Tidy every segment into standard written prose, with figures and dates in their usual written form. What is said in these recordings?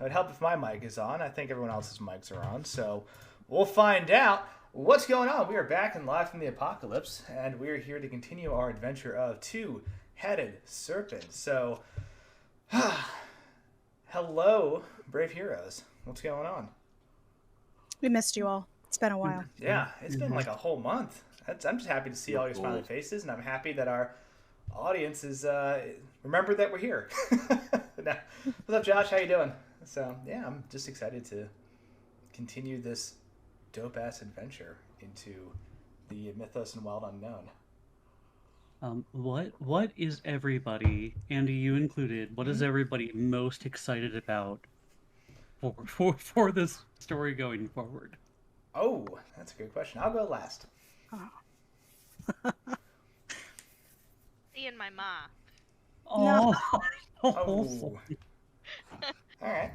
It would help if my mic is on. I think everyone else's mics are on, so we'll find out what's going on. We are back and live from the apocalypse, and we are here to continue our adventure of two-headed serpents. So, hello, brave heroes. What's going on? We missed you all. It's been a while. Yeah, it's been like a whole month. I'm just happy to see all your smiling faces, and I'm happy that our audience is remember that we're here. Now, what's up, Josh? How you doing? So yeah, I'm just excited to continue this dope ass adventure into the mythos and wild unknown. What is everybody, Andy, you included? What is everybody most excited about for this story going forward? Oh, that's a good question. I'll go last. Seeing my ma. Oh, Oh. All right.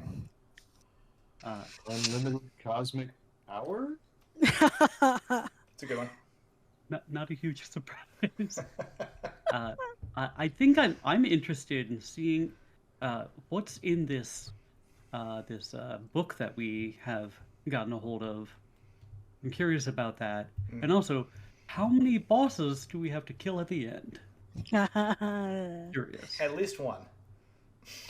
Unlimited cosmic power? It's a good one. not a huge surprise. I think I'm interested in seeing what's in this book that we have gotten a hold of. I'm curious about that, and also how many bosses do we have to kill at the end? Curious. At least one.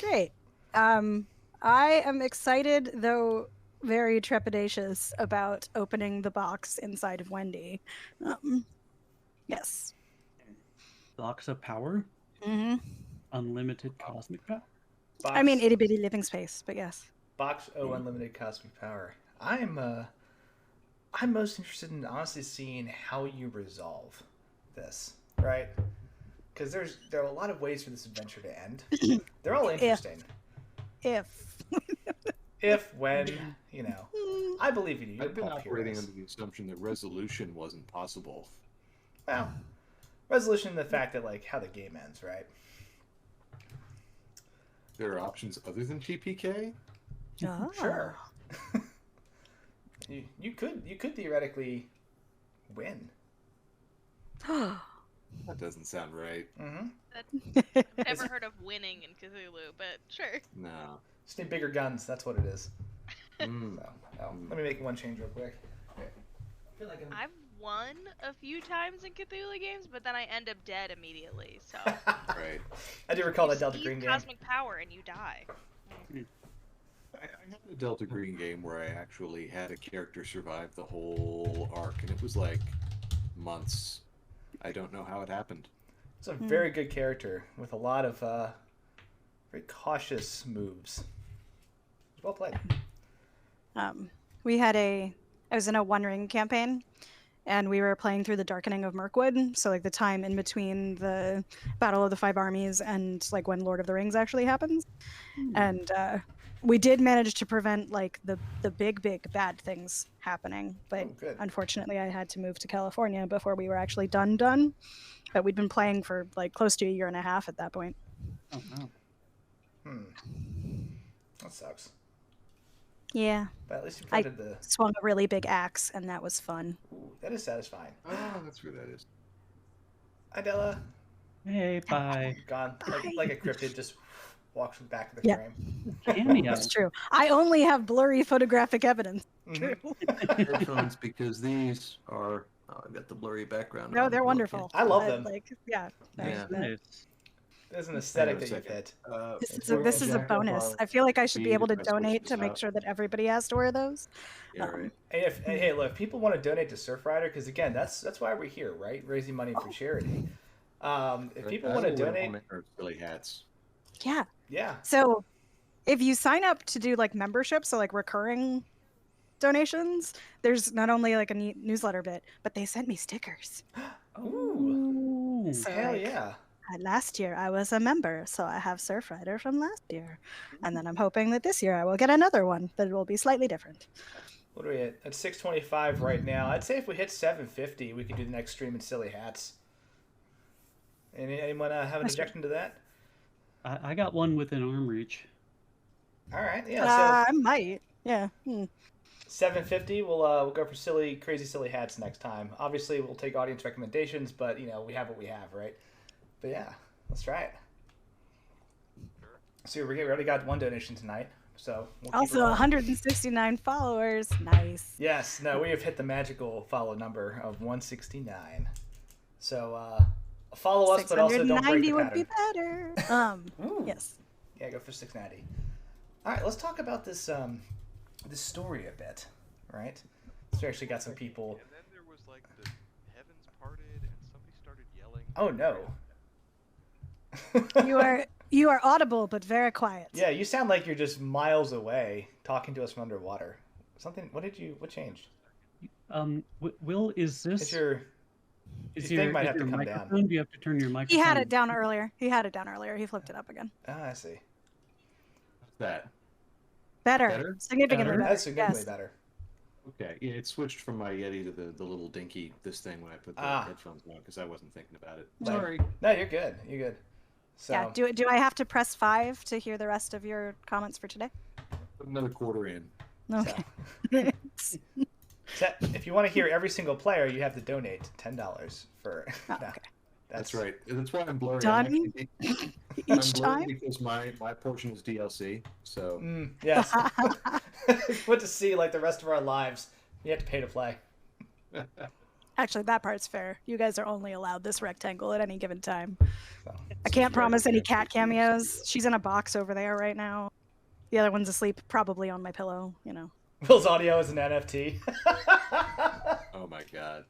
Great. I am excited, though very trepidatious, about opening the box inside of Wendy. Yes. Box of power? Mm-hmm. Unlimited cosmic power? Box, I mean, itty bitty living space, but yes. Box O unlimited cosmic power. I'm most interested in honestly seeing how you resolve this, right? Because there are a lot of ways for this adventure to end. They're all interesting. If, when, I believe in you. I've been operating under the assumption that resolution wasn't possible. Well, resolution, the fact that, how the game ends, right? There are options other than TPK? Oh. Sure. you could theoretically win. That doesn't sound right. Mm-hmm. I've never heard of winning in Cthulhu, but sure. No. Just need bigger guns. That's what it is. Mm. Let me make one change real quick. I feel like I've won a few times in Cthulhu games, but then I end up dead immediately. So Right. I do recall you that Delta seize Green game. cosmic power and you die. I had a Delta Green game where I actually had a character survive the whole arc, and it was like months. I don't know how it happened. It's a very good character with a lot of very cautious moves. Well played. I was in a One Ring campaign, and we were playing through the Darkening of Mirkwood, so the time in between the Battle of the Five Armies and when Lord of the Rings actually happens. And we did manage to prevent the big bad things happening, but unfortunately I had to move to California before we were actually done. But we'd been playing for close to a year and a half at that point. Oh, wow. That sucks. Yeah. But at least you I prevented the... swung a really big axe, and that was fun. Ooh, that is satisfying. Oh, that's where that is. Idella. Hey, bye. Gone. Like a cryptid just walks back to the frame. Cameo. That's true. I only have blurry photographic evidence. True. Headphones, because these are... Oh, I've got the blurry background. No, on. they're wonderful. I love them. Yeah. Yeah. There's an aesthetic that you've hit. This is a bonus. I feel like I should be able to donate to make sure that everybody has to wear those. Yeah, right. Hey, look, if people want to donate to Surfrider, because again, that's why we're here, right? Raising money for charity. If people want to donate, or silly hats. Yeah. Yeah. So, if you sign up to do membership, so recurring donations, there's not only a neat newsletter bit, but they sent me stickers. Ooh. So, Hell yeah. Last year I was a member, so I have Surfrider from last year. And then I'm hoping that this year I will get another one that will be slightly different. What are we at 625 right now? I'd say if we hit 750, we could do the next stream in silly hats. Anyone have an objection to that? I got one within arm reach. All right, yeah. I might, yeah. 750. We'll go for crazy silly hats next time. Obviously, we'll take audience recommendations, but we have what we have, right? But yeah, let's try it. So we already got one donation tonight. So we'll keep Also, it rolling. 169 followers. Nice. Yes, no, we have hit the magical follow number of 169. So follow us, but also don't break the 690 would be pattern. better. Ooh. Yes. Yeah, go for 690. All right, let's talk about this this story a bit, right? So we actually got some people. And then there was like the heavens parted and somebody started yelling. Oh no. You are audible but very quiet. Yeah, you sound like you're just miles away talking to us from underwater. Something. What changed? Will, is this It's your is thing your, might is have to your come microphone? down. Do you have to turn your microphone? He had it down earlier. He flipped it up again. Ah, I see. What's that? Better. Better? Significantly Better? better. That's significantly Yes. better. Okay, yeah, it switched from my Yeti to the little dinky this thing when I put the headphones on because I wasn't thinking about it. Right. Sorry. No, you're good. You're good. So, Yeah. Do I have to press 5 to hear the rest of your comments for today? Put another quarter in. Okay. if you want to hear every single player, you have to donate $10 for. Oh, No, okay. That's right. That's why I'm blurry. Done? I'm blurry Each time? because my portion is DLC. So Yes. What to see like the rest of our lives. You have to pay to play. Actually, that part's fair. You guys are only allowed this rectangle at any given time. So, I can't promise any subscribe cat to cameos. She's in a box over there right now. The other one's asleep, probably on my pillow, you know. Will's audio is an NFT. oh my god.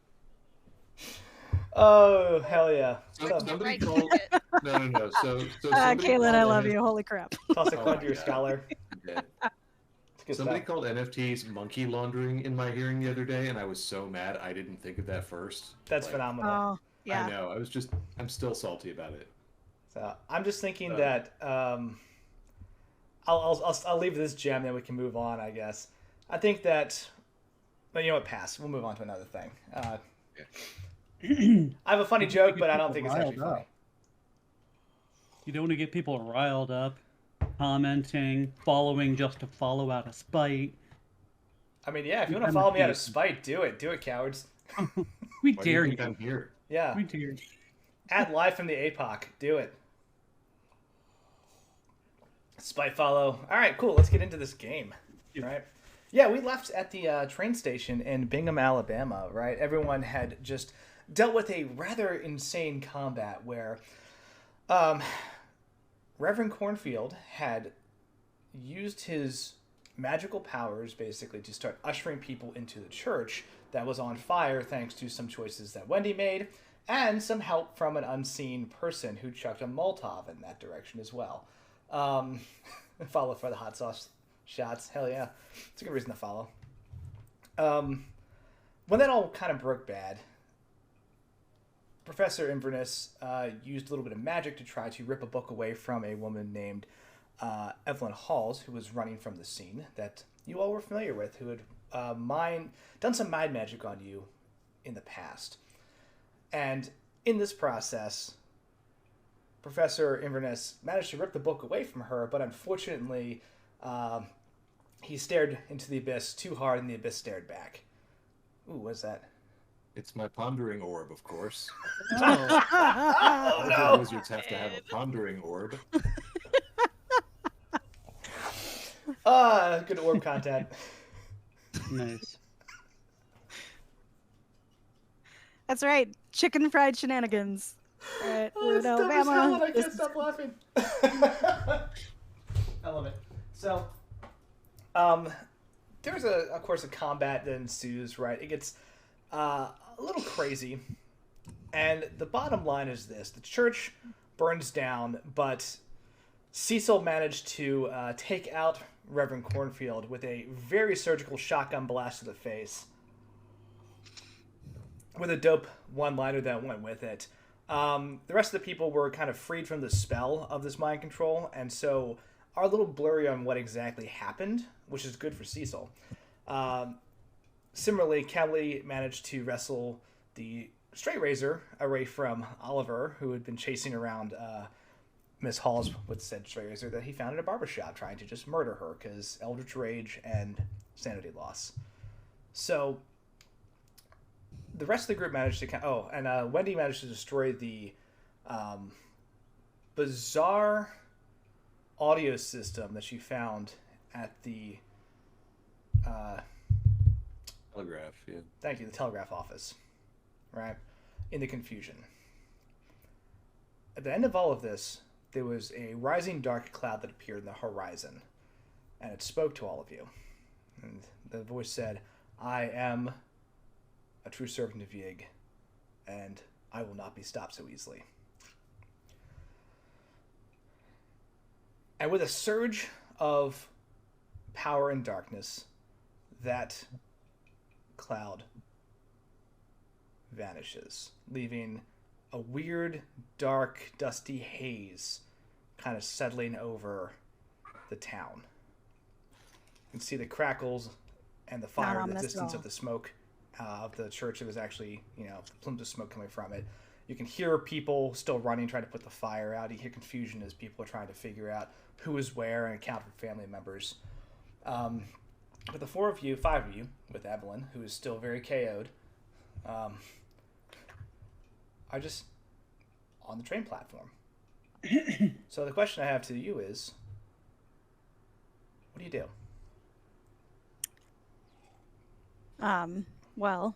Oh, hell yeah. So So, somebody Right called. ticket. No. So somebody Caitlin, I called love NF you. Holy crap. toss a Oh coin my to your God. scholar. Yeah. It's good Somebody stuff. called NFTs monkey laundering in my hearing the other day, and I was so mad I didn't think of that first. That's Like, phenomenal. Oh, yeah. I know. I'm still salty about it. So I'm just thinking So- that I'll leave this gem, then we can move on, I guess. I think that, but you know what? Pass. We'll move on to another thing. I have a funny joke, but I don't think it's actually Riled funny. up. You don't want to get people riled up, commenting, following just to follow out of spite. I mean, yeah, if you You want to kinda follow me out of can't. spite, do it. Do it, cowards. We Why do dare you you. think I'm here? Yeah. We dare you. At live from the APOC. Do it. Spite follow. All right, cool. Let's get into this game. Yeah. Right? Yeah, we left at the train station in Bingham, Alabama, right? Everyone had just dealt with a rather insane combat where Reverend Cornfield had used his magical powers basically to start ushering people into the church that was on fire thanks to some choices that Wendy made and some help from an unseen person who chucked a Molotov in that direction as well. Follow for the hot sauce shots. Hell yeah. It's a good reason to follow. When that all kind of broke bad, Professor Inverness used a little bit of magic to try to rip a book away from a woman named Evelyn Halls, who was running from the scene that you all were familiar with, who had done some mind magic on you in the past. And in this process, Professor Inverness managed to rip the book away from her, but unfortunately, he stared into the abyss too hard, and the abyss stared back. Ooh, what's that? It's my pondering orb, of course. Oh, All the wizards have to have a pondering orb. Good orb content. Nice. That's right. Chicken fried shenanigans. All right, Oh, we're it's in dumb as hell, Alabama. and I This can't is- stop laughing. I love it. So, there's of course a combat that ensues. Right, it gets a little crazy, and the bottom line is this: the church burns down, but Cecil managed to take out Reverend Cornfield with a very surgical shotgun blast to the face, with a dope one-liner that went with it. The rest of the people were kind of freed from the spell of this mind control, and so are a little blurry on what exactly happened, which is good for Cecil. Similarly, Kelly managed to wrestle the straight razor away from Oliver, who had been chasing around Miss Halls with said straight razor that he found at a barbershop, trying to just murder her because eldritch rage and sanity loss. So the rest of the group managed to Wendy managed to destroy the bizarre audio system that she found at the Telegraph, yeah. thank you, the telegraph office, right? In the confusion. At the end of all of this, there was a rising dark cloud that appeared in the horizon, and it spoke to all of you. And the voice said, I am a true servant of Yig, and I will not be stopped so easily. And with a surge of power and darkness, that cloud vanishes, leaving a weird, dark, dusty haze kind of settling over the town. You can see the crackles and the fire in the distance of the smoke of the church. It was actually, the plumes of smoke coming from it. You can hear people still running, trying to put the fire out. You hear confusion as people are trying to figure out who is where and account for family members. But the five of you, with Evelyn, who is still very KO'd, are just on the train platform. So the question I have to you is, what do you do? Well,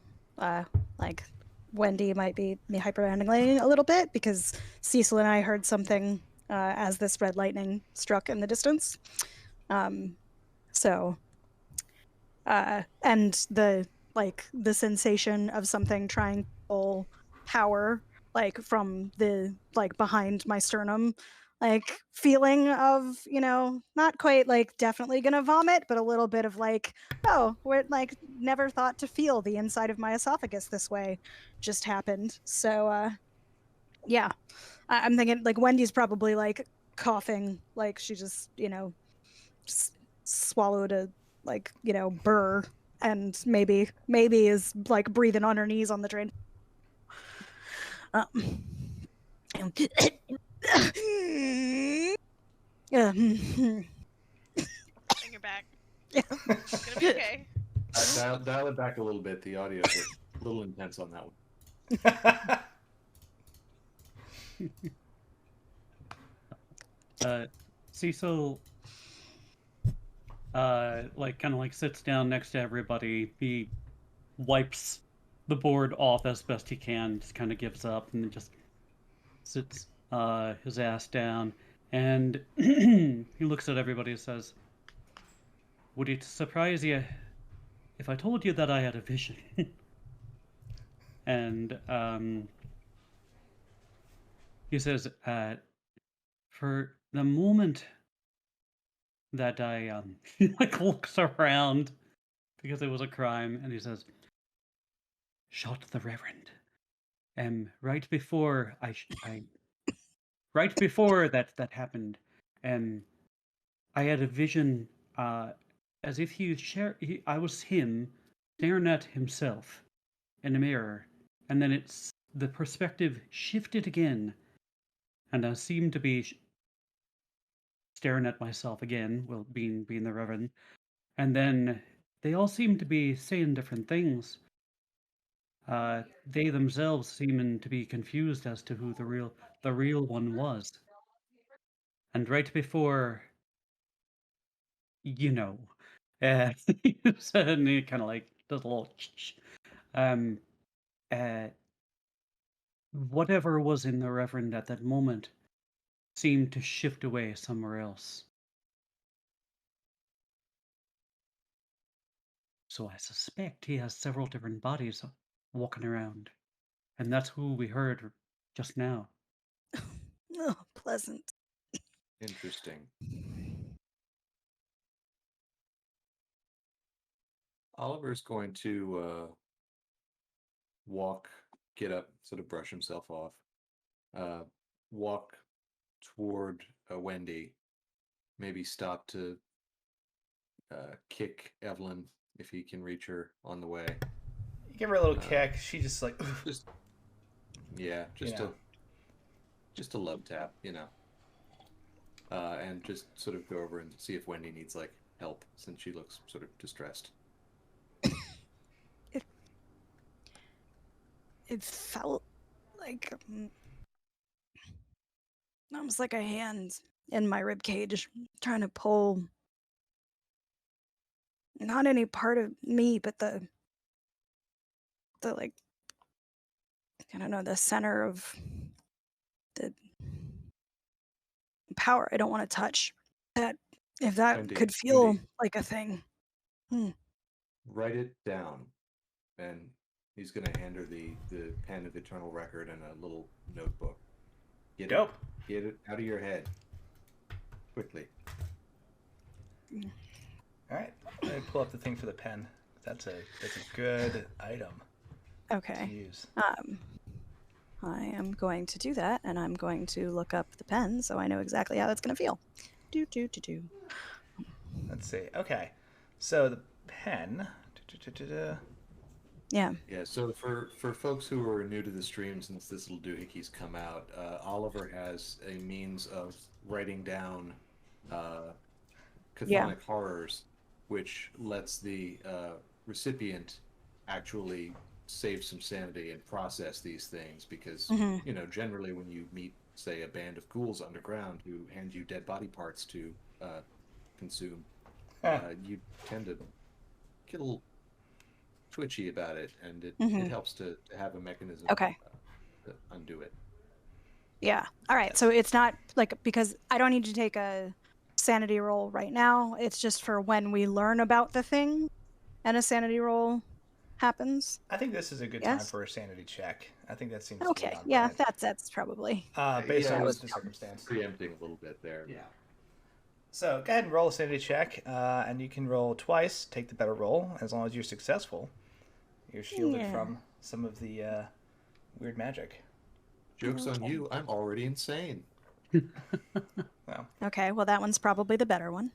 Wendy might be hyperventilating a little bit because Cecil and I heard something as this red lightning struck in the distance. And the sensation of something trying to pull power from the behind my sternum, feeling of, not quite definitely gonna vomit, but a little bit of oh, we're never thought to feel the inside of my esophagus this way just happened. So yeah, I'm thinking Wendy's probably coughing, she just just swallowed a burr, and maybe is breathing on her knees on the train. Bring her back. Yeah. It's gonna be okay. Dial it back a little bit. The audio is a little intense on that one. Cecil kind of sits down next to everybody. He wipes the board off as best he can, just kind of gives up, and then just sits his ass down, and he looks at everybody and says, would it surprise you if I told you that I had a vision? And he says, for the moment that I he looks around because it was a crime, and he says, shot the Reverend. Right before right before that happened, I had a vision, as if I was him staring at himself in a mirror, and then the perspective shifted again, and I seemed to be staring at myself again, well, being the Reverend, and then they all seemed to be saying different things. They themselves seeming to be confused as to who the real one was. And right before, suddenly kind of does a little whatever was in the Reverend at that moment seemed to shift away somewhere else. So I suspect he has several different bodies walking around. And that's who we heard just now. Oh, pleasant. Interesting. Oliver's going to get up, sort of brush himself off, walk toward Wendy, maybe stop to kick Evelyn if he can reach her on the way. You give her a little kick. She just just a love tap, and just sort of go over and see if Wendy needs help, since she looks sort of distressed. It felt almost like a hand in my rib cage trying to pull not any part of me, but the like, I don't know, the center of the power I don't want to touch. That if that Wendy, could feel Wendy, like a thing. write it down. And he's going to hand her the pen of eternal record and a little notebook. Dope. Get it out of your head. Quickly. All right. Let me pull up the thing for the pen. That's a good item to Okay. use. I am going to do that, and I'm going to look up the pen so I know exactly how that's going to feel. Do. Let's see. Okay. So the pen. Yeah. Yeah, so for folks who are new to the stream, since this little doohickey's come out, Oliver has a means of writing down chthonic horrors, which lets the recipient actually save some sanity and process these things, because you know, generally when you meet, say, a band of ghouls underground who hand you dead body parts to consume, you tend to get a little twitchy about it, and it helps to have a mechanism Okay. to undo it. Yeah. All right. So it's not like, because I don't need to take a sanity roll right now. It's just for when we learn about the thing and a sanity roll happens. I think this is a good time Yes? for a sanity check. I think that seems to be Okay. on Yeah, brand. that's probably. Based Yeah, on I the was circumstance. preempting a little bit there. Yeah. So go ahead and roll a sanity check, and you can roll twice. Take the better roll. As long as you're successful, you're shielded from some of the weird magic. Joke's on you, I'm already insane. Well, Okay. Well, that one's probably the better one.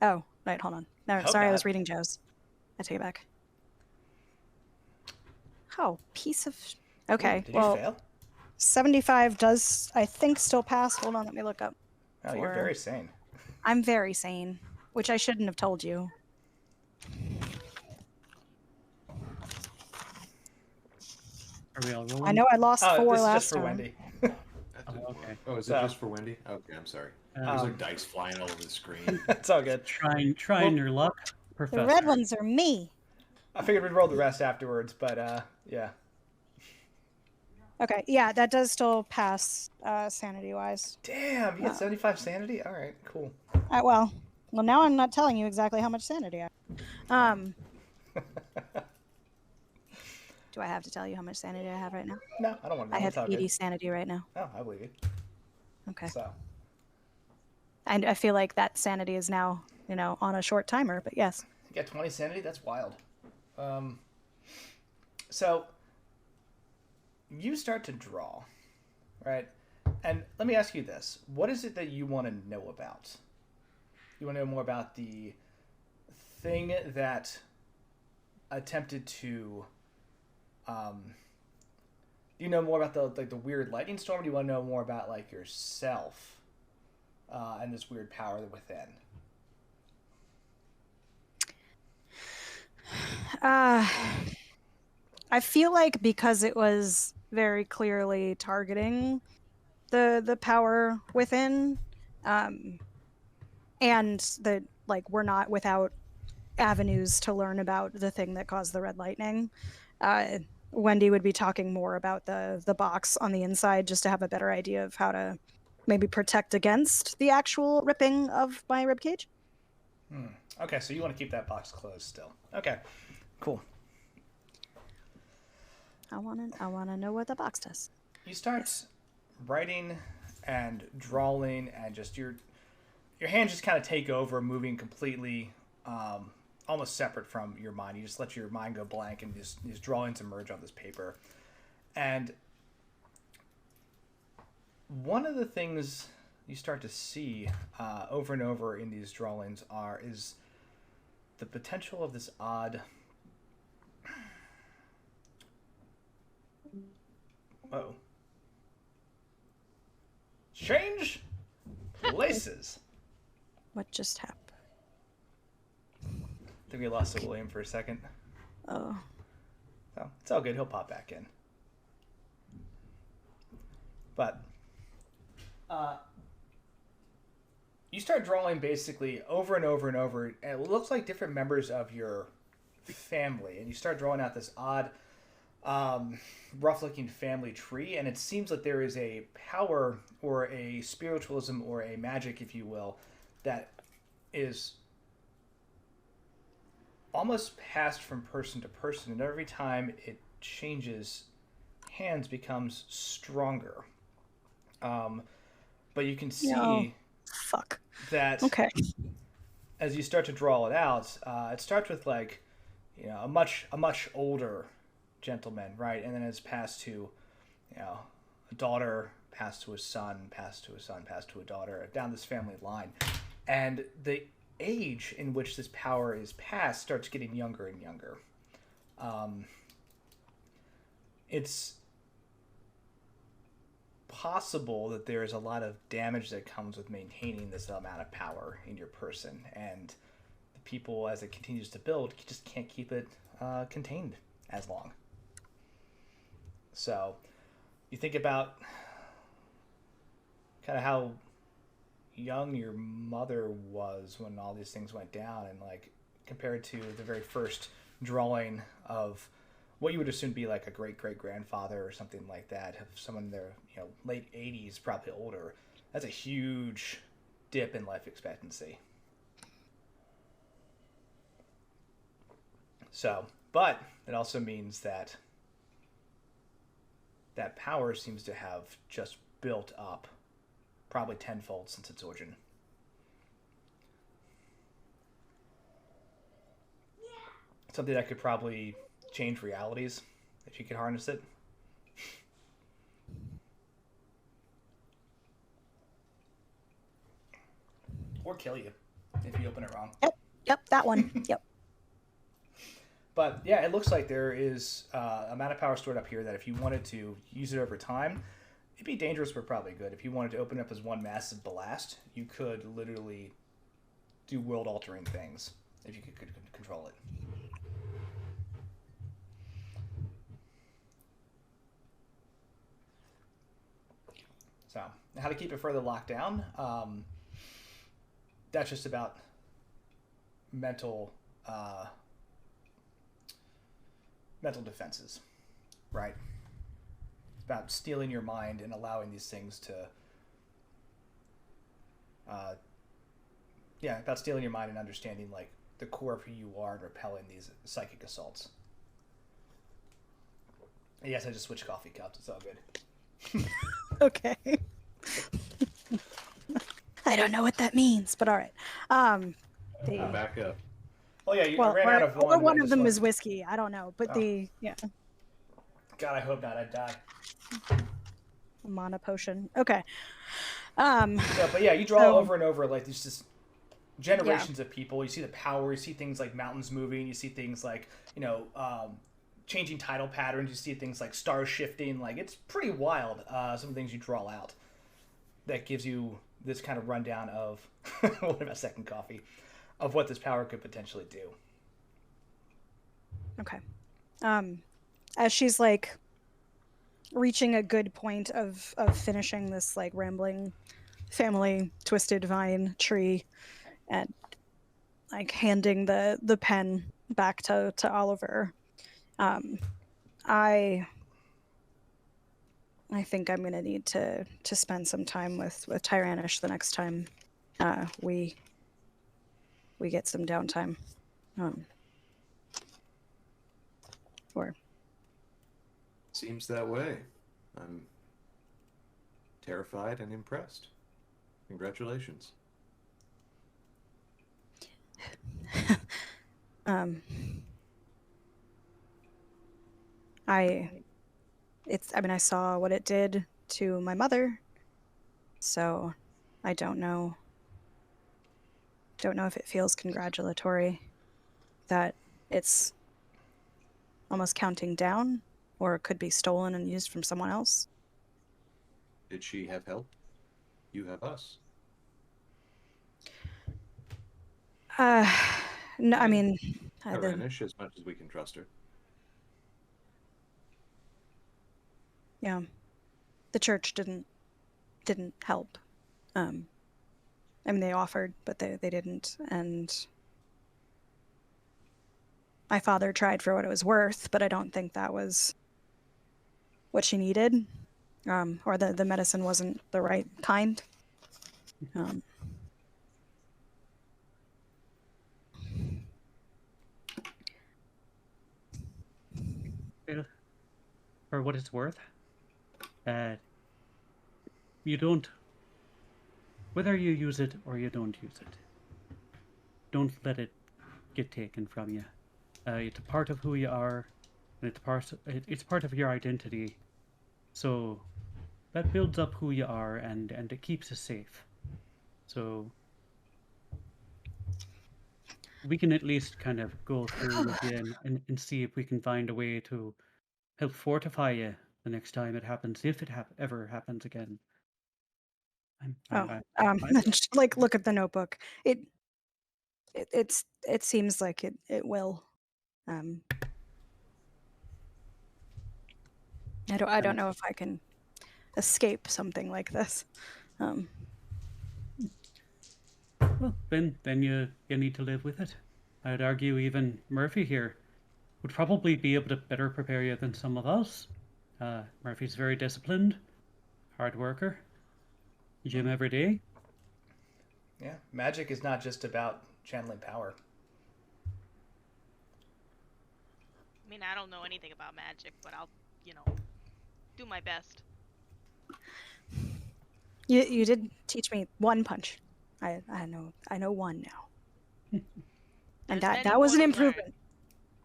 Oh, right. Hold on. No, Hope sorry, I not. was reading Joe's. I take it back. Oh, piece of. Okay. Ooh, did well, you fail? 75 does, I think, still pass. Hold on, let me look up. Oh, you're very sane. I'm very sane, which I shouldn't have told you. Are we all rolling? I know I lost 4 this is last just for time. Wendy. Okay. Oh, is it So- just for Wendy? Okay, I'm sorry. There's like dice flying all over the screen. It's all good. Trying Well, your luck, The Professor. red ones are me. I figured we'd roll the rest afterwards, but yeah. Okay, yeah, that does still pass sanity-wise. Damn, you get 75 sanity? All right, cool. Well, now I'm not telling you exactly how much sanity I have. Do I have to tell you how much sanity I have right now? No, I don't want to know. I have It's all 80 good. sanity right now. Oh, I believe you. Okay. So, And I feel like that sanity is now, on a short timer, but yes. you got 20 sanity? That's wild. So, you start to draw, right? And let me ask you this. What is it that you want to know about? You want to know more about the thing that attempted to... do you know more about the weird lightning storm? Or do you want to know more about like yourself and this weird power within? I feel like because it was very clearly targeting the power within, and that like we're not without avenues to learn about the thing that caused the red lightning. Wendy would be talking more about the box on the inside just to have a better idea of how to maybe protect against the actual ripping of my ribcage. Okay, so you want to keep that box closed still. Okay, cool. I wanna know what the box does. You start writing and drawing, and just your hands just kind of take over, moving completely, almost separate from your mind. You just let your mind go blank, and these drawings emerge on this paper. And one of the things you start to see over and over in these drawings is the potential of this odd... Oh. Change places. What just happened? I think we lost William for a second. Oh. So it's all good. He'll pop back in. But you you start drawing basically over and over and over, and it looks like different members of your family, and you start drawing out this odd, rough-looking family tree, and it seems like there is a power or a spiritualism or a magic, if you will, that is almost passed from person to person, and every time it changes hands becomes stronger. But you can see fuck. that Okay. as you start to draw it out, it starts with like, a much older gentleman, right? And then it's passed to, a daughter, passed to a son, passed to a son, passed to a daughter, down this family line. And the age in which this power is passed starts getting younger and younger. It's possible that there is a lot of damage that comes with maintaining this amount of power in your person, and the people, as it continues to build, just can't keep it contained as long. So you think about kind of how young your mother was when all these things went down, and like compared to the very first drawing of what you would assume to be like a great-great-grandfather or something like that, of someone in their late 80s, probably older. That's a huge dip in life expectancy. So, but it also means that that power seems to have just built up probably tenfold since its origin. Something that could probably change realities if you could harness it. Or kill you if you open it wrong. Yep, that one. Yep. But yeah, it looks like there is amount of power stored up here that if you wanted to use it over time, it'd be dangerous but probably good. If you wanted to open it up as one massive blast, you could literally do world-altering things if you could control it. So, how to keep it further locked down? That's just about mental defenses, right? It's about stealing your mind and allowing these things to, about stealing your mind and understanding like the core of who you are and repelling these psychic assaults. And yes, I just switched coffee cups. It's all good. Okay. I don't know what that means, but all right. Back up. Oh yeah, I ran out of one. Or one of them is whiskey. I don't know, but God, I hope not. I'd die. A mana potion. Okay. But yeah, you draw over and over like these just generations of people. You see the power. You see things like mountains moving. You see things like changing tidal patterns. You see things like stars shifting. Like it's pretty wild. Some things you draw out that gives you this kind of rundown of what about second coffee of what this power could potentially do. Okay. As she's like reaching a good point of finishing this like rambling family twisted vine tree and like handing the pen back to Oliver, I think I'm gonna need to spend some time with Tyrannish the next time we get some downtime. Or Seems that way. I'm terrified and impressed. Congratulations. I saw what it did to my mother, so I don't know if it feels congratulatory that it's almost counting down, or it could be stolen and used from someone else. Did she have help? You have us. No, I mean, Tyrannish, as much as we can trust her. yeah, the church didn't help. I mean, they offered, but they didn't. And my father tried for what it was worth, but I don't think that was what she needed. Or the medicine wasn't the right kind. Well, for what it's worth, you don't, whether you use it or you don't use it, don't let it get taken from you. It's a part of who you are, and it's part of your identity. So that builds up who you are, and it keeps us safe. So we can at least kind of go through with you and see if we can find a way to help fortify you the next time it happens, if it ever happens again. Just, like, look at the notebook. It seems like it will. I don't know if I can escape something like this. Well, then you need to live with it. I'd argue even Murphy here would probably be able to better prepare you than some of us. Murphy's very disciplined, hard worker, gym every day. Yeah, magic is not just about channeling power. I mean, I don't know anything about magic, but I'll, do my best. You did teach me one punch. I know one now. And that was an improvement.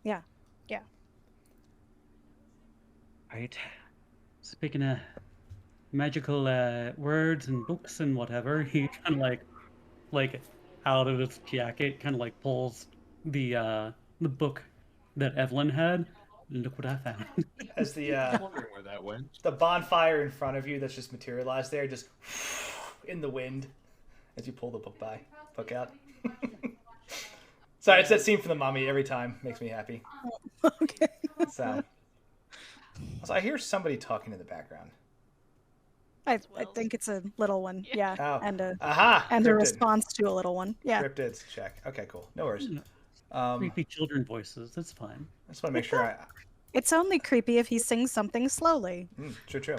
Yeah. Right. Speaking of magical words and books and whatever, he kind of like out of his jacket, kind of like pulls the book that Evelyn had. Look what I found. As the I'm wondering where that went. the bonfire in front of you that's just materialized there, just in the wind as you pull the book out. Sorry, it's that scene from The Mummy every time. Makes me happy. Okay. So I hear somebody talking in the background. I think it's a little one. Yeah. Oh. And a Cryptid. response to a little one. Yeah. Cryptids, check. Okay, cool. No worries. Creepy children voices. That's fine. I just want to make sure It's only creepy if he sings something slowly. True.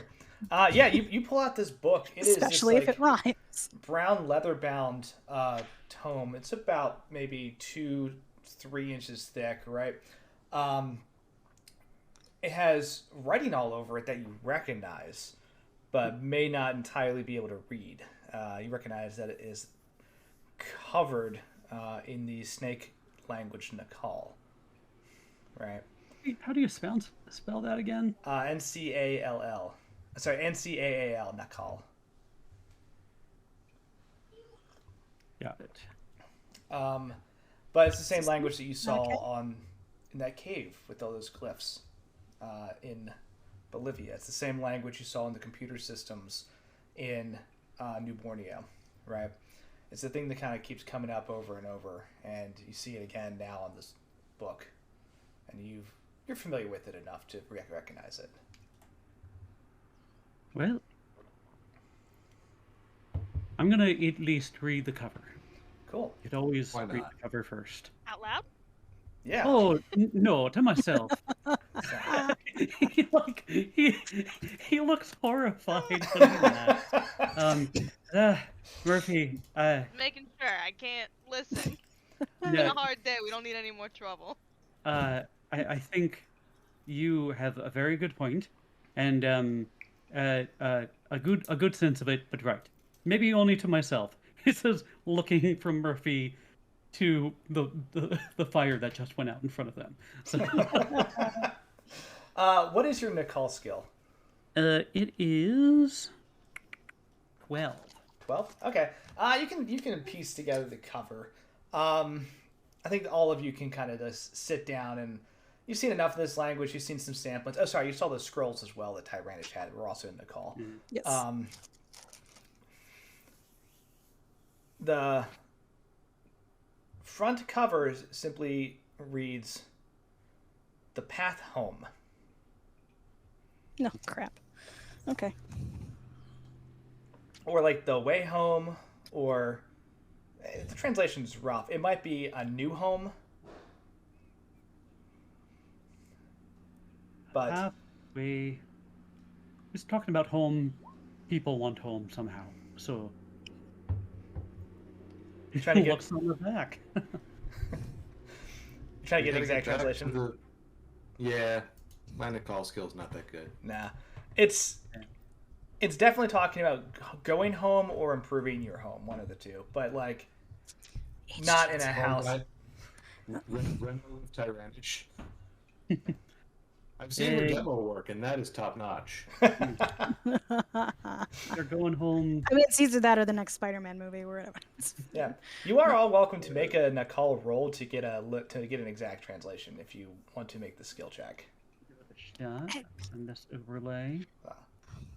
Yeah, you pull out this book. It Especially is if it rhymes. brown leather-bound tome. It's about maybe 2-3 inches thick, right? It has writing all over it that you recognize, but may not entirely be able to read. You recognize that it is covered in the snake language Nakal, right? How do you spell that again? Ncall. Sorry, Ncaal, Nakal. Got it. But it's the same language that you saw in that cave with all those glyphs in Bolivia. It's the same language you saw in the computer systems in New Borneo, right? It's the thing that kind of keeps coming up over and over, and you see it again now on this book, and you're familiar with it enough to recognize it. Well, I'm gonna at least read the cover. Cool. You'd always Why read not? the cover first. Out loud? Yeah. Oh no, to myself. he looks horrified doing that. Murphy, Making sure I can't listen. It's been a hard day. We don't need any more trouble. I think you have a very good point, and a good sense of it, but right. Maybe only to myself. It says looking from Murphy to the fire that just went out in front of them. So, what is your Nakal skill? it is 12. 12? Okay. You can piece together the cover. I think all of you can kind of just sit down, and you've seen enough of this language. You've seen some samplings. Oh, sorry, you saw the scrolls as well that Tyranish had. We're also in the call. Yes. The front cover simply reads, "The Path Home." No, crap. Okay. Or like "The Way Home," or The translation's rough. It might be a new home. But we just talking about home. People want home somehow. So trying to get what's on the back? trying to get an We gotta exact back to translation. Yeah, my Nicole skill's not that good. Nah, it's definitely talking about going home or improving your home, one of the two. But like, not in a house. Reno of Tyrannish. I've seen the demo work, and that is top notch. They're going home. I mean, it's either that or the next Spider-Man movie, or whatever. Yeah, you are all welcome to make a Nicole roll to get an exact translation if you want to make the skill check. Yeah, and this overlay.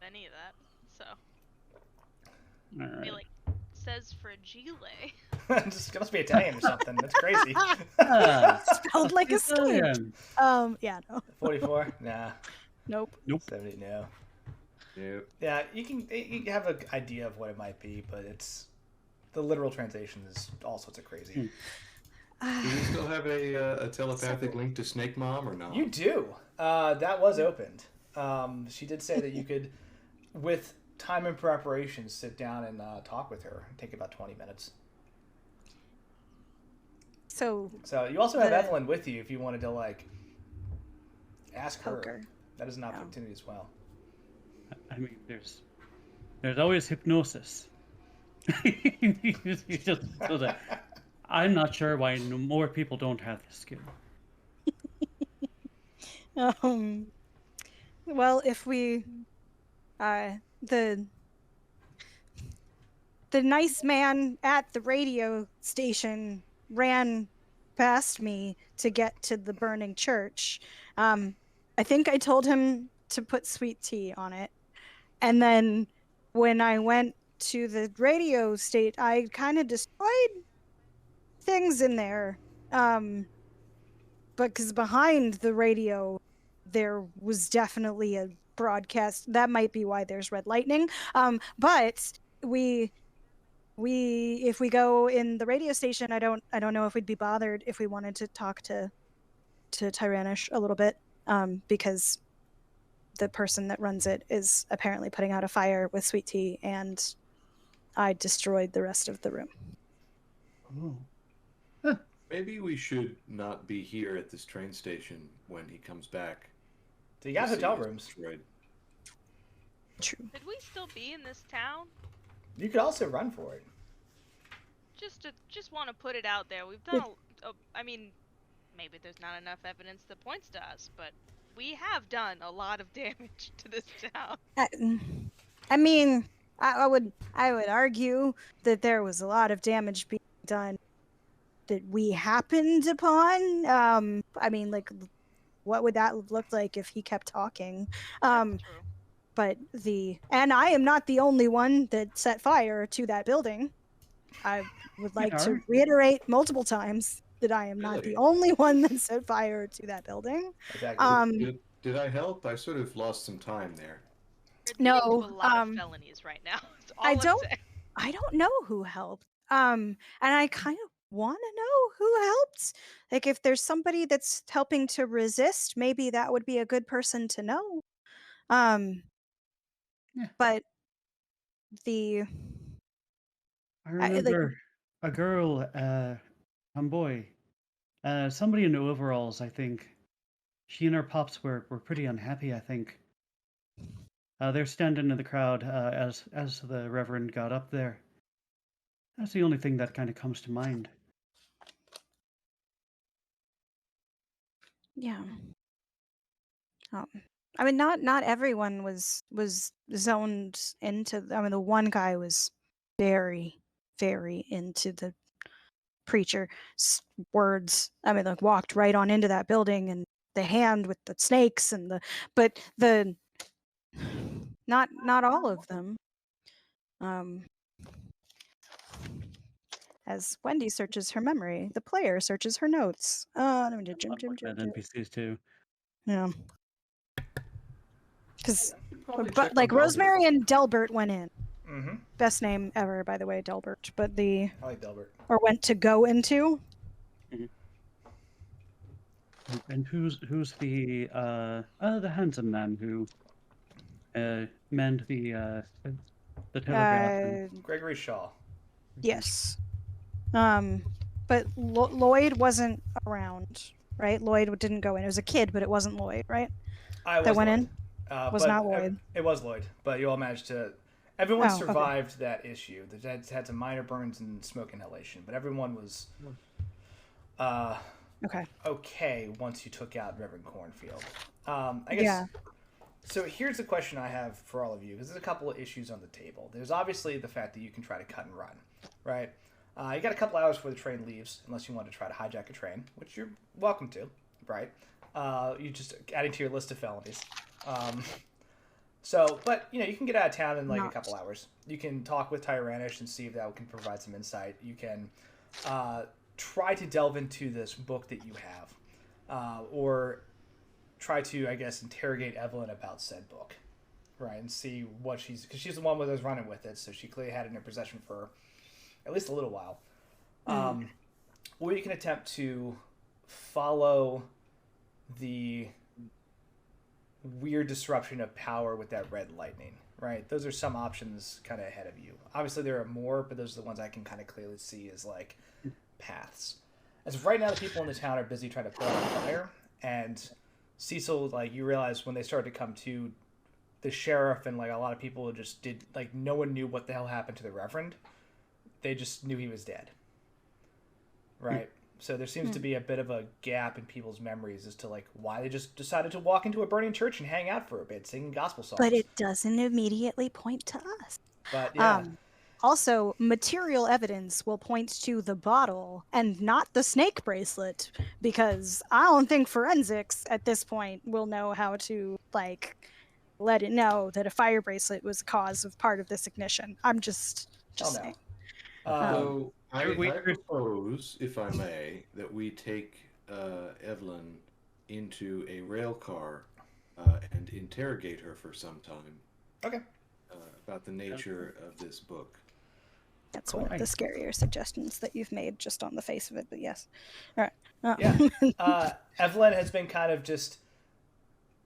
Any of that, so. All I right. feel like says fragile. Just must be Italian or something. That's crazy. Spelled like a skate. Yeah, no. 44? Nah. Nope. 70? No. Yep. Yeah, you have an idea of what it might be, but it's the literal translation is all sorts of crazy. Do you still have a telepathic link to Snake Mom or not? You do. That was opened. She did say that you could, with time and preparation, sit down and talk with her. It'd take about 20 minutes. So you also have Evelyn with you if you wanted to like ask her. Poker. That is an opportunity as well. I mean, there's always hypnosis. You just so that I'm not sure why more people don't have this skill. Well, if we, the nice man at the radio station ran past me to get to the burning church. I think I told him to put sweet tea on it. And then when I went to the radio state, I kind of destroyed things in there. Because behind the radio, there was definitely a broadcast. That might be why there's red lightning. But if we go in the radio station, I don't know if we'd be bothered if we wanted to talk to Tyrannish a little bit, because the person that runs it is apparently putting out a fire with sweet tea, and I destroyed the rest of the room. Oh. Maybe we should not be here at this train station when he comes back. So you got to see hotel us rooms. destroyed. True. Should we still be in this town? You could also run for it. Just want to put it out there. We've done I mean, maybe there's not enough evidence that points to us, but we have done a lot of damage to this town. I mean, I would argue that there was a lot of damage being done that we happened upon. I mean, like, what would that look like if he kept talking? That's true. But and I am not the only one that set fire to that building. I would like to reiterate multiple times that I am not the only one that set fire to that building. Exactly. Did I help? I sort of lost some time there. You're admitting to a lot of felonies right now. That's all I'm saying. I don't know who helped. And I kind of want to know who helped. Like, if there's somebody that's helping to resist, maybe that would be a good person to know. But I remember a girl, tomboy, somebody in overalls, I think. She and her pops were pretty unhappy, I think. They're standing in the crowd as the Reverend got up there. That's the only thing that kind of comes to mind. Yeah. I mean, not everyone was zoned into. I mean, the one guy was very, very into the preacher's words. I mean, like, walked right on into that building, and the hand with the snakes and not all of them. As Wendy searches her memory, the player searches her notes. NPCs too. Yeah. But like Rosemary and Delbert went in. Mm-hmm. Best name ever, by the way, Delbert. But I like Delbert. or went to go into. And who's the handsome man who manned the telegraph? Gregory Shaw. Yes. But Lloyd wasn't around, right? Lloyd didn't go in. It was a kid, but it wasn't Lloyd, right? That went Lloyd. in? Was not Lloyd. It was Lloyd, but you all managed to. Everyone Oh, okay. survived that issue. They had some minor burns and smoke inhalation, but everyone was okay once you took out Reverend Cornfield. I guess. Yeah. So here's the question I have for all of you, because there's a couple of issues on the table. There's obviously the fact that you can try to cut and run, right? You got a couple hours before the train leaves, unless you want to try to hijack a train, which you're welcome to, right? You just adding to your list of felonies. But you can get out of town in like a couple hours. You can talk with Tyrannish and see if that can provide some insight. You can try to delve into this book that you have, or try to, I guess, interrogate Evelyn about said book, right, and see what because she's the one that was running with it, so she clearly had it in her possession for at least a little while. Or you can attempt to follow the weird disruption of power with that red lightning, right? Those are some options kind of ahead of you. Obviously, there are more, but those are the ones I can kind of clearly see as like paths. As of right now, the people in the town are busy trying to put out a fire, and Cecil, like, you realize when they started to come to, the sheriff and like a lot of people just did, like, no one knew what the hell happened to the Reverend. They just knew he was dead, right? So there seems to be a bit of a gap in people's memories as to like why they just decided to walk into a burning church and hang out for a bit singing gospel songs. But it doesn't immediately point to us. But yeah. Also, material evidence will point to the bottle and not the snake bracelet, because I don't think forensics at this point will know how to like let it know that a fire bracelet was the cause of part of this ignition. I'm just saying. So I propose, if I may, that we take Evelyn into a rail car and interrogate her for some time. Okay. About the nature of this book. That's one of the scarier suggestions that you've made just on the face of it, but yes. All right. Yeah. Evelyn has been kind of just,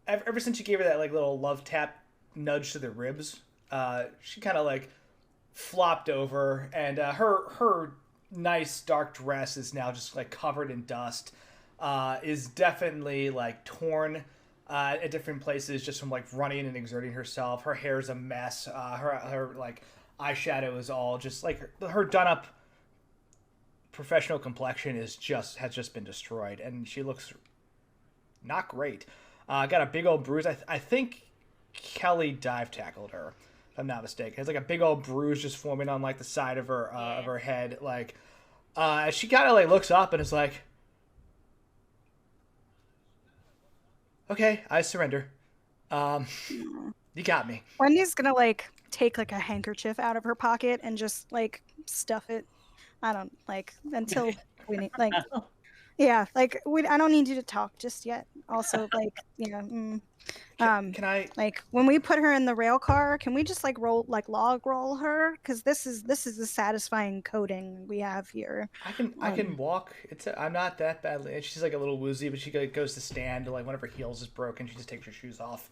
ever since you gave her that like little love tap nudge to the ribs, she kind of like flopped over, and her nice dark dress is now just like covered in dust, is definitely like torn at different places just from like running and exerting herself. Her hair's a mess. Her like eyeshadow is all just like her done up professional complexion has just been destroyed, and she looks not great. Got a big old bruise. I think Kelly dive tackled her, if I'm not mistaken. It's like a big old bruise just forming on like the side of her head. Like she kind of like looks up and is like, "Okay, I surrender. You got me." Wendy's gonna like take like a handkerchief out of her pocket and just like stuff it. I don't like until we need like, yeah, like I don't need you to talk just yet. Also, like, can I like when we put her in the rail car, can we just like log roll her? Because this is the satisfying coding we have here. I can walk. I'm not that badly. She's like a little woozy, but she goes to stand. Like one of her heels is broken, she just takes her shoes off.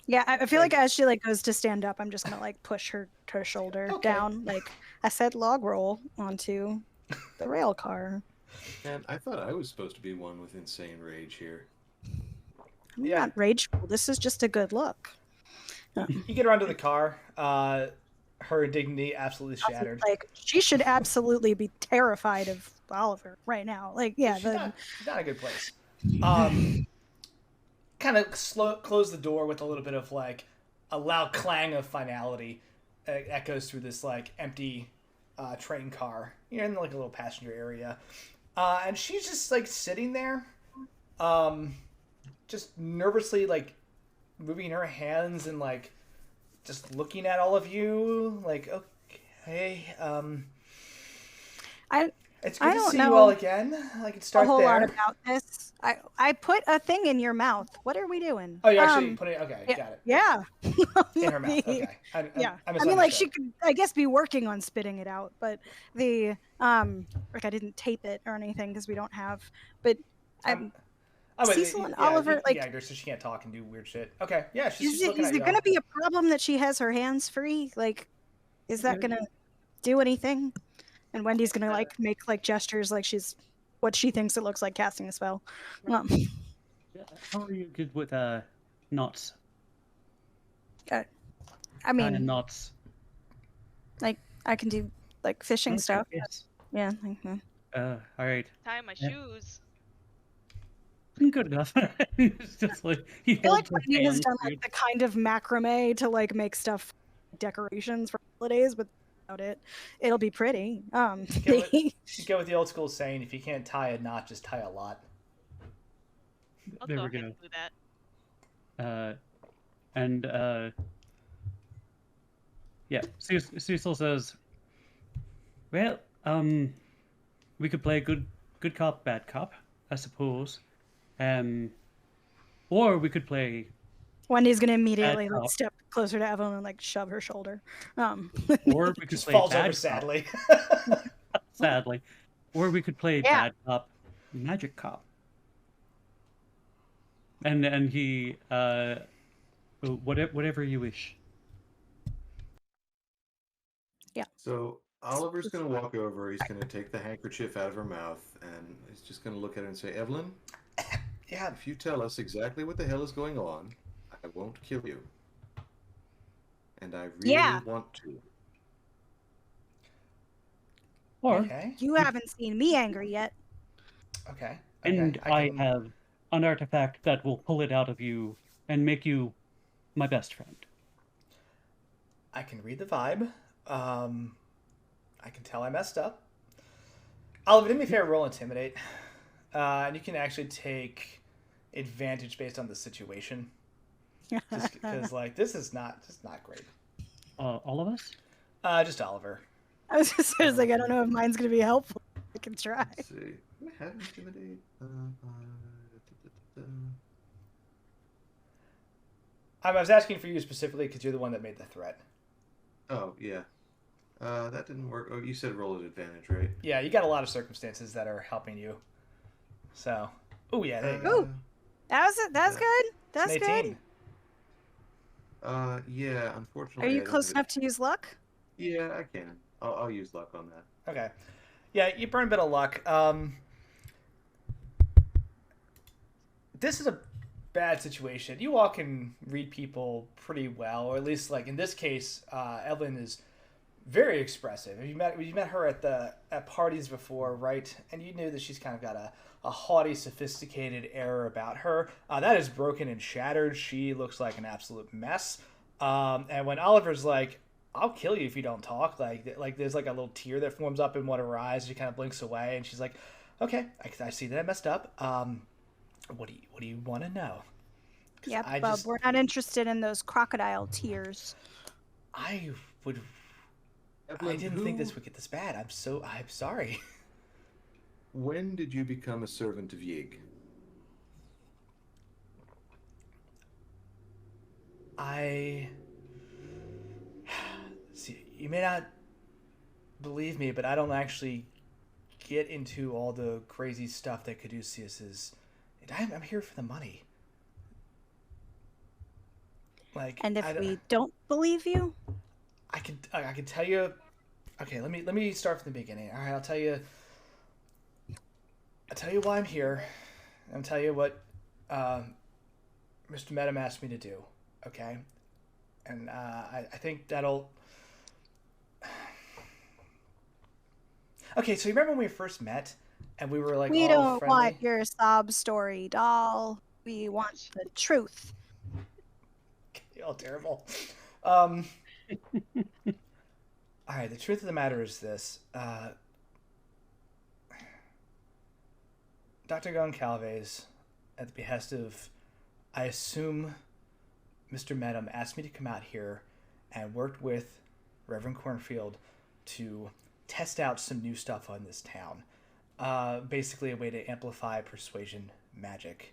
Yeah, I feel like as she like goes to stand up, I'm just gonna like push her shoulder down. Like I said, log roll onto the rail car. Man, I thought I was supposed to be one with insane rage here. I'm not rageful. This is just a good look. You get her onto the car. Her dignity absolutely shattered. Like she should absolutely be terrified of Oliver right now. Like, yeah, she's not a good place. Kind of close the door with a little bit of like a loud clang of finality echoes through this like empty train car. You're in like a little passenger area, and she's just like sitting there, just nervously like moving her hands and like just looking at all of you like, okay, It's I good to don't see you know all again. I can a start whole lot there. about this. I put a thing in your mouth. What are we doing? Oh, you actually put it. Okay, Yeah, got it. yeah. In her mouth. Okay. Yeah. I I mean, like, misunderstood. she could, I guess, be working on spitting it out, but like, I didn't tape it or anything because we don't have. But I'm. I'm Oh, but Cecil and yeah, Oliver. you Like, gagged her so she can't talk and do weird shit. Okay, yeah, she's is just it looking is at it y'all. gonna be a problem that she has her hands free? Like, is that gonna do anything? And Wendy's gonna like make like gestures like she's what she thinks it looks like casting a spell. How are you good with knots? I Kind of mean, knots. like I can do like fishing Okay, stuff. yes. Yeah. All right. Tie my Yeah. shoes. Good enough. It's just like he I feel like holds her Wendy has hands. done like the kind of macrame to like make stuff decorations for holidays, but without it, it'll be pretty. You go with the old school saying: if you can't tie a knot, just tie a lot. I'll There go we ahead go. and do that. And yeah, Cecil says, "Well, we could play good cop, bad cop, I suppose. Or we could play Wendy's gonna immediately like cop. step closer to Evelyn and like shove her shoulder. Or we could Just play falls bad over cop, sadly. sadly. Or we could play Yeah. bad cop, magic cop. And he whatever you wish." So Oliver's going to walk over. He's going to take the handkerchief out of her mouth, and he's just going to look at her and say, "Evelyn, Yeah. if you tell us exactly what the hell is going on, I won't kill you. And I really Yeah. want to." Or Okay. You haven't seen me angry yet. Okay. and I can- have an artifact that will pull it out of you and make you my best friend. I can read the vibe. I can tell I messed up. Oliver, do me a favor, roll intimidate, and you can actually take advantage based on the situation. Just because, like, this is not great. All of us? I Just Oliver. was just like, I don't know if mine's gonna be helpful. I can try. Let's see. Do I have intimidate? I was asking for you specifically because you're the one that made the threat. Oh, yeah. That didn't work. Oh, you said roll at advantage, right? Yeah, you got a lot of circumstances that are helping you. So, oh yeah, there you go. Ooh. That was it. That's good. That's It's an 18. good. Yeah, Are unfortunately. you I don't close have enough to use luck? Yeah, I can. I'll use luck on that. Okay. Yeah, you burn a bit of luck. This is a bad situation. You all can read people pretty well, or at least, like, in this case, Evelyn is very expressive. You met her at parties before, right? And you knew that she's kind of got a haughty, sophisticated air about her. That is broken and shattered. She looks like an absolute mess. And when Oliver's like, "I'll kill you if you don't talk," like there's like a little tear that forms up in one of her eyes. She kind of blinks away, and she's like, "Okay, I see that I messed up. What do you want to know?" Yep, Bub. We're not interested in those crocodile tears. I would. Evelyn, I didn't think this would get this bad. I'm sorry. When did you become a servant of Yig? See, you may not believe me, but I don't actually get into all the crazy stuff that Caduceus is. I'm here for the money. Like, and if we don't believe you, I can tell you. Okay, let me start from the beginning. All right, I'll tell you why I'm here. I'll tell you what Mr. Medham asked me to do. Okay, and I think that'll. Okay, so you remember when we first met, and we were like, we all don't friendly? want your sob story, doll. We want the truth. You're all terrible. All right, the truth of the matter is this. Dr. Goncalves, at the behest of, I assume, Mr. Medham, asked me to come out here and worked with Reverend Cornfield to test out some new stuff on this town. basically a way to amplify persuasion magic.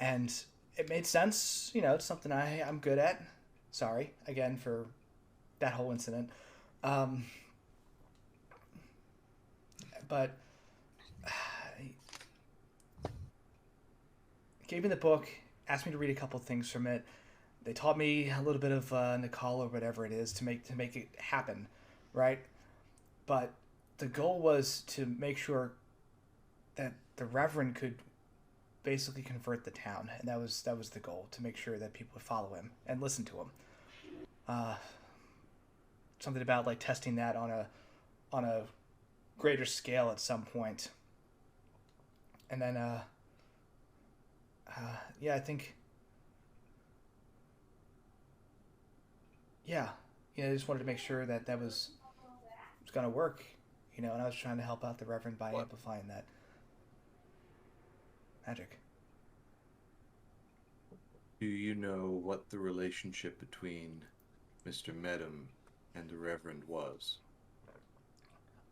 And it made sense. It's something I'm good at. Sorry, again, for that whole incident. But gave me the book, asked me to read a couple things from it. They taught me a little bit of Nicole or whatever it is to make it happen, right? But the goal was to make sure that the Reverend could basically convert the town, and that was the goal, to make sure that people would follow him and listen to him. Something about like testing that on a greater scale at some point, and then yeah, I think. Yeah, I just wanted to make sure that was going to work, and I was trying to help out the Reverend by amplifying that magic. Do you know what the relationship between Mr. Medham and the Reverend was?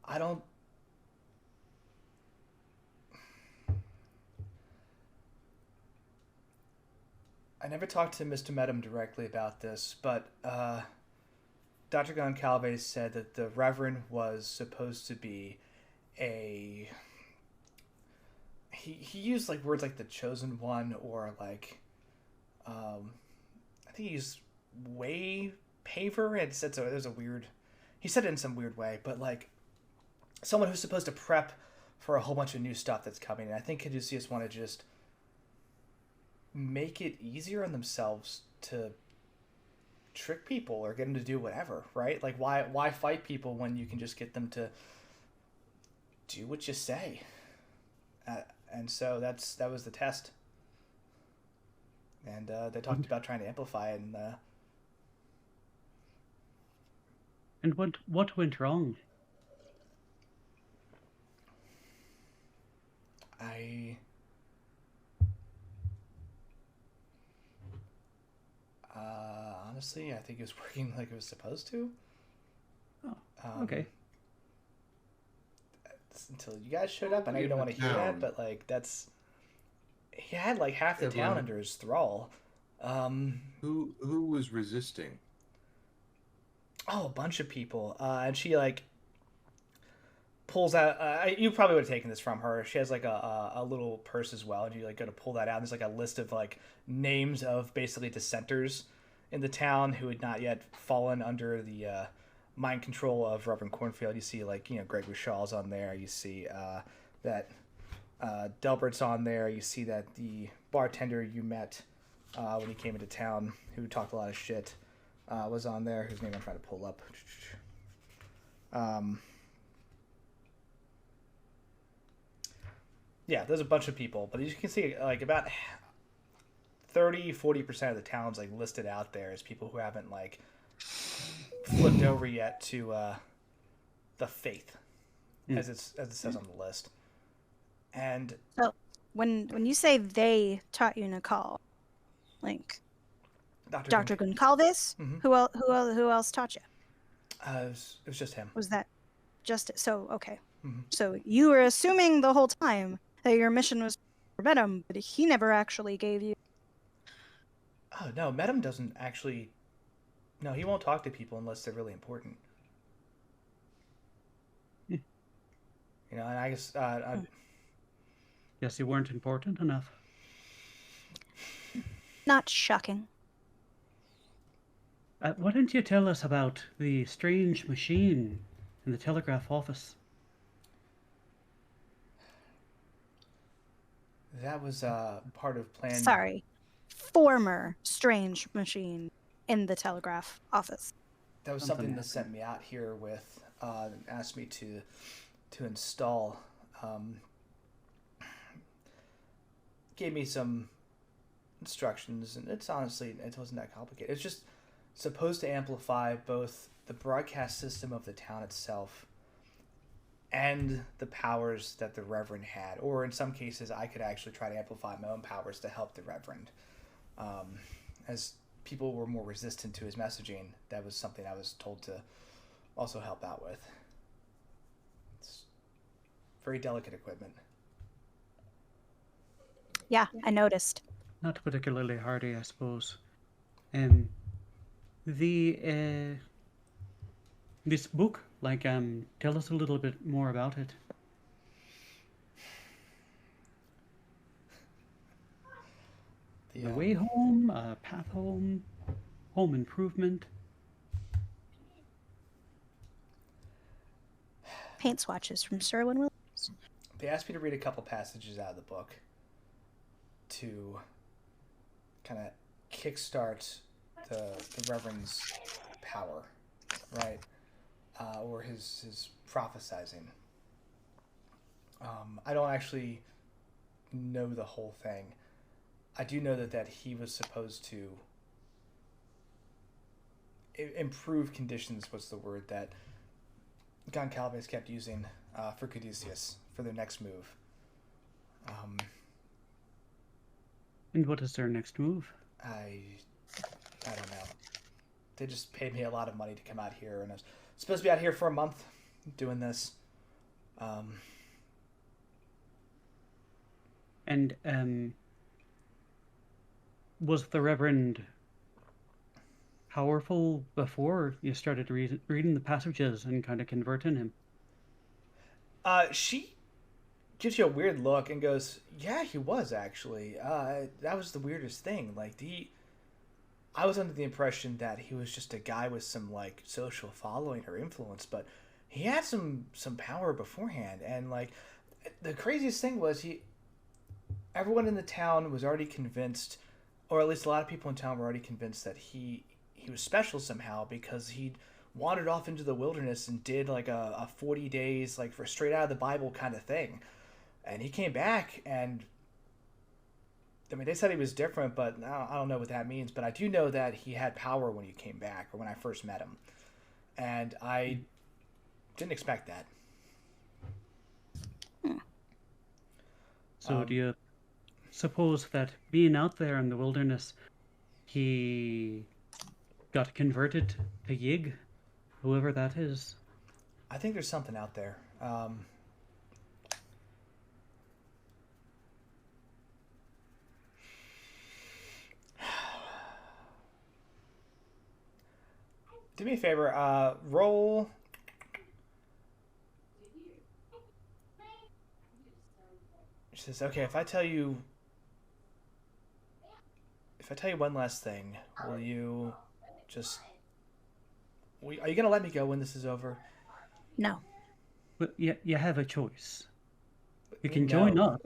I don't. I never talked to Mr. Medham directly about this, but Dr. Goncalves said that the Reverend was supposed to be a... He used like words like the Chosen One, or like... I think he used way paver. It said so. There's a weird... He said it in some weird way, but like someone who's supposed to prep for a whole bunch of new stuff that's coming. And I think Caduceus wanted to just make it easier on themselves to trick people or get them to do whatever, right? Like why fight people when you can just get them to do what you say? And so that was the test. And they talked about trying to amplify it, and what went wrong? Honestly, I think it was working like it was supposed to. Oh, okay. Until you guys showed up. I know you don't want to hear that, but like he had like half the town under his thrall. Who was resisting? Oh, a bunch of people. And she like pulls out. You probably would have taken this from her. She has like a little purse as well, and you like go to pull that out. And there's like a list of like names of basically dissenters in the town who had not yet fallen under the mind control of Reverend Cornfield. You see like Greg Shaw's on there. You see that Delbert's on there. You see that the bartender you met when he came into town, who talked a lot of shit, was on there. Whose name I'm trying to pull up. Yeah, there's a bunch of people, but as you can see, like about 30-40% of the town's like listed out there as people who haven't like flipped over yet to the faith, as it says on the list. And so when you say they taught you Nicole, like Dr. Goncalves, who else taught you? It was just him. Was that just so? Okay. Mm-hmm. So you were assuming the whole time that your mission was for Medham, but he never actually gave you. Oh no, Medham doesn't actually. No, he won't talk to people unless they're really important. And I guess. Yes, you weren't important enough. Not shocking. Why don't you tell us about the strange machine in the telegraph office? That was part of plan. Sorry, former strange machine in the telegraph office. That was something that sent me out here with, asked me to install. Gave me some instructions, and it wasn't that complicated. It's just supposed to amplify both the broadcast system of the town itself and the powers that the Reverend had, or in some cases I could actually try to amplify my own powers to help the Reverend. As people were more resistant to his messaging, that was something I was told to also help out with. It's very delicate equipment. Yeah, I noticed. Not particularly hardy, I suppose. And the this book, like, tell us a little bit more about it. The way home, path home, home improvement. Paint swatches from Sherwin Williams. They asked me to read a couple passages out of the book to kind of kickstart the Reverend's power, right? Or his prophesizing. I don't actually know the whole thing. I do know that he was supposed to improve conditions. What's the word that Goncalves kept using for Caduceus for their next move? And what is their next move? I don't know. They just paid me a lot of money to come out here, and I was supposed to be out here for a month doing this. Was the Reverend powerful before you started reading the passages and kind of converting him? She gives you a weird look and goes, "Yeah, he was actually. That was the weirdest thing. Like I was under the impression that he was just a guy with some like social following or influence, but he had some power beforehand. And like the craziest thing was everyone in the town was already convinced, or at least a lot of people in town were already convinced that he was special somehow because he'd wandered off into the wilderness and did like a 40 days like for straight out of the Bible kind of thing, and he came back and." I mean, they said he was different, but I don't know what that means. But I do know that he had power when he came back, or when I first met him. And I didn't expect that. So do you suppose that being out there in the wilderness, he got converted to Yig, whoever that is? I think there's something out there. Do me a favor, roll. She says, "Okay, if I tell you one last thing, will you just? Are you gonna let me go when this is over?" No. But you have a choice. You can join up.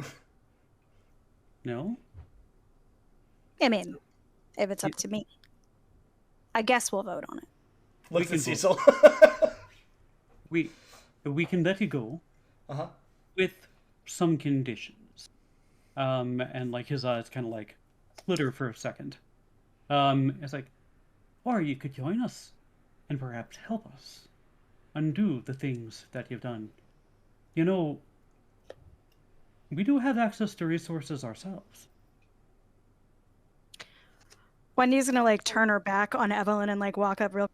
No? I mean, if it's up to me, I guess we'll vote on it. Looks at Cecil. we can let you go. With some conditions. And like his eyes kind of like flitter for a second. It's like, or you could join us and perhaps help us undo the things that you've done. You know, we do have access to resources ourselves. Wendy's gonna like turn her back on Evelyn and like walk up real.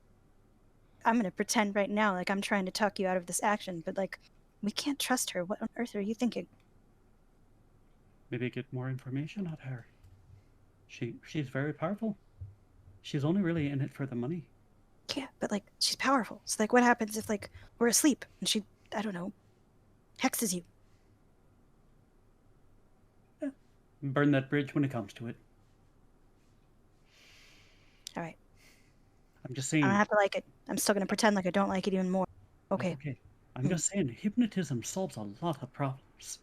I'm gonna pretend right now like I'm trying to talk you out of this action, but like we can't trust her. What on earth are you thinking? Maybe get more information on her. She's very powerful. She's only really in it for the money. Yeah, but like she's powerful. So like what happens if like we're asleep and she, I don't know, hexes you? Yeah. Burn that bridge when it comes to it. All right. I'm just saying. I don't have to like it. I'm still gonna pretend like I don't like it even more. Okay. Okay. I'm just saying hypnotism solves a lot of problems.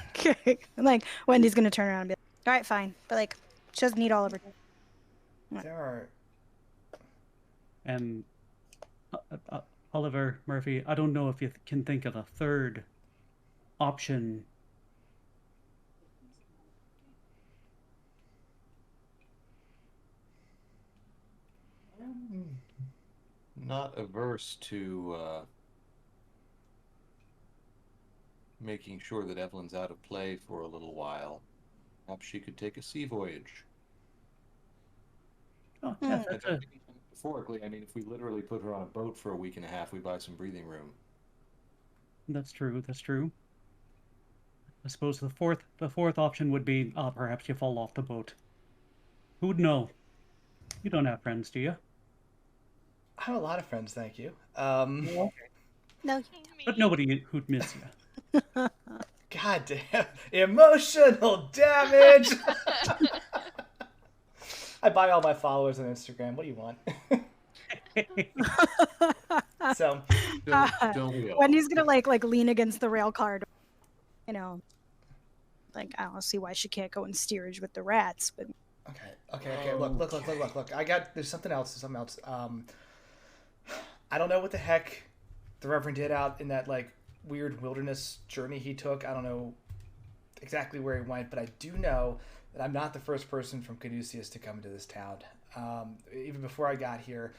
Okay. And like Wendy's gonna turn around and be like, all right, fine. But like she doesn't need all of her. There are. Oliver Murphy, I don't know if you can think of a third option. Not averse to making sure that Evelyn's out of play for a little while. Perhaps she could take a sea voyage. Oh, yeah, Metaphorically, I mean, if we literally put her on a boat for a week and a half, we buy some breathing room. That's true. That's true. I suppose the fourth option would be, perhaps you fall off the boat. Who'd know? You don't have friends, do you? I have a lot of friends, thank you. Well, No. but Me. nobody who'd miss you. God damn. Emotional damage! I buy all my followers on Instagram. What do you want? So, Don't we all? Wendy's gonna like lean against the rail car, you know, like I don't see why she can't go in steerage with the rats, but okay. Look. There's something else. I don't know what the heck the Reverend did out in that like weird wilderness journey he took. I don't know exactly where he went, but I do know that I'm not the first person from Caduceus to come into this town. Even before I got here,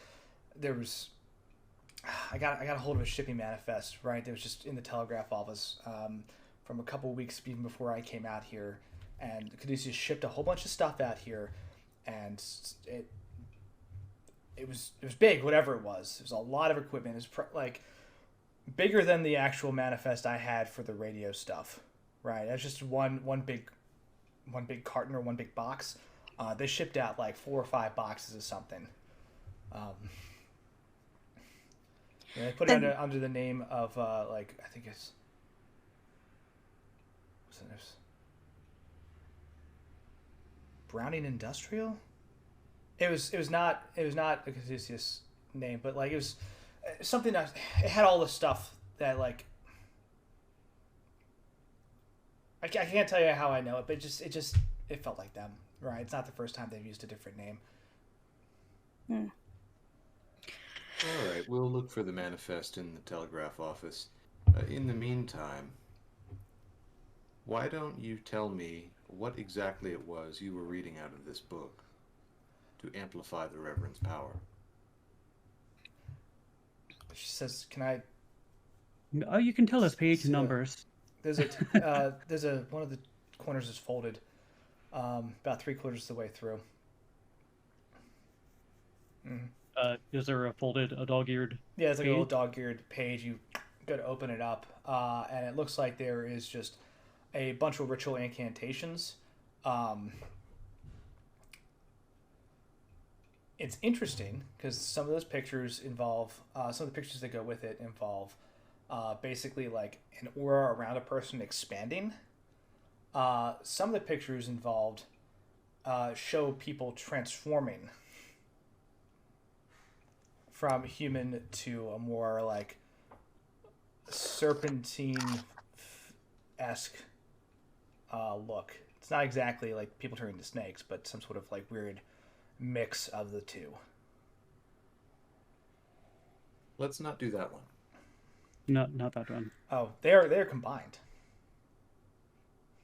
I got a hold of a shipping manifest, right? That was just in the telegraph office from a couple weeks even before I came out here, and Caduceus shipped a whole bunch of stuff out here, and it was big, whatever it was. It was a lot of equipment. It was like bigger than the actual manifest I had for the radio stuff, right? That's just one big carton or one big box. They shipped out like 4 or 5 boxes of something. They put it under the name of like I think it's Browning Industrial. It was not a Caduceus name, but like it was something that it had all the stuff that like I can't tell you how I know it, but it felt like them, right? It's not the first time they've used a different name. All right, we'll look for the manifest in the telegraph office. In the meantime, why don't you tell me what exactly it was you were reading out of this book to amplify the Reverend's power? She says, "Can I?" Oh, you can tell us page So- numbers. There's one of the corners is folded, about 3/4 of the way through. Is there a dog-eared? Yeah, it's like a page? little dog-eared page. You go to open it up, and it looks like there is just a bunch of ritual incantations. It's interesting because some of those pictures involve some of the pictures that go with it involve basically like an aura around a person expanding. Some of the pictures involved show people transforming from human to a more like serpentine-esque look. It's not exactly like people turning into snakes, but some sort of like weird mix of the two. Let's not do that one. No, not that one. Oh, they're combined.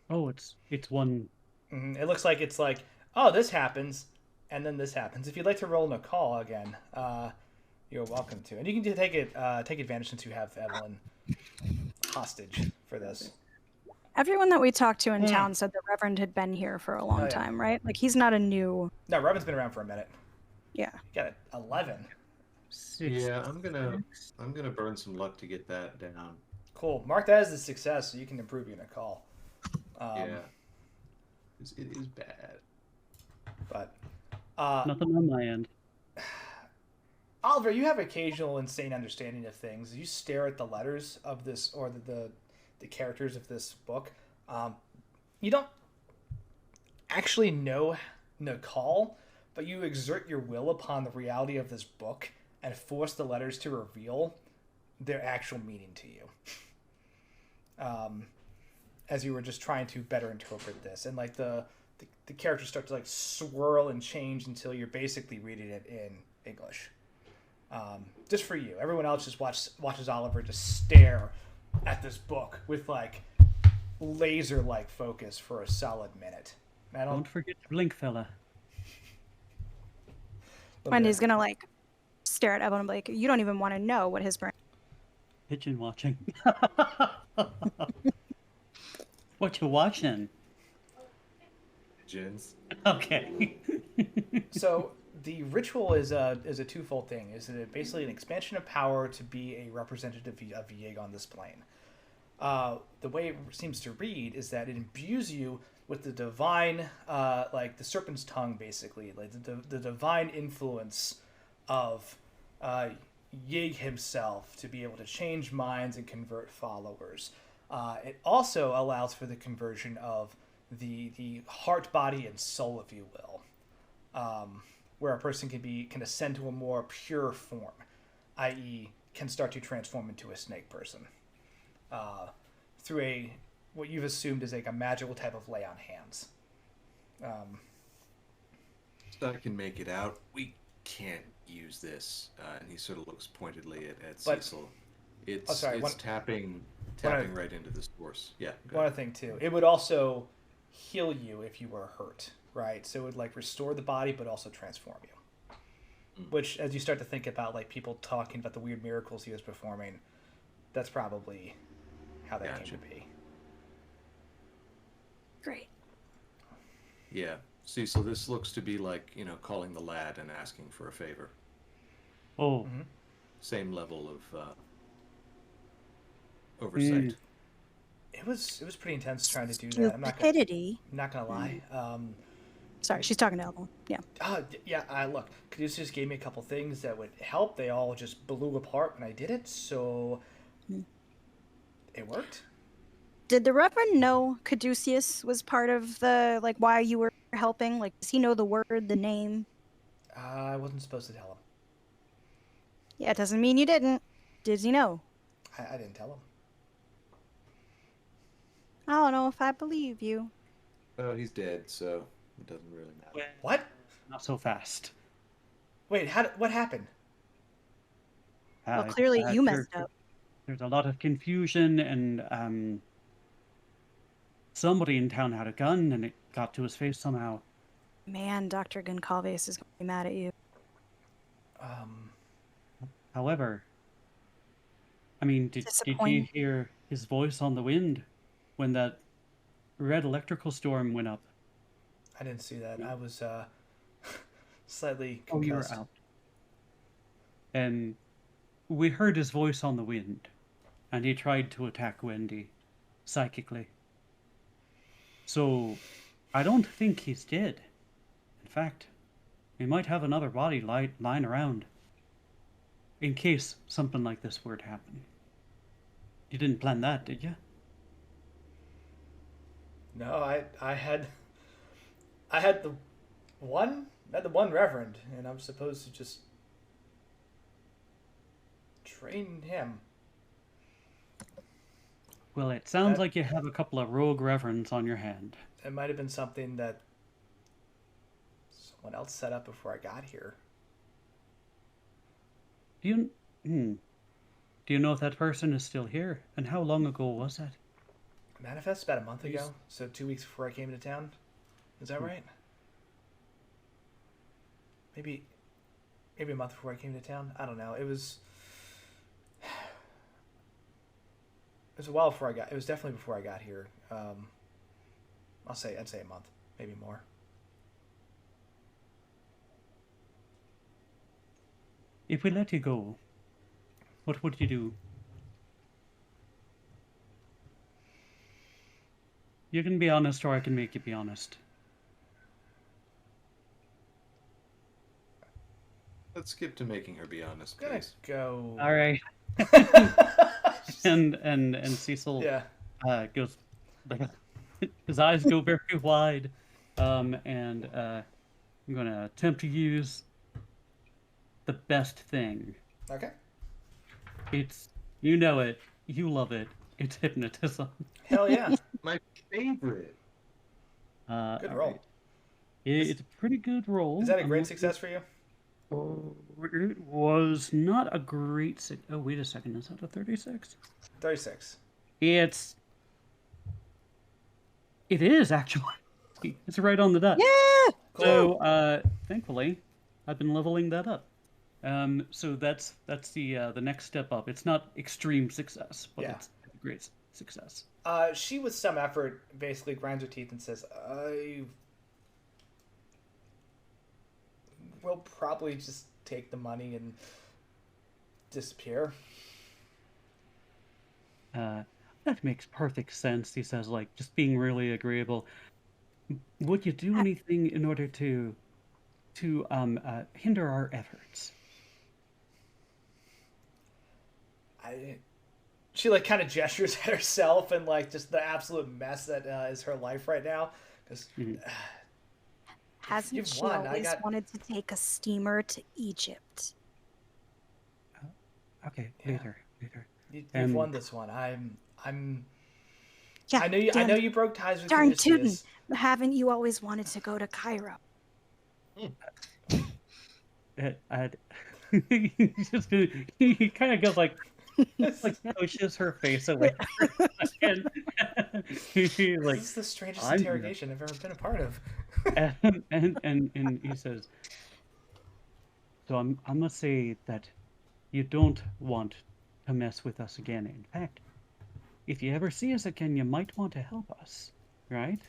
Oh, it's one. It looks like it's like, oh, this happens, and then this happens. If you'd like to roll a call again, you're welcome to, and you can take advantage since you have Evelyn hostage for this. everyone that we talked to in town said the Reverend had been here for a long yeah. time, right? Like he's not a new. No, Revan's been around for a minute. Yeah. Got it. 11. Yeah, I'm gonna burn some luck to get that down. Cool. Mark that as a success, so you can improve your call. Yeah, it is bad. But Nothing on my end. Oliver, you have occasional insane understanding of things. You stare at the letters of this, or the characters of this book. You don't actually know Nicole, but you exert your will upon the reality of this book and force the letters to reveal their actual meaning to you. As you were just trying to better interpret this, and like the characters start to like swirl and change until you're basically reading it in English. Just for you. Everyone else just watches Oliver just stare at this book with like laser-like focus for a solid minute. And Don't forget to blink, fella. Wendy's gonna like stare at Evelyn and be like, you don't even want to know what his brain. Pigeon watching. What you watching? Jins. Okay. So the ritual is a twofold thing. Is it basically an expansion of power to be a representative of Yig on this plane? the way it seems to read is that it imbues you with the divine, like the serpent's tongue, basically, like the divine influence of Yig himself to be able to change minds and convert followers. It also allows for the conversion of the heart, body, and soul, if you will, where a person can ascend to a more pure form, i.e., can start to transform into a snake person through what you've assumed is like a magical type of lay on hands. So I can make it out. We can't use this, and he sort of looks pointedly at But- Cecil. It's tapping right into the source. Yeah. go One ahead. other thing too, it would also heal you if you were hurt, right? So it would like restore the body, but also transform you. Which, as you start to think about like people talking about the weird miracles he was performing, that's probably how that Gotcha. came to be. Great. Yeah. Cecil, this looks to be like, calling the lad and asking for a favor. Oh, Same level of oversight. It was pretty intense trying to do that. I'm Stupidity. not gonna lie. Sorry, she's talking to Elmo. Yeah. Look, Caduceus just gave me a couple things that would help. They all just blew apart when I did it, so it worked. Did the Reverend know Caduceus was part of the, like, why you were helping? Like, does he know the word, the name? I wasn't supposed to tell him. Yeah, it doesn't mean you didn't. Did he know? I didn't tell him. I don't know if I believe you. Oh, he's dead, so it doesn't really matter. well, What? not so fast. Wait, what happened? Well, clearly you messed up. There's a lot of confusion, and somebody in town had a gun, and it got to his face somehow. Man, Dr. Goncalves is going to be mad at you. However, I mean, did you Disappointing. hear his voice on the wind when that red electrical storm went up? I didn't see that. I was slightly Oh, you were concussed. out. And we heard his voice on the wind, and he tried to attack Wendy psychically. So, I don't think he's dead. In fact, we might have another body lying around, in case something like this were to happen. You didn't plan that, did you? No, I had the one reverend, and I'm supposed to just train him. Well, it sounds That- like you have a couple of rogue reverends on your hand. It might have been something that someone else set up before I got here. Do you know if that person is still here? And how long ago was that? Manifest about a month ago, so 2 weeks before I came into town. Is that right? Maybe a month before I came to town. I don't know. It was a while before I got. It was definitely before I got here. I'd say a month, maybe more. If we let you go, what would you do? You can be honest, or I can make you be honest. Let's skip to making her be honest, I'm gonna please. go. All right. And Cecil Yeah. goes, his eyes go very wide, and I'm gonna attempt to use the best thing. Okay. It's, you know it, you love it. It's hypnotism. Hell yeah. My favorite. Good All roll. right. It's a pretty good roll. Is that a I'm great looking- success for you? It was not a great. Oh, wait a second. Is that a 36? 36. It is actually. It's right on the dot. Yeah! Cool. So, thankfully, I've been leveling that up. So that's the next step up. It's not extreme success, but Yeah. it's a great success. She, with some effort, basically grinds her teeth and says, "I will probably just take the money and disappear." That makes perfect sense, he says, like, just being really agreeable. Would you do anything in order to hinder our efforts? She like kind of gestures at herself and like just the absolute mess that is her life right now. Because Hasn't you've she won. always wanted to take a steamer to Egypt? Okay, Yeah. later. You've won this one. I'm. Yeah, I know you. I know you broke ties with darn tootin'. Odysseus. Haven't you always wanted to go to Cairo? He kind of goes like pushes her face away for a second. He's like, This is the strangest I'm gonna- interrogation I've ever been a part of. and he says, so I must say that you don't want to mess with us again. In fact, if you ever see us again, you might want to help us, right?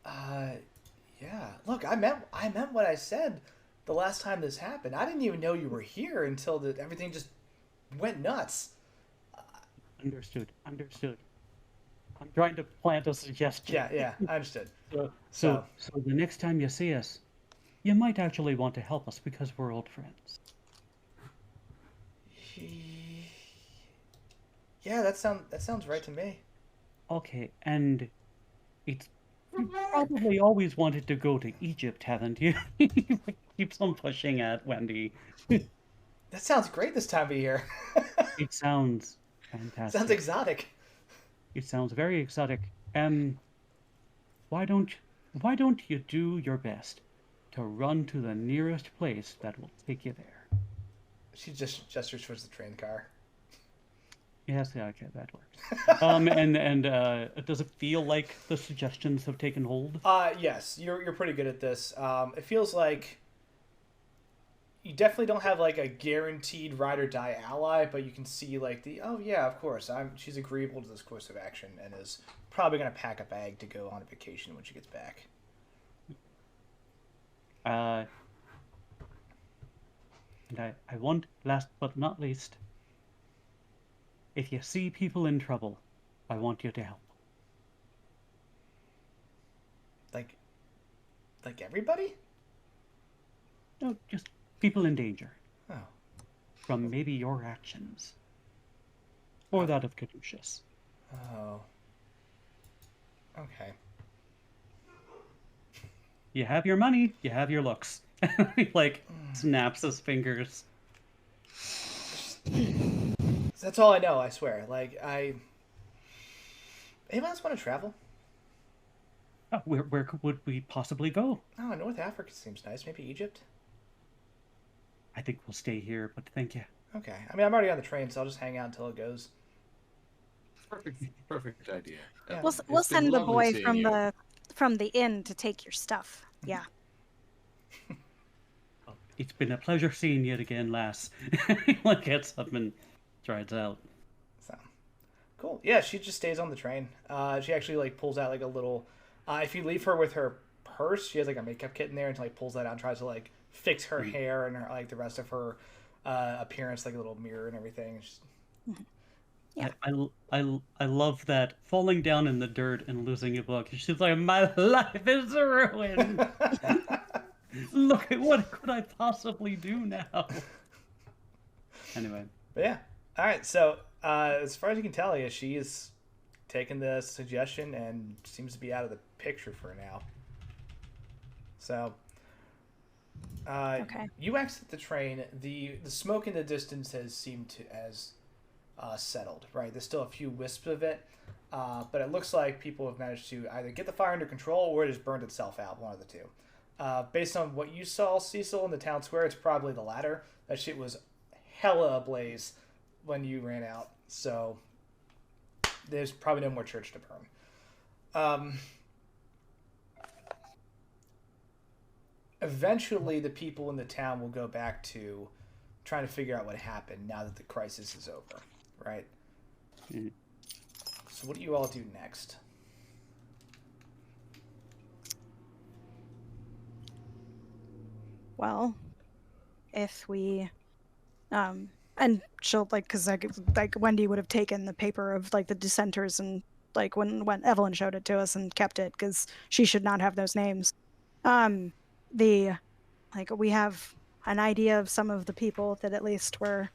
Yeah. Look, I meant what I said the last time this happened. I didn't even know you were here until everything just went nuts. Understood. I'm trying to plant a suggestion. Yeah, I understood. So the next time you see us, you might actually want to help us because we're old friends. Yeah, that sounds right to me. Okay, and you've probably always wanted to go to Egypt, haven't you? Like, keeps on pushing at Wendy. That sounds great this time of year. It sounds fantastic. Sounds exotic. It sounds very exotic. Why don't you do your best to run to the nearest place that will take you there? She just gestures towards the train car. Yes, yeah, okay, that works. And does it feel like the suggestions have taken hold? Yes, you're pretty good at this. It feels like you definitely don't have like a guaranteed ride or die ally, but you can see like of course, she's agreeable to this course of action and is probably gonna pack a bag to go on a vacation when she gets back. And I want, last but not least, if you see people in trouble, I want you to help. Like everybody? No, just people in danger. Oh. From maybe your actions. Or that of Caduceus. Oh. Okay. You have your money, you have your looks. He like snaps his fingers. That's all I know, I swear. Like, anyone else want to travel? Where would we possibly go? Oh, North Africa seems nice. Maybe Egypt? I think we'll stay here, but thank you. Okay. I mean, I'm already on the train, so I'll just hang out until it goes. Perfect idea. Yeah. We'll send the boy seeing you. from the inn to take your stuff. Yeah. Oh, it's been a pleasure seeing you again, lass. He like gets up and strides out. So, cool. Yeah, she just stays on the train. She actually like pulls out like a little. If you leave her with her purse, she has like a makeup kit in there, and she like pulls that out and tries to like fix her hair and her, like the rest of her appearance, like a little mirror and everything. Just... Yeah. I love that falling down in the dirt and losing a book. She's like, my life is ruined. Look at what could I possibly do now? Anyway. But yeah. All right. So as far as you can tell, yeah, she is taking the suggestion and seems to be out of the picture for now. So Okay. you exit the train. The smoke in the distance has settled, right? There's still a few wisps of it, but it looks like people have managed to either get the fire under control or it has burned itself out, one of the two. Based on what you saw, Cecil, in the town square, it's probably the latter. That shit was hella ablaze when you ran out, so there's probably no more church to burn. Eventually, the people in the town will go back to trying to figure out what happened now that the crisis is over, right? Mm. So what do you all do next? Well, if we And she'll like, because like Wendy would have taken the paper of like the dissenters and like when Evelyn showed it to us and kept it because she should not have those names. The like we have an idea of some of the people that at least were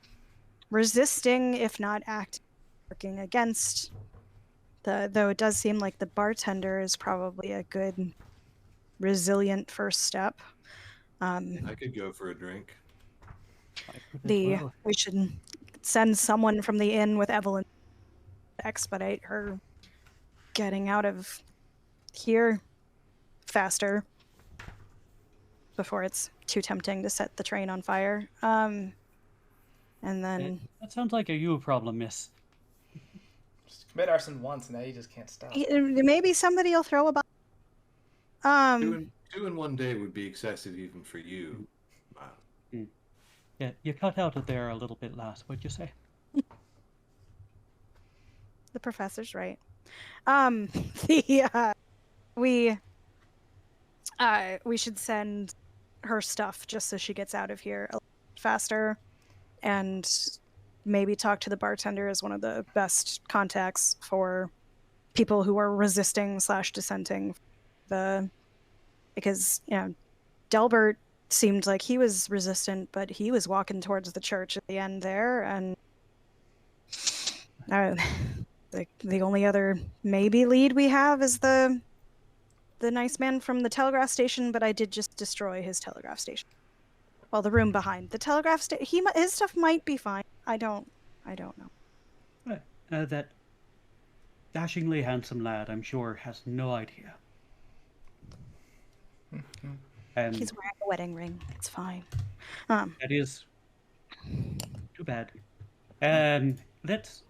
resisting, if not working against. Though it does seem like the bartender is probably a good, resilient first step. I could go for a drink. We should send someone from the inn with Evelyn to expedite her getting out of here faster before it's too tempting to set the train on fire. And then That sounds like a you problem, miss. Just commit arson once, and now you just can't stop. maybe somebody will throw a bomb. Two in one day would be excessive even for you. Wow. Yeah, you cut out of there a little bit last. What'd you say? The professor's right. We should send her stuff just so she gets out of here a little faster, and maybe talk to the bartender as one of the best contacts for people who are resisting / dissenting. Because Delbert seemed like he was resistant, but he was walking towards the church at the end there, and the only other maybe lead we have is the nice man from the telegraph station, but I did just destroy his telegraph station. Well, the room behind the telegraph station, his stuff might be fine. I don't know. That dashingly handsome lad, I'm sure, has no idea. He's wearing a wedding ring. It's fine. That is too bad. Let's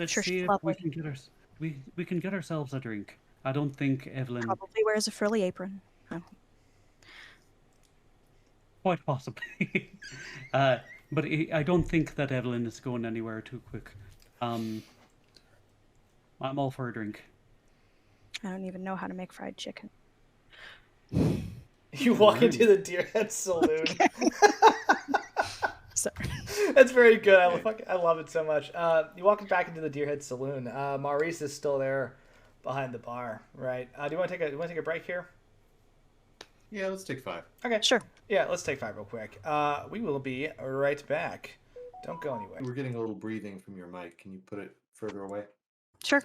Sure, see if lovely. we can get ourselves a drink. I don't think Evelyn. Probably wears a frilly apron. Oh. Quite possibly. But I don't think that Evelyn is going anywhere too quick. I'm all for a drink. I don't even know how to make fried chicken. You walk into the Deerhead Saloon. Sorry. That's very good. I love it so much. You walk back into the Deerhead Saloon. Maurice is still there behind the bar, right? Do you want to take a break here? Yeah, let's take 5. Okay, Sure. Yeah, let's take 5 real quick. We will be right back. Don't go anywhere. We're getting a little breathing from your mic. Can you put it further away? Sure.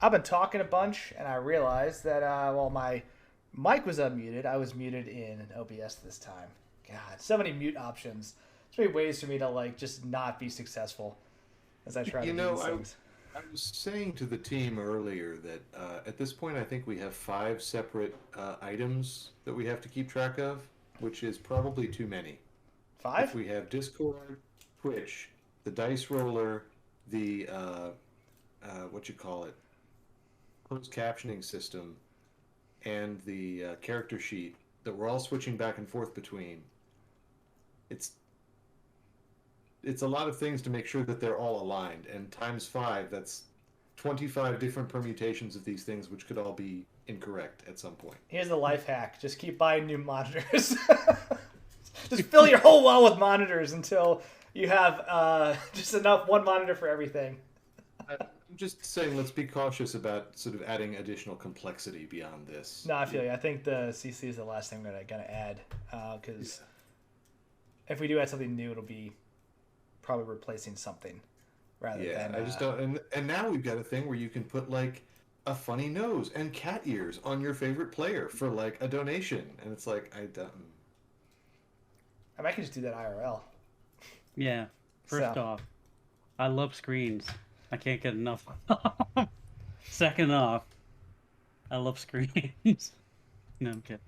I've been talking a bunch, and I realized that while my mic was unmuted, I was muted in OBS this time. God, so many mute options. So many ways for me to like just not be successful as I try to do these things. I was saying to the team earlier that at this point I think we have 5 separate items that we have to keep track of, which is probably too many. 5? If we have Discord, Twitch, the dice roller, the closed captioning system, and the character sheet that we're all switching back and forth between. It's a lot of things to make sure that they're all aligned, and times 5, that's 25 different permutations of these things, which could all be incorrect at some point. Here's the life hack. Just keep buying new monitors. Just fill your whole wall with monitors until you have just enough, one monitor for everything. I'm just saying, let's be cautious about sort of adding additional complexity beyond this. No, I feel you. I think the CC is the last thing that I'm going to add, because if we do add something new, it'll be probably replacing something rather than... I just don't... And now we've got a thing where you can put, like, a funny nose and cat ears on your favorite player for, like, a donation. And it's like, I don't... I mean, I can just do that IRL. Yeah. First off, I love screens. I can't get enough. Second off, I love screens. No, I'm kidding.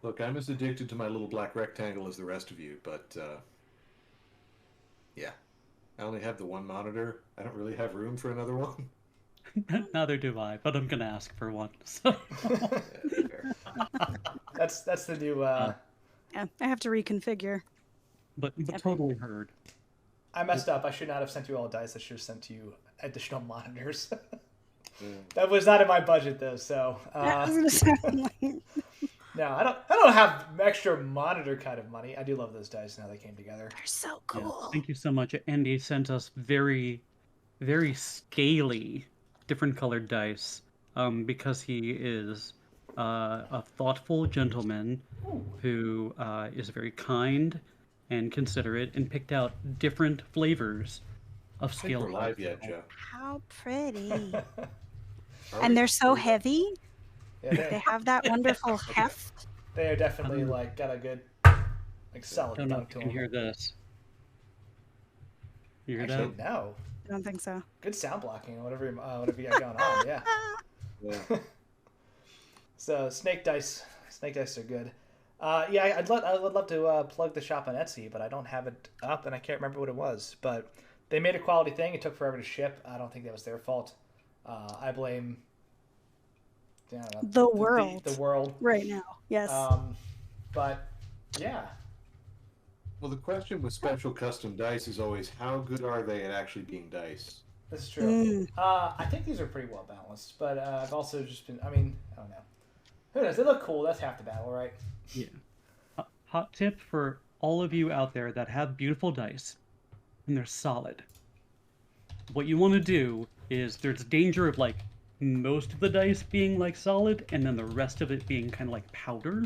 Look, I'm as addicted to my little black rectangle as the rest of you, but yeah. I only have the one monitor. I don't really have room for another one. Neither do I, but I'm gonna ask for one. So. That's the new... Yeah, I have to reconfigure. But totally heard. I messed up. I should not have sent you all dice. I should have sent you additional monitors. That was not in my budget though. So I was gonna say, like, no, I don't have extra monitor kind of money. I do love those dice and how they came together. they're so Yeah, cool. thank you so much. Andy sent us very, very scaly, different colored dice, because he is a thoughtful gentleman who is very kind and considerate, and picked out different flavors of I think scale we're live dice. yet, Joe. How pretty. Are And we? they're so heavy. Yeah, They have that wonderful heft. they are definitely like got a good like I solid don't know dunk if to you can them. hear this. You hear Actually, that? no. I don't think so. Good sound blocking, whatever you got going on. Yeah. Yeah. So snake dice are good. Yeah, I would love to plug the shop on Etsy, but I don't have it up, and I can't remember what it was. But they made a quality thing. It took forever to ship. I don't think that was their fault. I blame The world. The world. Right now. Yes. But yeah, Well, the question with special custom dice is always how good are they at actually being dice? this is true. I think these are pretty well balanced, but I've also just been. I mean, I don't know. Who knows? They look cool. That's half the battle, right? Yeah. Hot tip for all of you out there that have beautiful dice and they're solid. What you want to do is there's danger of like most of the dice being like solid and then the rest of it being kind of like powder,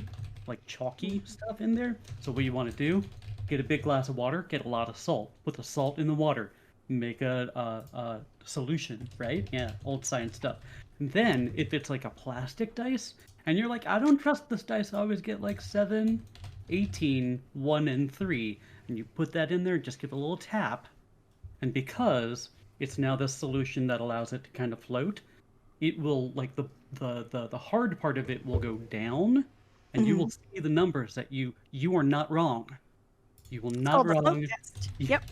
like chalky stuff in there. So what you want to do, get a big glass of water, get a lot of salt, put the salt in the water, make a solution, right? Yeah, old science stuff. And then if it's like a plastic dice and you're like, I don't trust this dice, I always get like 7, 18, 1, and 3, and you put that in there, just give it a little tap, and because it's now this solution that allows it to kind of float, it will, like, the hard part of it will go down, and you will see the numbers that you are not wrong. You will not the float wrong. test. Yep.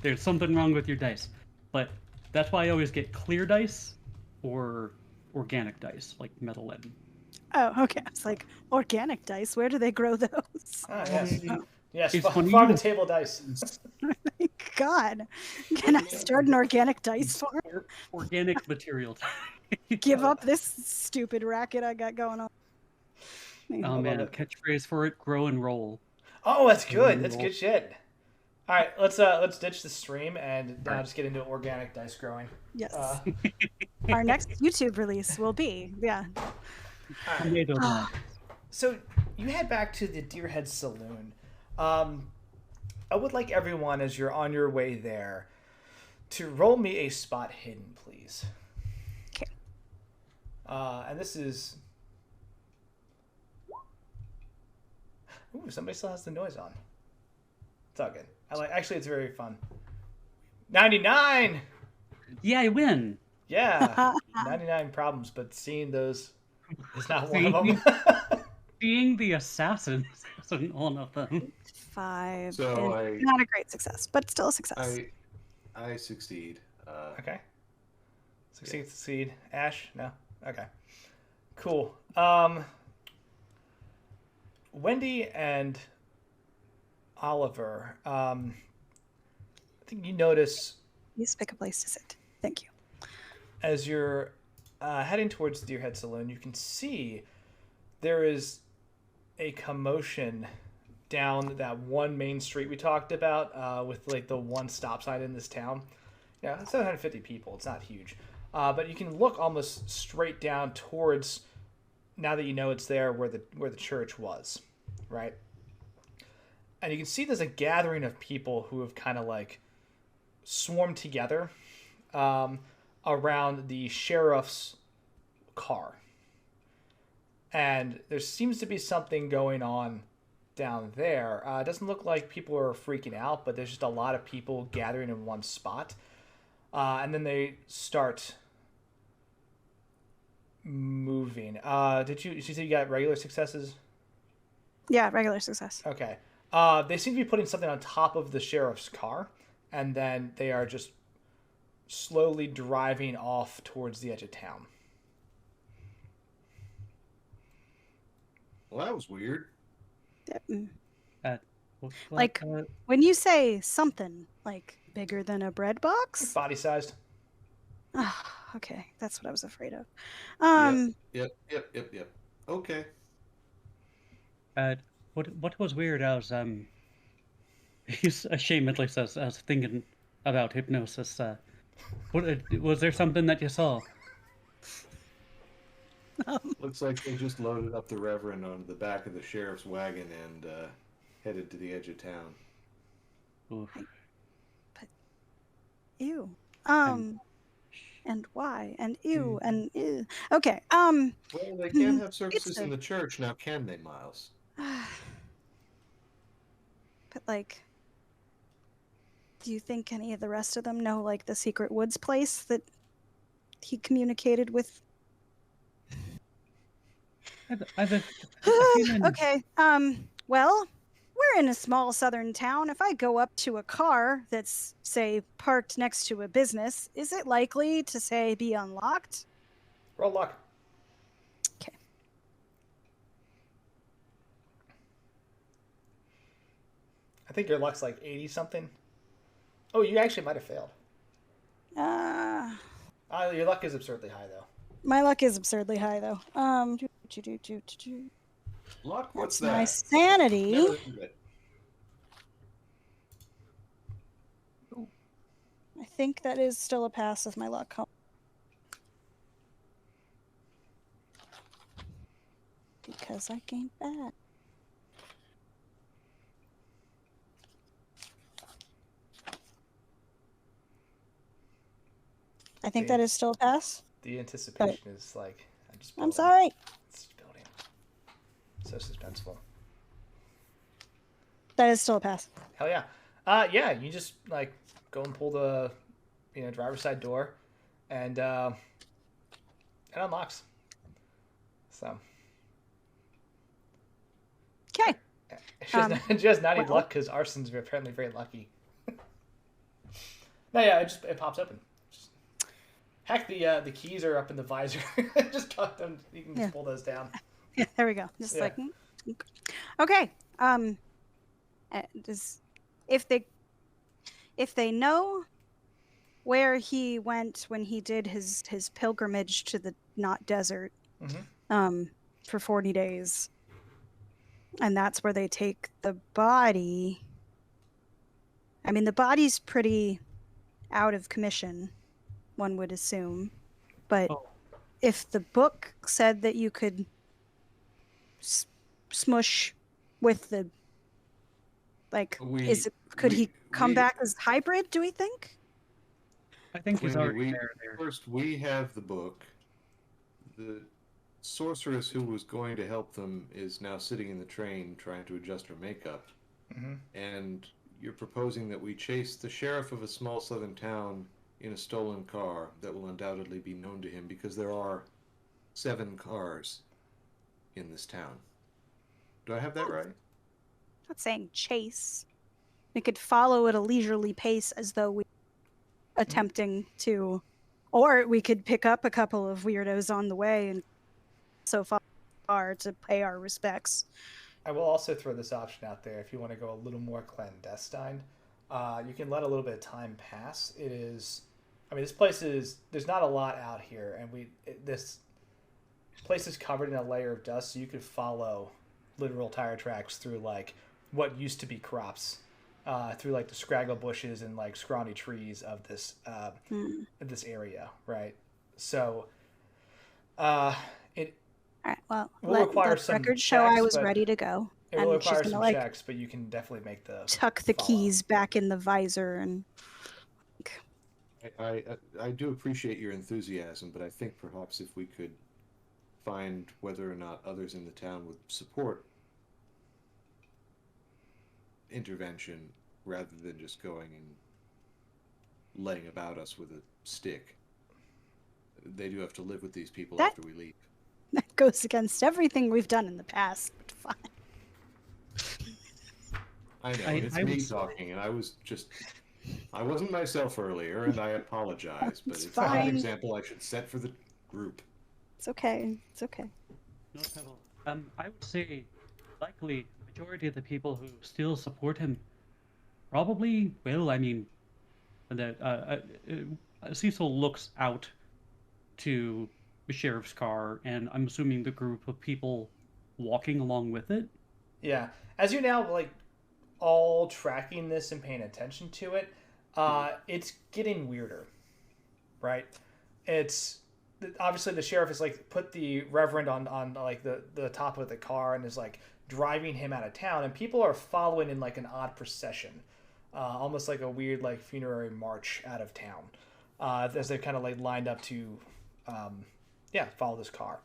There's something wrong with your dice. But that's why I always get clear dice or organic dice, like metal lead. Oh, okay. It's like organic dice. Where do they grow those? Ah, yes. Yes, It's funny farm to you- table dice. God, can I start an organic dice farm? Organic material. Give up this stupid racket I got going on. Oh man, it. catchphrase for it: grow and roll. Oh, that's good. That's good shit. All right, let's ditch the stream and now just get into organic dice growing. Yes. Uh, Our next YouTube release will be, Tomato dice. So you head back to the Deerhead Saloon. I would like everyone, as you're on your way there, to roll me a spot hidden, please. Okay. And this is. Ooh, somebody still has the noise on. It's all good. Actually, it's very fun. 99. Yeah, I win. Yeah, 99 problems, but seeing those is not one of them. Being the assassin isn't one of them. 5. So and not a great success, but still a success. I succeed. Okay. Succeed. Ash? No? Okay. Cool. Wendy and Oliver, I think you notice Please pick a place to sit. Thank you. as you're heading towards the Deerhead Saloon, you can see there is a commotion down that one main street we talked about with like the one stop sign in this town. Yeah, 750 people. It's not huge. But you can look almost straight down towards, now that you know it's there, where the church was, right? And you can see there's a gathering of people who have kind of like swarmed together around the sheriff's car. And there seems to be something going on down there. It doesn't look like people are freaking out, but there's just a lot of people gathering in one spot. And then they start moving. Did you say you got regular successes? Yeah, regular success. Okay. They seem to be putting something on top of the sheriff's car, and then they are just slowly driving off towards the edge of town. Well, that was weird. Mm. Like, when you say something, like, bigger than a bread box? Body sized. Okay, that's what I was afraid of. Yep. Okay. What was weird, he ashamedly says, I was thinking about hypnosis. Was there something that you saw? Looks like they just loaded up the Reverend onto the back of the sheriff's wagon and headed to the edge of town. Oof. But, ew. And why? And ew, Mm. and ew. Okay, Well, they can't have services it's a- in the church now, can they, Miles? But, like, do you think any of the rest of them know, like, the secret woods place that he communicated with? I've a feeling... Okay, well, we're in a small southern town. If I go up to a car that's, say, parked next to a business, is it likely to, say, be unlocked? Roll luck. Okay. I think your luck's like 80 something. Oh, you actually might have failed. Your luck is absurdly high, though. My luck is absurdly high, though. Luck? What's That's that? my sanity. Never heard of it. I think that is still a pass with my luck. Because I came back. I think that is still a pass. The anticipation is like... I'm sorry. It's building. So suspenseful. That is still a pass. Hell yeah. Yeah, you just, like, go and pull the, driver's side door, and it unlocks. So... Okay. She has not any luck because Arson's apparently very lucky. No, yeah, it pops open. Heck, the keys are up in the visor. Just tuck them. You can just pull those down. Yeah, there we go. Just like, okay. If they know where he went when he did his pilgrimage to the not desert, for 40 days. And that's where they take the body. I mean, the body's pretty out of commission, one would assume. But if the book said that you could smush with the... Like, could he come back as hybrid, do we think? I think he's already there. First, we have the book. The sorceress who was going to help them is now sitting in the train trying to adjust her makeup. And you're proposing that we chase the sheriff of a small southern town in a stolen car that will undoubtedly be known to him because there are 7 cars in this town. Do I have that right? I'm not saying chase. We could follow at a leisurely pace as though we were attempting to... Or we could pick up a couple of weirdos on the way and so far to pay our respects. I will also throw this option out there if you want to go a little more clandestine. You can let a little bit of time pass. This place is... There's not a lot out here, and this place is covered in a layer of dust, so you could follow literal tire tracks through, like, what used to be crops, through, like, the scraggle bushes and, like, scrawny trees of this this area, right? So, All right, well, will require let the some record show checks, I was but ready to go. It will And she's require gonna, some like, checks, but you can definitely make the tuck the follow. keys back in the visor and... I do appreciate your enthusiasm, but I think perhaps if we could find whether or not others in the town would support intervention rather than just going and laying about us with a stick. They do have to live with these people after we leave. That goes against everything we've done in the past, but fine. I know, it's me talking, and I wasn't myself earlier, and I apologize, but it's not an example I should set for the group. It's okay. It's okay. No trouble. I would say likely majority of the people who still support him probably will. I mean, Cecil looks out to the sheriff's car, and I'm assuming the group of people walking along with it. Yeah. As you're now like all tracking this and paying attention to it, it's getting weirder, right? It's obviously the sheriff is like put the reverend on like the top of the car and is like driving him out of town, and people are following in like an odd procession, almost like a weird like funerary march out of town, as they kind of like lined up to follow this car.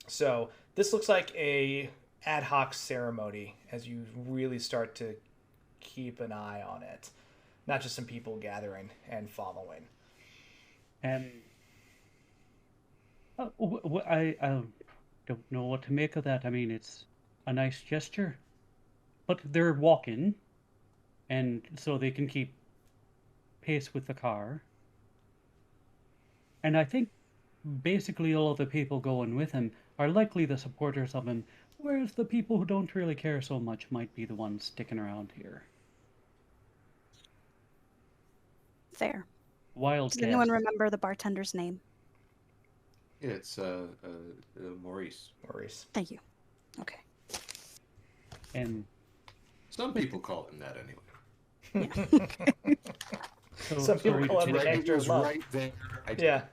So this looks like a ad hoc ceremony as you really start to keep an eye on it, not just some people gathering and following. And I don't know what to make of that. I mean, it's a nice gesture, but they're walking, and so they can keep pace with the car. And I think basically all of the people going with him are likely the supporters of him, whereas the people who don't really care so much might be the ones sticking around here. Fair. Wild Does guess. anyone remember the bartender's name? It's Maurice. Maurice. Thank you. Okay. And Some people call him that anyway. so, Some people we call him take- the Right, nectar it of was love. right there. Yeah.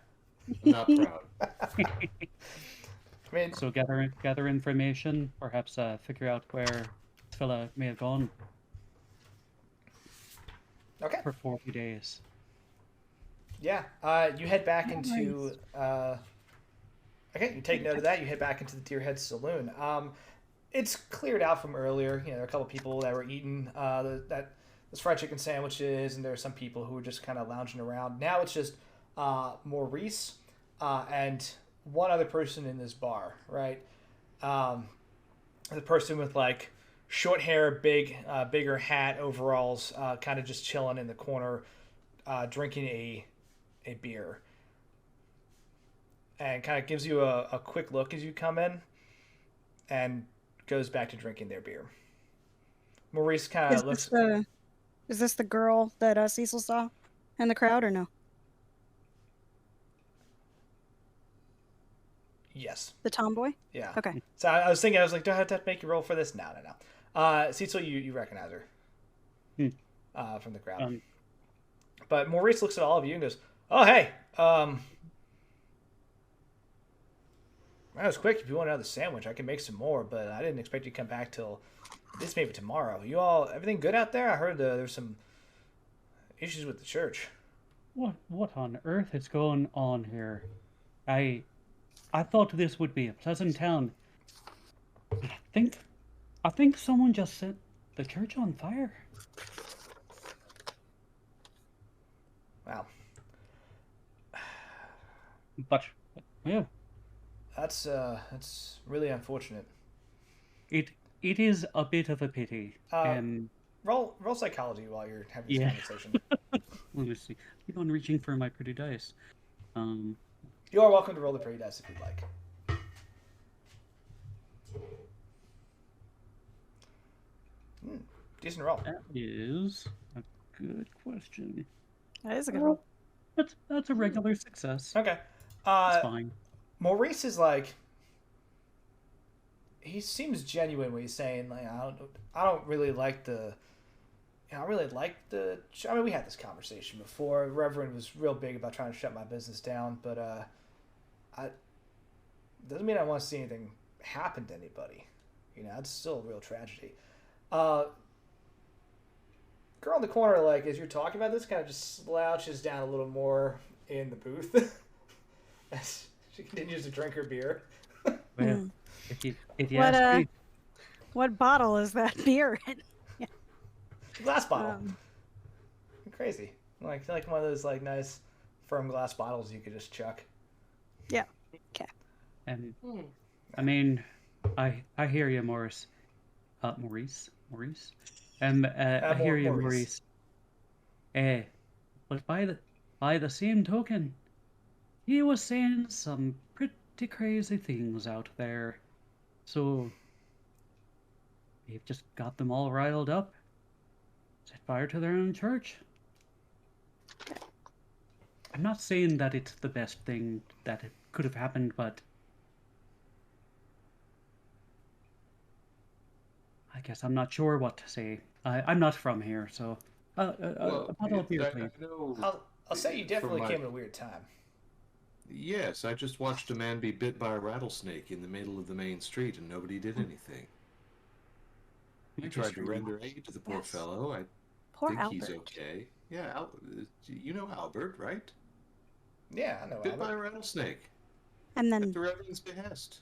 I'm not proud. I mean, So gather information, perhaps figure out where this fella may have gone okay. for 40 days. Yeah. You head back into. Okay, you take note of that. You head back into the Deerhead Saloon. It's cleared out from earlier. You know, there are a couple people that were eating those fried chicken sandwiches, and there are some people who were just kind of lounging around. Now it's just Maurice and one other person in this bar, right? The person with like short hair, bigger hat, overalls, kind of just chilling in the corner, drinking a beer, and kind of gives you a quick look as you come in, and goes back to drinking their beer. Maurice kind of looks. Is this the girl that Cecil saw in the crowd, or no? Yes. The tomboy? Yeah. Okay. So I was thinking, I was like, do I have to make you roll for this? No. Cecil, you recognize her from the crowd. But Maurice looks at all of you and goes, "Oh, hey, that was quick. If you want another sandwich, I can make some more, but I didn't expect you to come back till at least maybe tomorrow. You all, everything good out there? I heard there's some issues with the church." What on earth is going on here? I thought this would be a pleasant town. I think someone just set the church on fire. Wow. But yeah, That's really unfortunate. it is a bit of a pity. Roll psychology while you're having this Yeah. conversation. Let me see. Keep on reaching for my pretty dice. You are welcome to roll the pretty dice if you'd like. Decent roll. That is a good question. That is a good roll. That's a regular success. Okay. It's fine. Maurice is like, he seems genuine when he's saying like, I don't really like the. I mean, we had this conversation before. Reverend was real big about trying to shut my business down, but doesn't mean I want to see anything happen to anybody. You know, it's still a real tragedy. Girl in the corner, like as you're talking about this, kind of just slouches down a little more in the booth as she continues to drink her beer. Well, if you ask me, What bottle is that beer in? Glass bottle. Crazy. Like one of those like nice firm glass bottles you could just chuck. Yeah. Okay. and I mean, I hear you, Maurice. Maurice. I hear you, Maurice. Maurice. But by the same token, he was saying some pretty crazy things out there. So they've just got them all riled up. Set fire to their own church. I'm not saying that it's the best thing that it could have happened, but I guess I'm not sure what to say. I'm not from here, so a bottle of beer, I please. know. I'll say you from definitely my- came at a weird time. Yes, I just watched a man be bit by a rattlesnake in the middle of the main street, and nobody did anything. I tried to render aid to the poor Yes. fellow. I Poor think Albert. he's okay. Yeah, you know Albert, right? Yeah, I know. Bit by a Albert. rattlesnake And at then the Reverend's behest.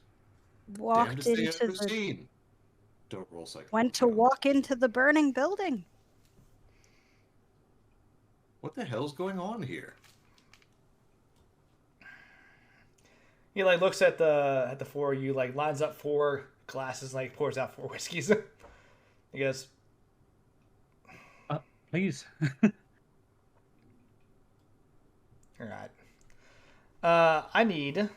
walked Damnedest thing I've into ever the seen. Don't roll psychology. went to on this. walk into the burning building. What the hell's going on here? He like looks at the four of you, like lines up 4 glasses, like pours out 4 whiskeys. He goes, Please. all right. I need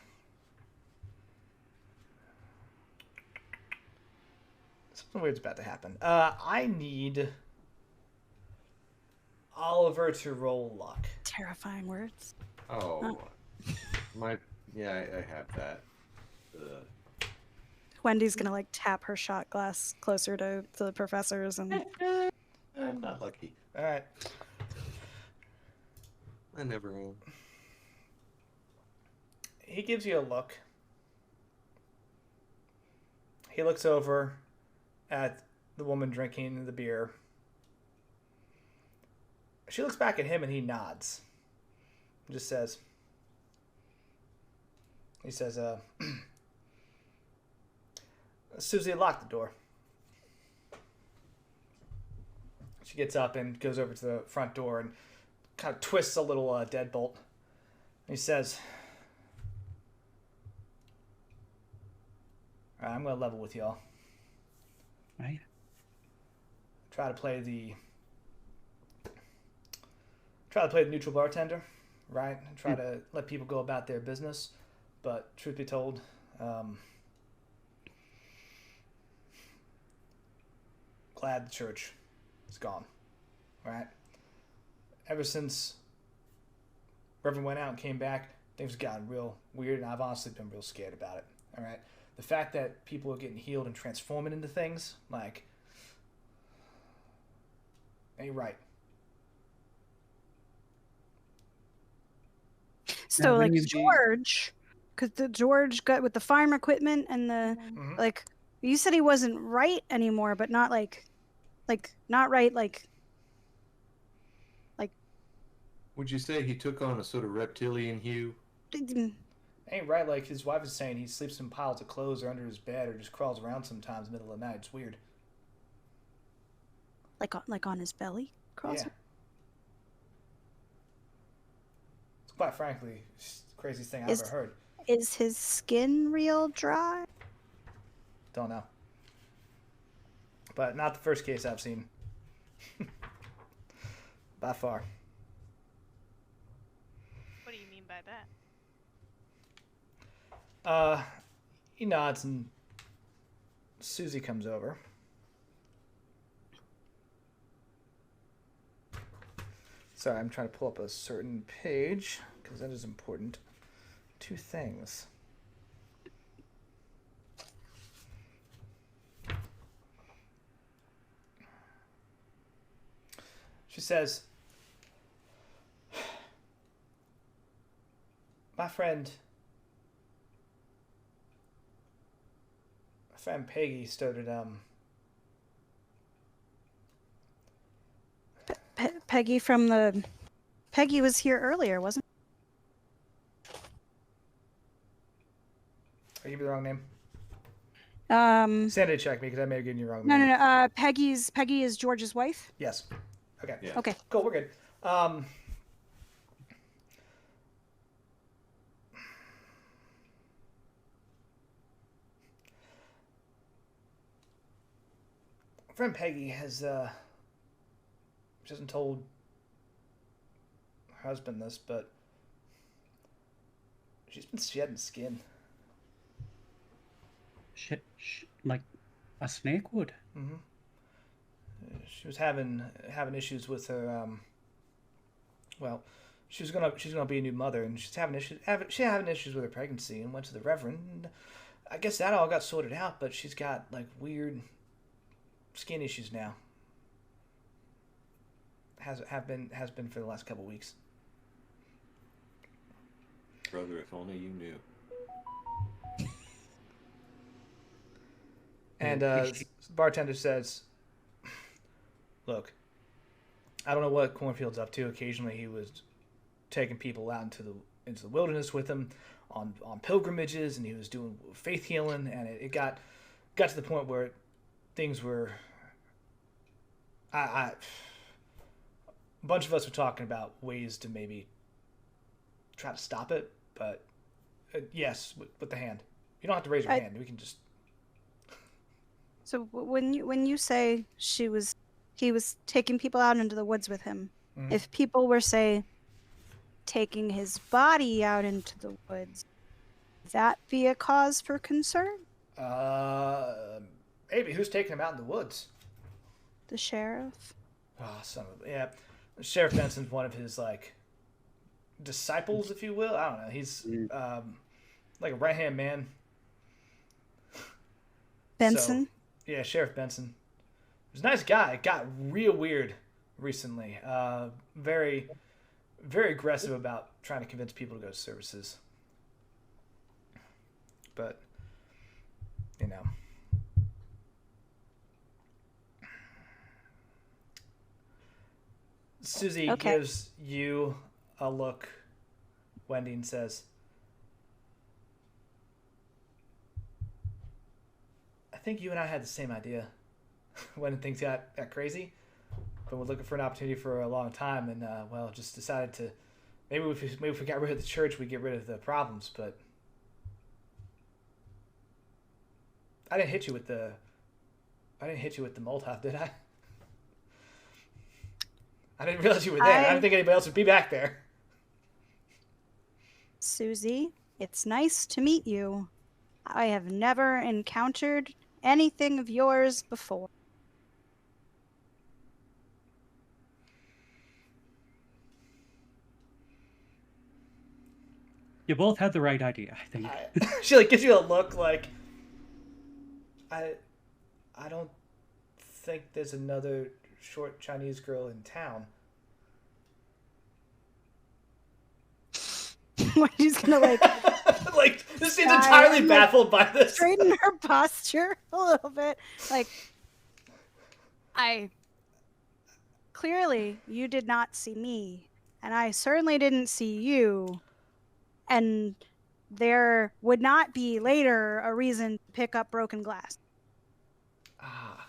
something weird's about to happen. I need Oliver to roll luck. Terrifying words. Oh, yeah, I have that. Wendy's gonna like tap her shot glass closer to the professor's and I'm not lucky. All right. I never am. He gives you a look. He looks over at the woman drinking the beer. She looks back at him and he nods. Just says, Susie, lock the door. She gets up and goes over to the front door and kind of twists a little deadbolt. He says, all right, I'm going to level with y'all. Right? Try to play the neutral bartender, right? Try to let people go about their business. But truth be told, glad the church is gone, right? Ever since Reverend went out and came back, things have gotten real weird, and I've honestly been real scared about it, all right? The fact that people are getting healed and transforming into things, like, ain't right. so like when George, because the George got with the farm equipment and the Mhm. like. You said he wasn't right anymore, but not like not right like. Would you say he took on a sort of reptilian hue? Ain't right, like his wife is saying he sleeps in piles of clothes or under his bed or just crawls around sometimes in the middle of the night. It's weird. Like on his belly. Crawls. Yeah. It's quite frankly the craziest thing I've ever heard. Is his skin real dry? Don't know. But not the first case I've seen. By far. What do you mean by that? He nods and Susie comes over. Sorry, I'm trying to pull up a certain page because that is important. 2 things. She says, my friend Peggy started Peggy from the. Peggy was here earlier, wasn't? I give you the wrong name. Sanity check me because I may have given you the wrong No, name. no, no. Peggy is George's wife. Yes. Okay. Yeah. Okay. Cool, we're good. Friend Peggy has she hasn't told her husband this, but she's been shedding skin. Like A snake would. Mm-hmm. She was having issues with her. Well, she's gonna be a new mother, and she's having issues with her pregnancy, and went to the Reverend. And I guess that all got sorted out, but she's got like weird skin issues now. Has been for the last couple weeks. Brother, if only you knew. And the bartender says, "Look, I don't know what Cornfield's up to. Occasionally, he was taking people out into the wilderness with him on pilgrimages, and he was doing faith healing, and it got to the point where things were. A bunch of us were talking about ways to maybe try to stop it, but yes, with the hand. You don't have to raise your hand. We can just." So when you say he was taking people out into the woods with him, if people were, say, taking his body out into the woods, would that be a cause for concern? Maybe. Who's taking him out in the woods? The sheriff. Oh, Sheriff Benson's one of his like disciples, if you will. I don't know. He's like a right hand man. Benson. So, yeah, Sheriff Benson. He was a nice guy. Got real weird recently. Very, very aggressive about trying to convince people to go to services. But, you know. Susie gives you a look. Wendy, and says, I think you and I had the same idea when things got crazy. But we're looking for an opportunity for a long time, and just decided to maybe if we got rid of the church, we get rid of the problems. But I didn't hit you with the Molotov, did I? I didn't realize you were there. I didn't think anybody else would be back there. Susie, it's nice to meet you. I have never encountered anything of yours before. You both had the right idea, I think. She like gives you a look like, I don't think there's another short Chinese girl in town. She's gonna like this seems entirely baffled by this. Straighten her posture a little bit. Like, clearly you did not see me, and I certainly didn't see you, and there would not be later a reason to pick up broken glass. Ah,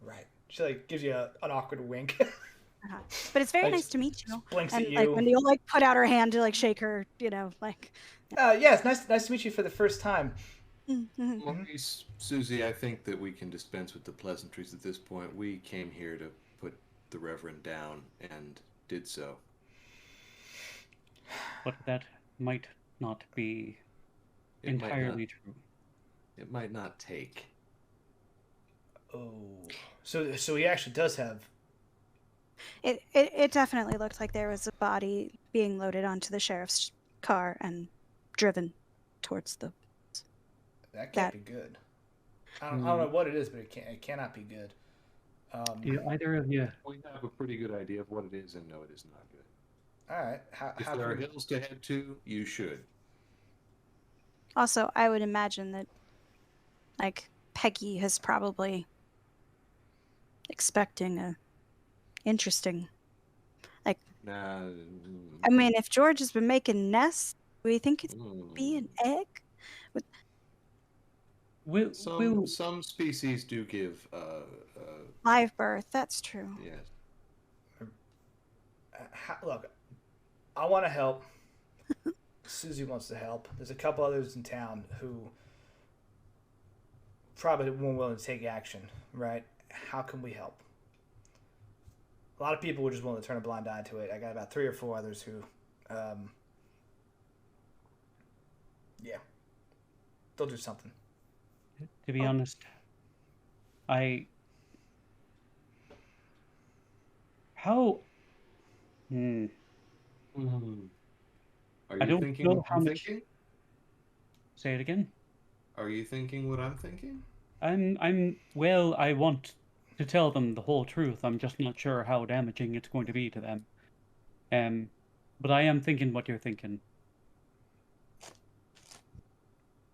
right. She like gives you an awkward wink. But it's very nice to meet you. Blinks and at you. like when you'll like put out her hand to like shake her, like. Yeah, it's nice to meet you for the first time. Maurice, Susie, I think that we can dispense with the pleasantries at this point. We came here to put the Reverend down and did so. But that might not be entirely true. It might not take. Oh, so he actually does have. It definitely looked like there was a body being loaded onto the sheriff's car and driven towards the. That can't be good. I don't know what it is, but it cannot be good. Do either of you? We have a pretty good idea of what it is, and no, it is not good. All right. If there are hills to head to, you should. Also, I would imagine that, like, Peggy is probably expecting a interesting, like. Nah. I mean, if George has been making nests, do you think it's be an egg? Some species do give live birth. That's true. Yes. Look, I want to help. Susie wants to help. There's a couple others in town who probably weren't willing to take action, right? How can we help? A lot of people were just willing to turn a blind eye to it. I got about 3 or 4 others who, they'll do something. To be honest, I... How... Hmm. Are I you don't thinking know what how I'm much... thinking? Say it again? Are you thinking what I'm thinking? Well, I want to tell them the whole truth. I'm just not sure how damaging it's going to be to them. But I am thinking what you're thinking.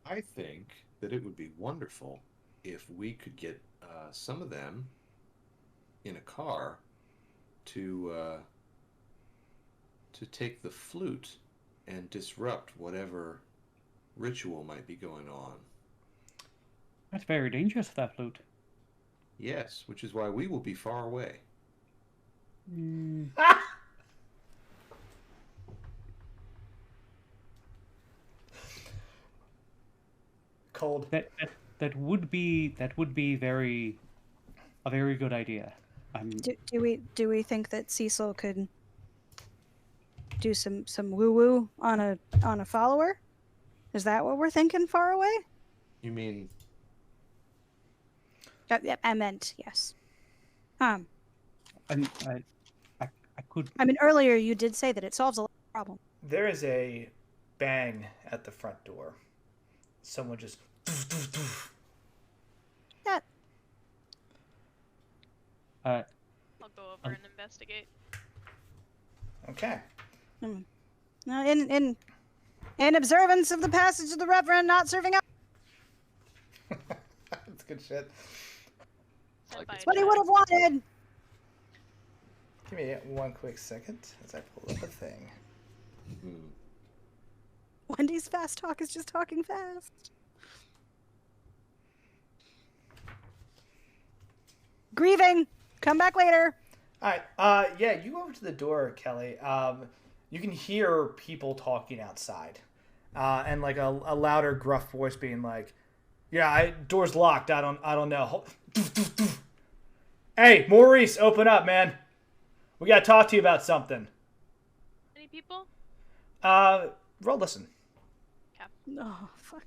I think that it would be wonderful if we could get some of them in a car to take the flute and disrupt whatever ritual might be going on. That's very dangerous, that flute. Yes, which is why we will be far away. Hmm. Cold. That would be a very good idea. Do we think that Cecil could do some woo woo on a follower? Is that what we're thinking? Far away? You mean I meant yes. I could. I mean, earlier you did say that it solves a lot of problems. There is a bang at the front door. Someone just. That I'll go over and investigate. Okay. now in observance of the passage of the Reverend not serving up. That's good shit. Sent by That's a what he chat. would have wanted. Give me one quick second as I pull up a thing. Wendy's fast talk is just talking fast. Grieving. Come back later. All right. Yeah, you go over to the door, Kelly. You can hear people talking outside, and like a louder, gruff voice being like, "Yeah, door's locked. I don't know." Hey, Maurice, open up, man. We gotta talk to you about something. Any people? Roll listen. Oh fuck.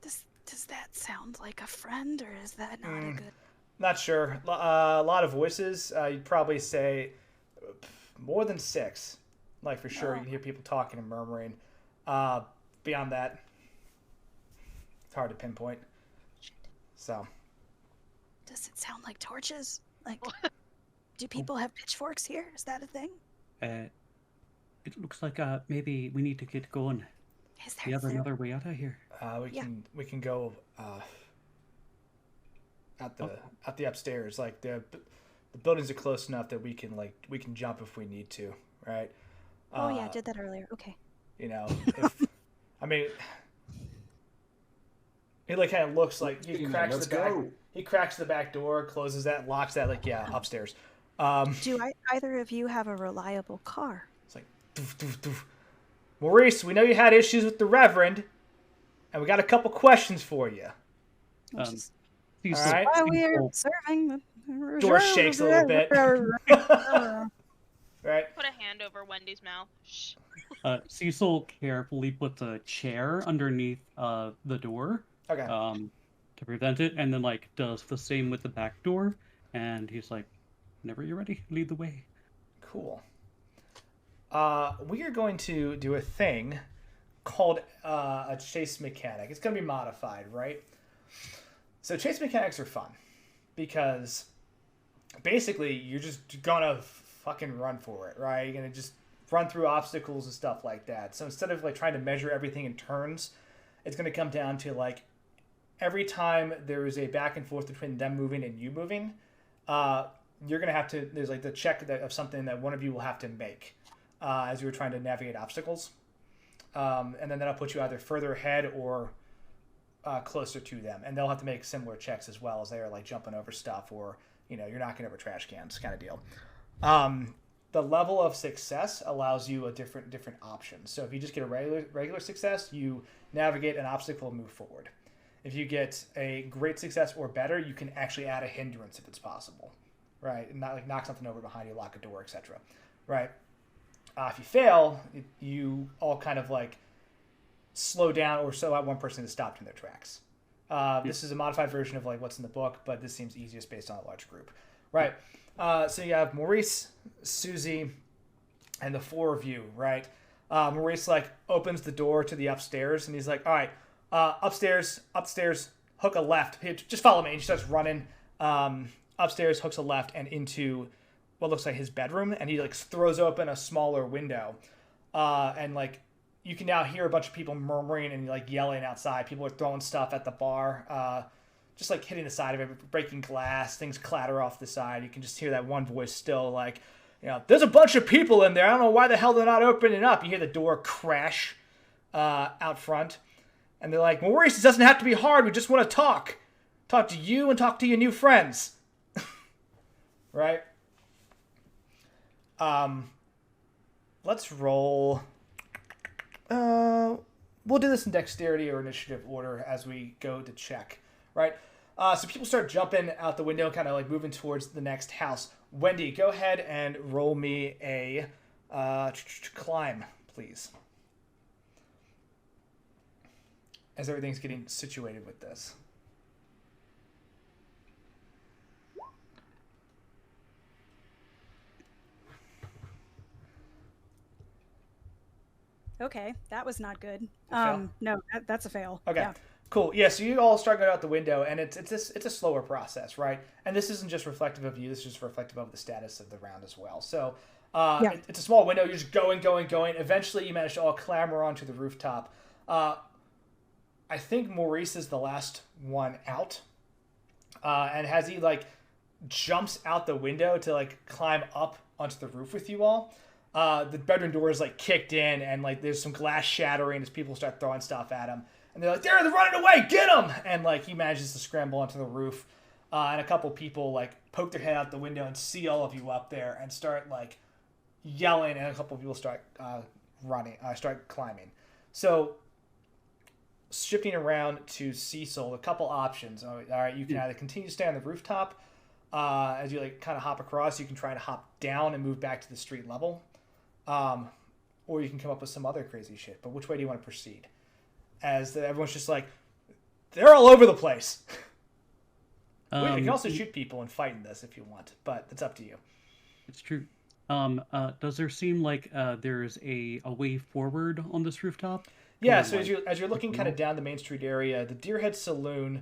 Does that sound like a friend, or is that not a good? Not sure. A lot of voices. You'd probably say more than 6. Like for sure, you can hear people talking and murmuring. Beyond that, it's hard to pinpoint. So. Does it sound like torches? Like, do people have pitchforks here? Is that a thing? It looks like maybe we need to get going. Is Do you have another way out of here? We can go at the upstairs. Like the buildings are close enough that we can jump if we need to, right? Oh yeah, I did that earlier. Okay. You know, if, I mean, he like kind of looks like he cracks the back. He cracks the back door, closes that, locks that. Like upstairs. Do either of you have a reliable car? It's like, doof, doof, doof. Maurice, we know you had issues with the Reverend, and we got a couple questions for you. Which is All right. why we're serving. Door shakes a little bit. Right. Put a hand over Wendy's mouth. Shh. Cecil carefully puts a chair underneath the door Okay. to prevent it, and then like does the same with the back door. And he's like, "Whenever you're ready, lead the way." Cool. We are going to do a thing called a chase mechanic. It's going to be modified, right? So chase mechanics are fun because basically you're just going to fucking run for it, right? You're going to just run through obstacles and stuff like that. So instead of like trying to measure everything in turns, it's going to come down to like every time there is a back and forth between them moving and you moving, you're going to have to, there's like the check of something that one of you will have to make as you were trying to navigate obstacles. And then that'll put you either further ahead or closer to them. And they'll have to make similar checks as well as they are like jumping over stuff or, you know, you're knocking over trash cans kind of deal. The level of success allows you a different options. So if you just get a regular success, you navigate an obstacle and move forward. If you get a great success or better, you can actually add a hindrance if it's possible, right? And not like knock something over behind you, lock a door, etc. Right? If you fail, you all kind of like slow down or slow out one person to stop in their tracks. This is a modified version of like what's in the book, but this seems easiest based on a large group, right? So you have Maurice, Susie, and the four of you, right? Maurice like opens the door to the upstairs, and he's like, "All right, upstairs, hook a left. Here, just follow me." And he starts running upstairs, hooks a left, and into what looks like his bedroom, and he like throws open a smaller window, and like you can now hear a bunch of people murmuring and like yelling outside. People are throwing stuff at the bar, just like hitting the side of it, breaking glass. Things clatter off the side. You can just hear that one voice still like, there's a bunch of people in there. I don't know why the hell they're not opening up. You hear the door crash out front, and they're like, Maurice, it doesn't have to be hard. We just want to talk to you and talk to your new friends, right? Let's roll. We'll do this in dexterity or initiative order as we go to check, right? So people start jumping out the window, kind of like moving towards the next house. Wendy, go ahead and roll me a climb, please. As everything's getting situated with this. Okay, that was not good. Fail? No, that's a fail. Okay, Yeah. cool. Yeah, so you all start going out the window, and it's a slower process, right? And this isn't just reflective of you. This is just reflective of the status of the round as well. So it's a small window. You're just going. Eventually, you manage to all clamber onto the rooftop. I think Maurice is the last one out. And as he like jumps out the window to like climb up onto the roof with you all, the bedroom door is like kicked in, and like there's some glass shattering as people start throwing stuff at him. And they're like, they're running away, get him! And like he manages to scramble onto the roof. And a couple people like poke their head out the window and see all of you up there and start like yelling, and a couple people start start climbing. So shifting around to Cecil, a couple options. All right, you can either continue to stay on the rooftop as you like kind of hop across. You can try to hop down and move back to the street level, or you can come up with some other crazy shit. But which way do you want to proceed? As everyone's just like, they're all over the place. You can also shoot people and fight in this if you want, but it's up to you. It's true. Does there seem like there's a way forward on this rooftop? Yeah, so as you're looking kind of down the Main Street area, the Deerhead Saloon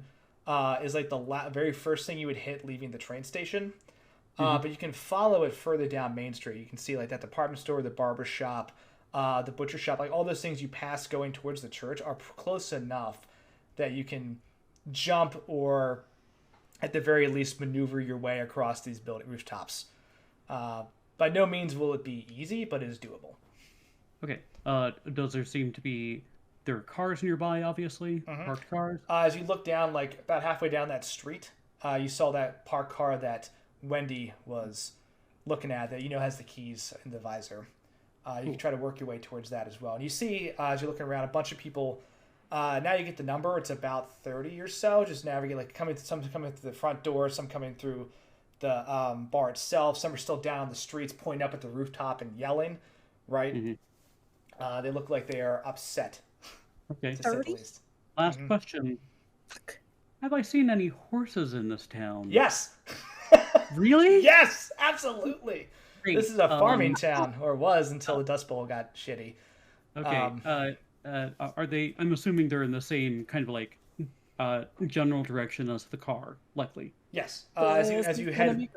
is like the very first thing you would hit leaving the train station. But you can follow it further down Main Street. You can see like that department store, the barber shop, the butcher shop, like all those things you pass going towards the church are close enough that you can jump or at the very least maneuver your way across these building rooftops. By no means will it be easy, but it is doable. Okay. Does there seem to be... There are cars nearby, obviously. Parked cars. As you look down, like about halfway down that street, you saw that parked car that Wendy was looking at that has the keys in the visor. You can try to work your way towards that as well. And you see, as you're looking around, a bunch of people. Now you get the number. It's about 30 or so. Just navigate, like some coming through the front door, some coming through the bar itself. Some are still down on the streets, pointing up at the rooftop and yelling. Right? They look like they are upset. Okay. To say the least. Last question. Have I seen any horses in this town? Yes. Really? Yes, absolutely. Great. This is a farming town, or was until the Dust Bowl got shitty. Okay. Are they? I'm assuming they're in the same kind of like general direction as the car, likely. Yes. As you head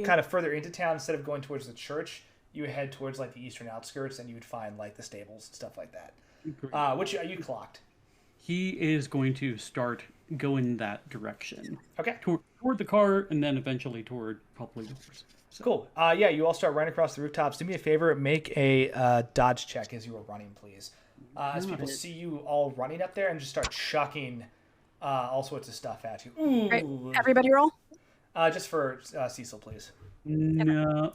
kind of further into town, instead of going towards the church, you head towards like the eastern outskirts, and you would find like the stables and stuff like that. Which you clocked. He is going to start going that direction. Okay. Toward the car, and then eventually toward probably the horse. So. Cool. Yeah, you all start running across the rooftops. Do me a favor, make a dodge check as you are running, please. As people see you all running up there and just start chucking all sorts of stuff at you. Ooh. Right. Everybody roll? Just for Cecil, please. No.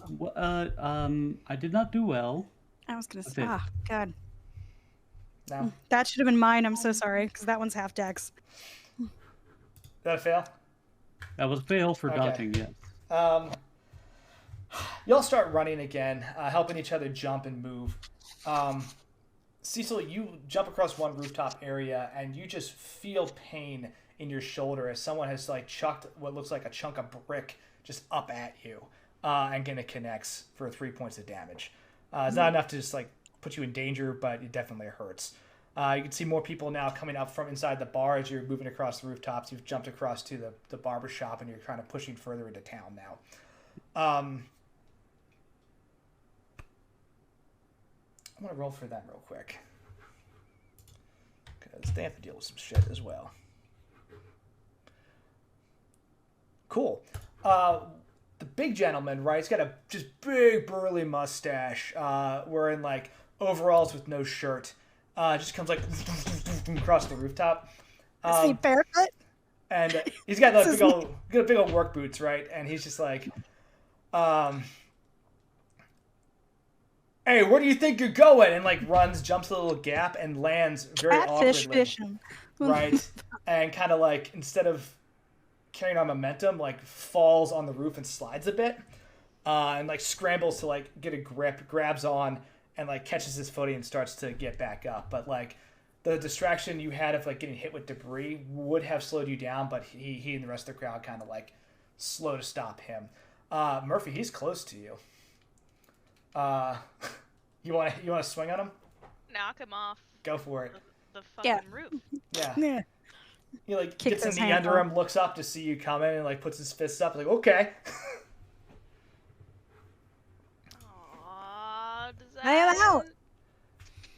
I did not do well. I was going to say, God. No? That should have been mine. I'm so sorry, because that one's half dex. Is that a fail? That was a fail for dodging, yes. You all start running again, helping each other jump and move. Cecil, you jump across one rooftop area and you just feel pain in your shoulder as someone has like chucked what looks like a chunk of brick just up at you, and gonna connects for 3 points of damage. It's not enough to just like put you in danger, but it definitely hurts. You can see more people now coming up from inside the bar as you're moving across the rooftops. You've jumped across to the barber shop and you're kind of pushing further into town now. I'm going to roll for them real quick, because they have to deal with some shit as well. Cool. The big gentleman, right? He's got a just big burly mustache, wearing like overalls with no shirt. Just comes like across the rooftop. Is he barefoot? And he's got like big old work boots, right? And he's just like, hey, where do you think you're going? And like runs, jumps a little gap, and lands very awkwardly. Fishing. Right? And kind of like, instead of carrying on momentum, like falls on the roof and slides a bit, and like scrambles to like get a grip, grabs on, and like catches his footing and starts to get back up. But like the distraction you had of like getting hit with debris would have slowed you down, but he and the rest of the crowd kind of like slow to stop him. Murphy, he's close to you. You want to swing on him? Knock him off Go for it. the fucking roof. Yeah. Yeah. He like Kicks gets a his knee hand under off. him, looks up to see you coming, and like puts his fists up, like okay. Aww, does that... I am out.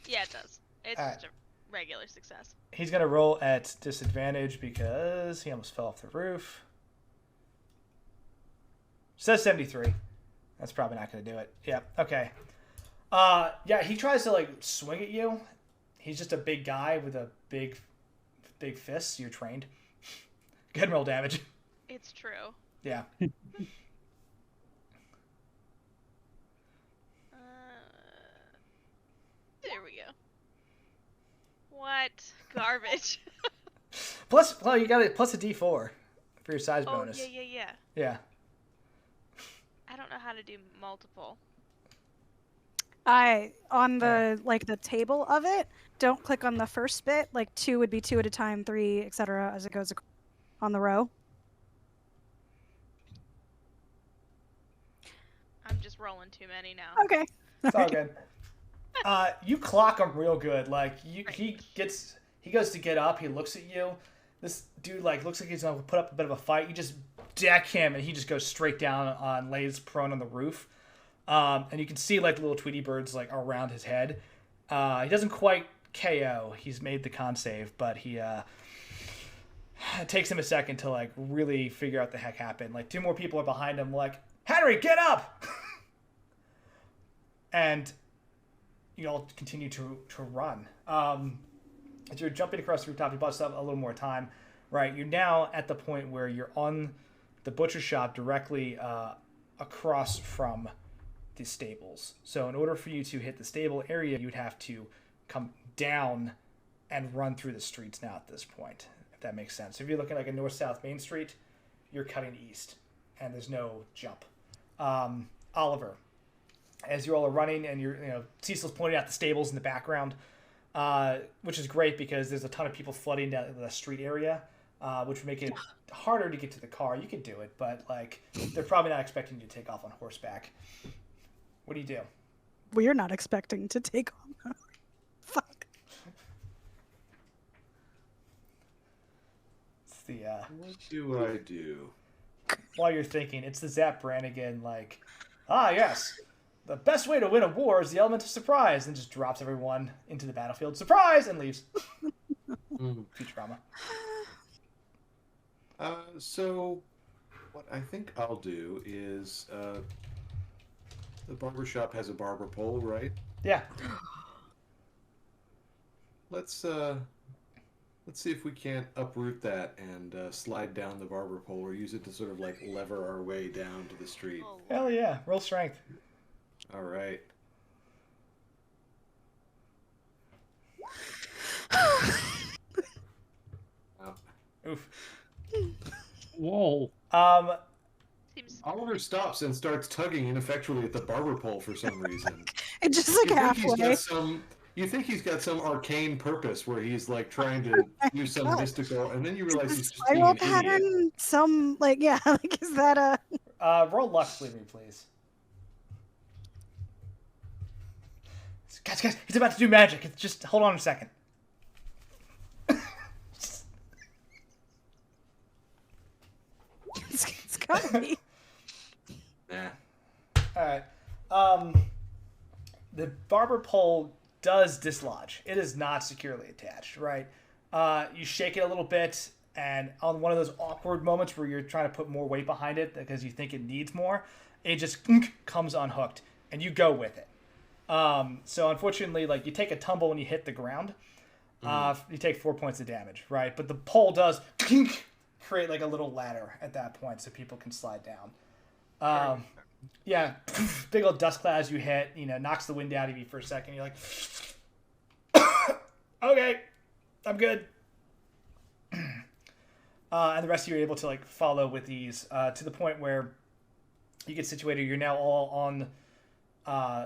Yeah, it does. It's Alright. just a regular success. He's gonna roll at disadvantage because he almost fell off the roof. Says 73. That's probably not gonna do it. Yeah. Okay. Yeah, he tries to like swing at you. He's just a big guy with a big fists. You're trained. Go ahead and roll damage. It's true. Yeah. There we go. What? Garbage. Well, you got it. Plus a D4 for your size Oh, bonus. yeah. Yeah. I don't know how to do multiple. On the like the table of it, don't click on the first bit. Like 2 would be 2 at a time, 3, etc. as it goes on the row. I'm just rolling too many now. Okay. It's all good. You clock him real good. Like he goes to get up. He looks at you. This dude like looks like he's gonna put up a bit of a fight. You just deck him, and he just goes straight down lays prone on the roof. And you can see like little Tweety birds like around his head. He doesn't quite KO. He's made the con save, but he it takes him a second to like really figure out the heck happened. Like 2 more people are behind him. Like Henry, get up! And you all continue to run. As you're jumping across the rooftop, you bust up a little more time, right? You're now at the point where you're on the butcher shop directly across from the stables. So in order for you to hit the stable area, you'd have to come down and run through the streets now at this point, if that makes sense. So if you're looking like a north-south main street, you're cutting east, and there's no jump. Oliver, as you all are running, and Cecil's pointing out the stables in the background, which is great because there's a ton of people flooding down the street area, which would make it harder to get to the car. You could do it, but like they're probably not expecting you to take off on horseback. What do you do? We're not expecting to take on. Fuck. It's the What do I do? while you're thinking, it's the Zap Brannigan like, yes, the best way to win a war is the element of surprise, and just drops everyone into the battlefield, surprise, and leaves. Futurama. So what I think I'll do is the barber shop has a barber pole, right? Yeah. Let's see if we can't uproot that and slide down the barber pole, or use it to sort of like lever our way down to the street. Oh, Hell yeah. Roll strength. All right. Oof. Whoa. seems Oliver stops and starts tugging ineffectually at the barber pole for some reason. It just You like think he's halfway. got You think he's got some arcane purpose where he's like trying to do some God. mystical, and then you realize Is he's the just being spiral an idiot. pattern some like yeah like is that a Roll luck for me, please. Guys, he's about to do magic. It's just hold on a second. it's gotta be. Nah. All right. The barber pole does dislodge. It is not securely attached, right? You shake it a little bit, and on one of those awkward moments where you're trying to put more weight behind it because you think it needs more, it just comes unhooked, and you go with it. So unfortunately, like you take a tumble when you hit the ground. You take 4 points of damage, right? But the pole does create like a little ladder at that point, so people can slide down. Yeah, big old dust clouds you hit, knocks the wind out of you for a second. You're like, okay, I'm good. And the rest of you are able to like follow with ease to the point where you get situated. You're now all on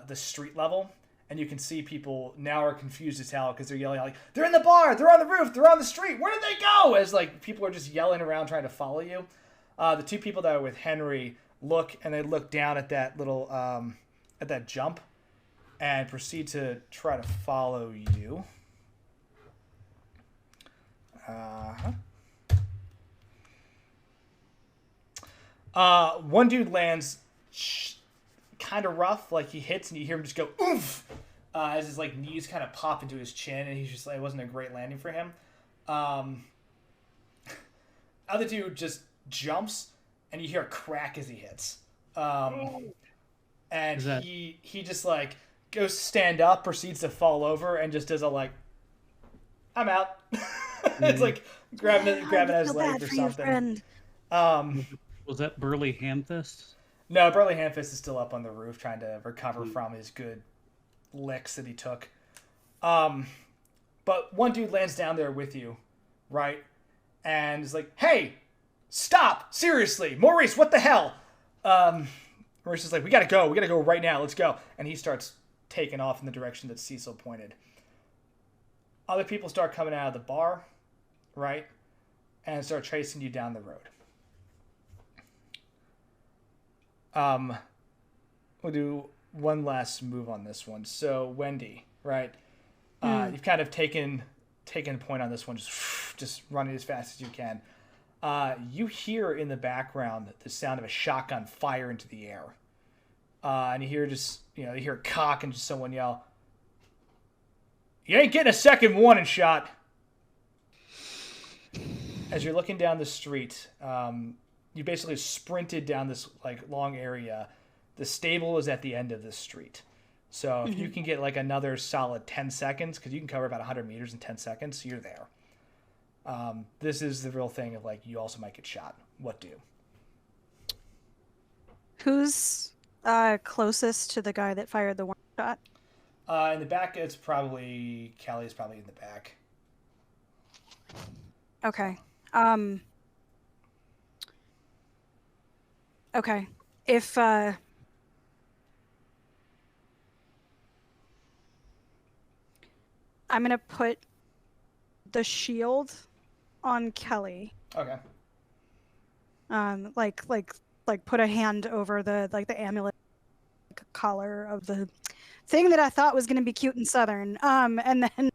the street level, and you can see people now are confused as hell because they're yelling like, they're in the bar, they're on the roof, they're on the street. Where did they go? As like people are just yelling around trying to follow you. The two people that are with Henry look, and they look down at that little at that jump and proceed to try to follow you. One dude lands kind of rough, like he hits and you hear him just go oof as his like knees kind of pop into his chin, and he's just like, it wasn't a great landing for him. Other dude just jumps, and you hear a crack as he hits. And he just like goes to stand up, proceeds to fall over, and just does a like, I'm out. It's like grabbing at his leg or something. Was that Burly Hamfist? No, Burly Handfist is still up on the roof trying to recover from his good licks that he took. But one dude lands down there with you, right? And is like, hey, stop! Seriously! Maurice, what the hell? Maurice is like, we gotta go right now, let's go. And he starts taking off in the direction that Cecil pointed. Other people start coming out of the bar, right? And start chasing you down the road. We'll do one last move on this one. So Wendy, right? You've kind of taken point on this one, just running as fast as you can. You hear in the background the sound of a shotgun fire into the air, and you hear you hear a cock and just someone yell, "You ain't getting a second warning shot." As you're looking down the street, you basically sprinted down this like long area. The stable is at the end of this street. So if you can get like another solid 10 seconds, because you can cover about 100 meters in 10 seconds, you're there. This is the real thing of like, you also might get shot. What do? Who's closest to the guy that fired the one shot? In the back, it's probably, Kelly's probably in the back. Okay. Okay. If I'm gonna put the shield on Kelly. Okay. Like put a hand over the the amulet collar of the thing that I thought was gonna be cute and southern. And then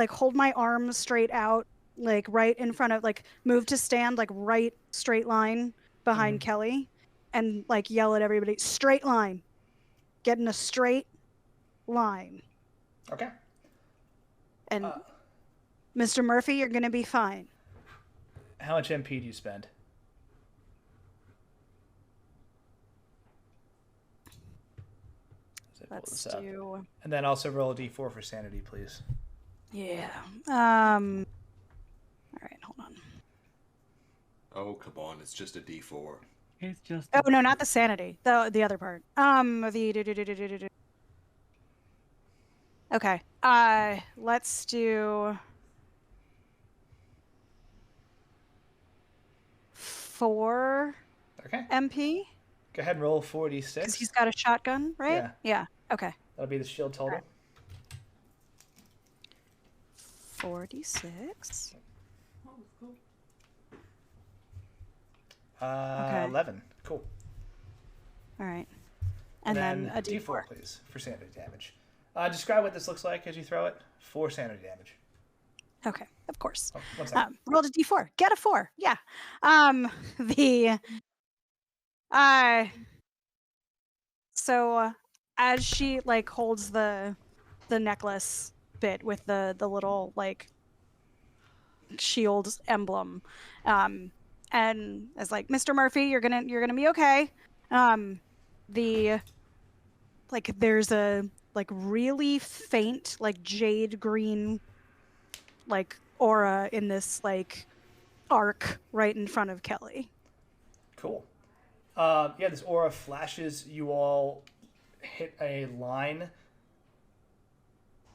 hold my arms straight out, like right in front of, like move to stand, like right straight line behind Kelly, and like yell at everybody, straight line. Get in a straight line. Okay. And Mr. Murphy, you're gonna be fine. How much MP do you spend? Let's do. And then also roll a d4 for sanity, please. Yeah. All right, hold on. Oh, come on. It's just a D4. It's just. Oh no, not the sanity. The other part. Okay. Let's do 4 Okay. MP. Go ahead and roll Because 4d6. he's got a shotgun, right? Yeah. Yeah. Okay. That'll be the shield total. 46. Okay. 11. Cool. All right. And then a d4, please, for sanity damage. Describe what this looks like as you throw it. 4 sanity damage. Okay, of course. Oh, 1 second. Rolled a d4. Get a 4. Yeah. So as she like holds the necklace bit with the little like shield emblem, and is like, Mr. Murphy, you're gonna be okay. There's a like really faint like jade green like aura in this like arc right in front of Kelly. Cool. This aura flashes. You all hit a line.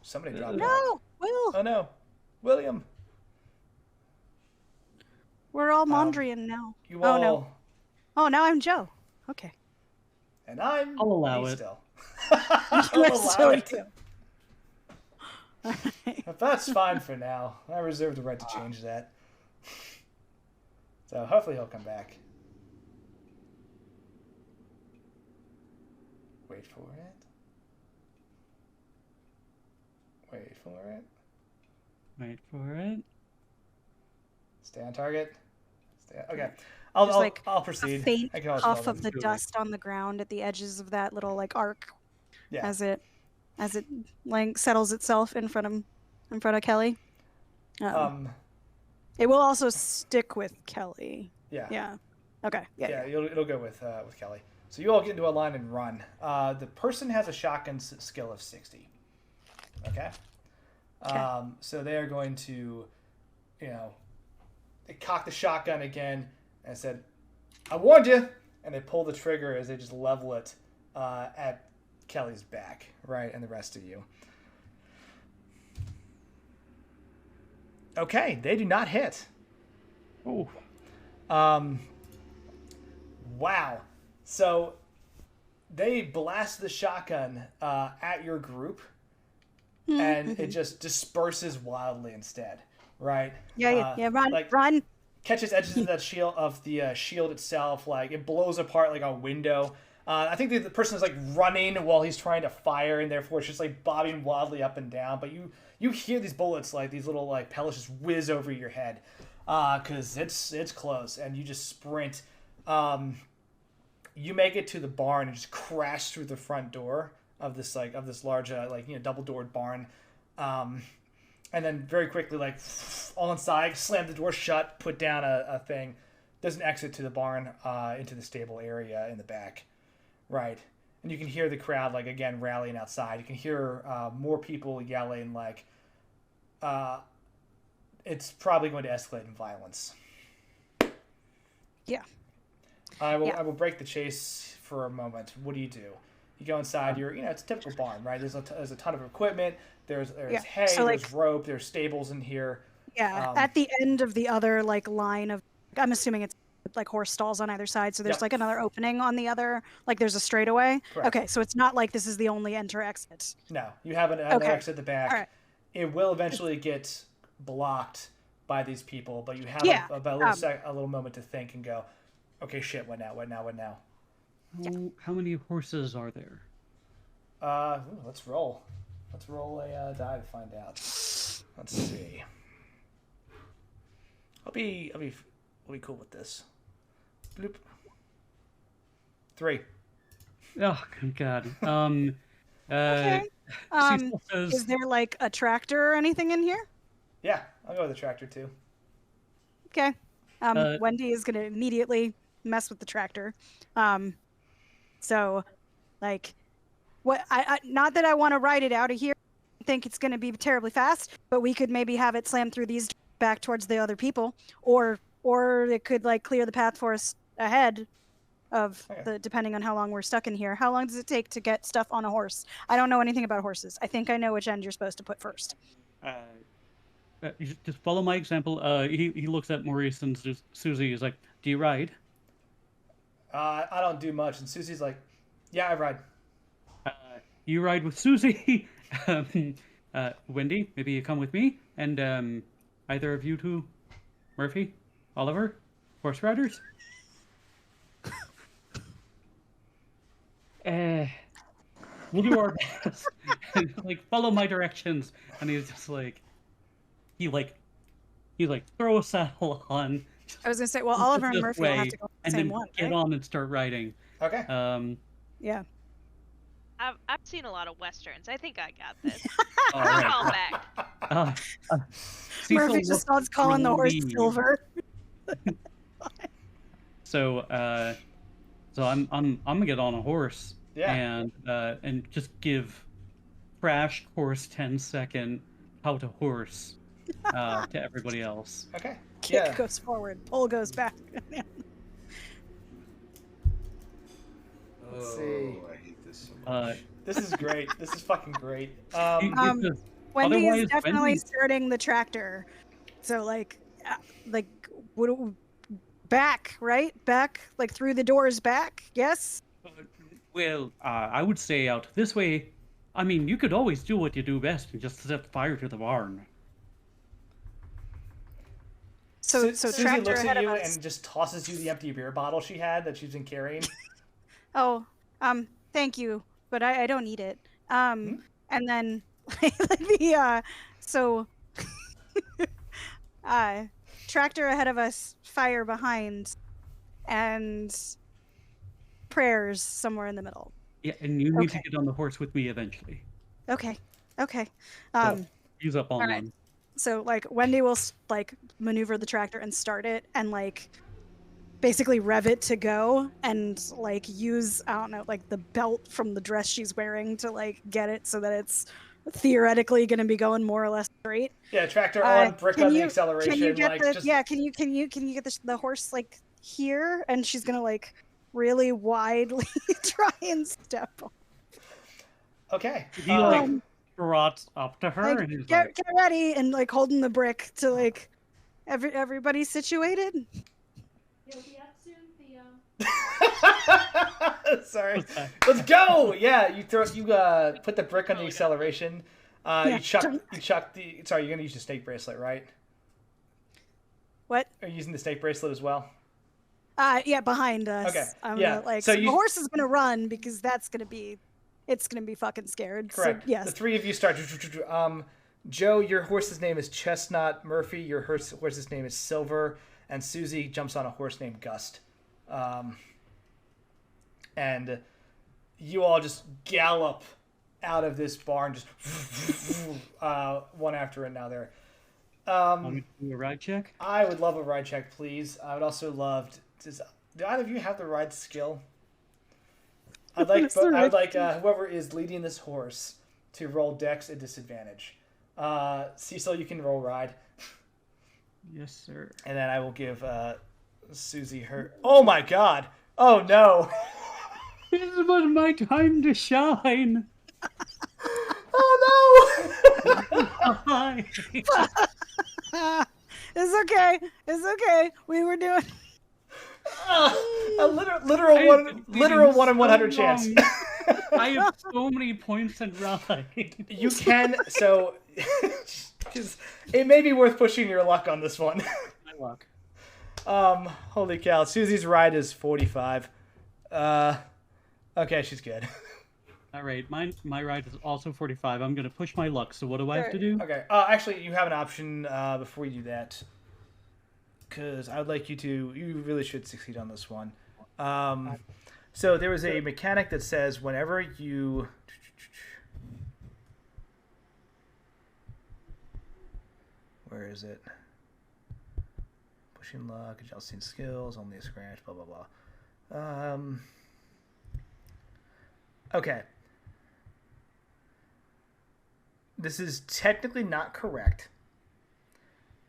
Somebody dropped out. No, Will. Oh no, William. We're all Mondrian now. You Oh all. no. Oh, now I'm Joe. Okay. And I'm. I'll allow me it. Still. You're I'll allow still it. you. All right. But that's fine for now. I reserve the right to change that. So hopefully he'll come back. Wait for it. Wait for it. Wait for it. Stay on target. Okay. There's, I'll like, I'll A proceed. faint I can always puff roll of them. the dust on the ground at the edges of that little like arc Yeah. as it like settles itself in front of Kelly. It will also stick with Kelly. Yeah. Yeah. Okay. Yeah. It'll go with Kelly. So you all get into a line and run. The person has a shotgun skill of 60. Okay. So they are going to, they cock the shotgun again and said, "I warned you," and they pull the trigger as they just level it at Kelly's back, right, and the rest of you. Okay, they do not hit. Oh. Wow. So they blast the shotgun at your group, and it just disperses wildly instead, right? Yeah. Run. Like, Run. catches edges of that shield shield itself. Like it blows apart like a window. I think the person is like running while he's trying to fire, and therefore it's just like bobbing wildly up and down. But you hear these bullets, like these little like pellets, just whiz over your head, because it's close, and you just sprint. You make it to the barn and just crash through the front door of this large double-doored barn, and then very quickly all inside, slam the door shut, put down a thing. There's an exit to the barn into the stable area in the back, right? And you can hear the crowd again rallying outside. You can hear more people yelling it's probably going to escalate in violence. Yeah. I will break the chase for a moment. What do? You go inside. It's a typical barn, right? There's a ton of equipment. There's hay. So, there's rope. There's stables in here. Yeah. At the end of the other line of, I'm assuming it's like horse stalls on either side. So there's another opening on the other. There's a straightaway. Correct. Okay. So it's not like this is the only enter exit. No, you have another exit at the back. All right. It will eventually get blocked by these people, but you have a little moment to think and go, okay, shit, what now? How many horses are there? Let's roll. Let's roll a die to find out. Let's see. I'll be cool with this. Bloop. 3. Oh God. Okay. Cecil says, Is there a tractor or anything in here? Yeah, I'll go with the tractor too. Okay. Wendy is gonna immediately mess with the tractor. So, what? I not that I want to ride it out of here. I think it's gonna be terribly fast, but we could maybe have it slam through these back towards the other people, or it could clear the path for us ahead of depending on how long we're stuck in here. How long does it take to get stuff on a horse? I don't know anything about horses. I think I know which end you're supposed to put first. You just follow my example. He looks at Maurice and Susie. He's like, "Do you ride?" I don't do much. And Susie's like, yeah, I ride. You ride with Susie. Wendy, maybe you come with me, and either of you two, Murphy, Oliver, horse riders. We'll do our best. And, like, follow my directions. And he's just like, he throw a saddle on. I was gonna say, well, Oliver and this Murphy will have way, to go the and same then one, get right? on and start riding. Okay. Yeah. I've seen a lot of westerns. I think I got this. All right. Fall back. Cecil Murphy just looks starts calling the horse relieved. Silver. So, I'm gonna get on a horse. Yeah. And just give Crash Course 10-second how to horse to everybody else. Okay. Kick goes forward, pull goes back. Let's see. I hate this so much. This is great. This is fucking great. Because Wendy is otherwise, definitely Wendy- starting the tractor. So back, right? Back, like through the doors back. Yes. Well, I would say out this way. I mean, you could always do what you do best and just set fire to the barn. So Susie tractor looks ahead at of you us. and just tosses you the empty beer bottle she had that she's been carrying. Oh, thank you, but I don't need it. And then tractor ahead of us, fire behind, and prayers somewhere in the middle. Yeah, and you need Okay. to get on the horse with me eventually. Okay. So, use up on all right. one. So Wendy will maneuver the tractor and start it and basically rev it to go and use, I don't know, the belt from the dress she's wearing to get it so that it's theoretically going to be going more or less straight. Yeah, tractor on, brick on the acceleration. Can you get just... can you get the horse here? And she's gonna really widely try and step on. Okay. He brought up to her and he's get ready and holding the brick to everybody situated. You'll be up soon, Theo. Sorry. Let's go. Yeah, you put the brick on the acceleration. You chuck the. Sorry, you're gonna use the snake bracelet, right? What? Are you using the snake bracelet as well? Yeah, behind us. Okay. I'm Yeah. gonna, So the horse is gonna run because it's gonna be fucking scared. Correct. So, yes. The three of you start. Joe, your horse's name is Chestnut. Murphy, your horse's name is Silver, and Susie jumps on a horse named Gust. And you all just gallop out of this barn, just one after another. Want me to do a ride check? I would love a ride check, please. I would also love. Do either of you have the ride skill? I'd like whoever is leading this horse to roll Dex at disadvantage. Cecil, you can roll ride. Yes, sir. And then I will give Susie her. Oh my God! Oh no! This was my time to shine. Oh no! Hi. It's okay. We were doing. A literal 1 in 100 chance. I have so many points in ride. You can it may be worth pushing your luck on this one. My luck. Holy cow! Susie's ride is 45. Okay, she's good. All right, my ride is also 45. I'm gonna push my luck. So what do I have to do? Okay. Actually, you have an option before you do that, because I would like you to. You really should succeed on this one. So there was a mechanic that says whenever you. Where is it? Pushing luck, adjusting skills, only a scratch, blah blah blah. Okay. This is technically not correct.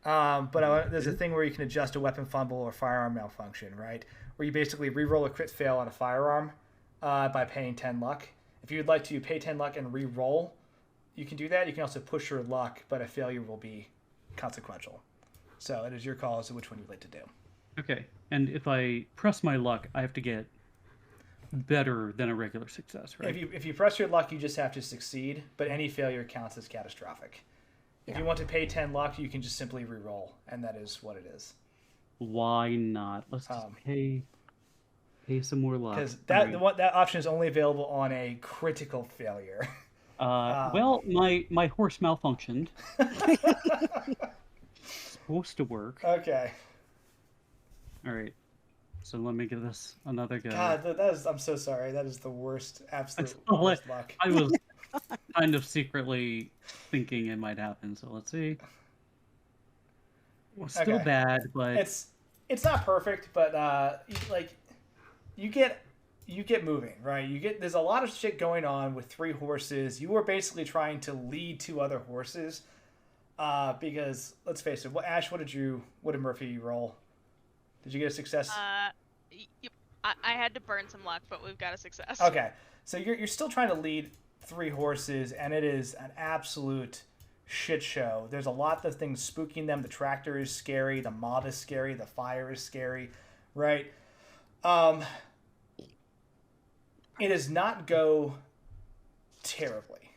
But there's a thing where you can adjust a weapon fumble or firearm malfunction, right? Where you basically re-roll a crit fail on a firearm by paying 10 luck. If you'd like to pay 10 luck and re-roll, you can do that. You can also push your luck, but a failure will be consequential. So it is your call as to which one you'd like to do. Okay, and if I press my luck, I have to get better than a regular success, right? If you press your luck, you just have to succeed, but any failure counts as catastrophic. If you want to pay 10 luck, you can just simply re-roll, and that is what it is. Why not? Let's just pay some more luck. Because that option is only available on a critical failure. Well, my horse malfunctioned. Supposed to work. Okay. All right. So let me give this another go. God, I'm so sorry. That is the worst, absolute worst luck. I was kind of secretly thinking it might happen. So let's see. Well, still bad, but it's not perfect. But you get moving, right? There's a lot of shit going on with 3 horses. You were basically trying to lead 2 other horses. Because let's face it, Ash, what did Murphy roll? Did you get a success? I had to burn some luck, but we've got a success. Okay, so you're still trying to lead 3 horses, and it is an absolute shit show. There's a lot of things spooking them. The tractor is scary. The mob is scary. The fire is scary, right? It does not go terribly.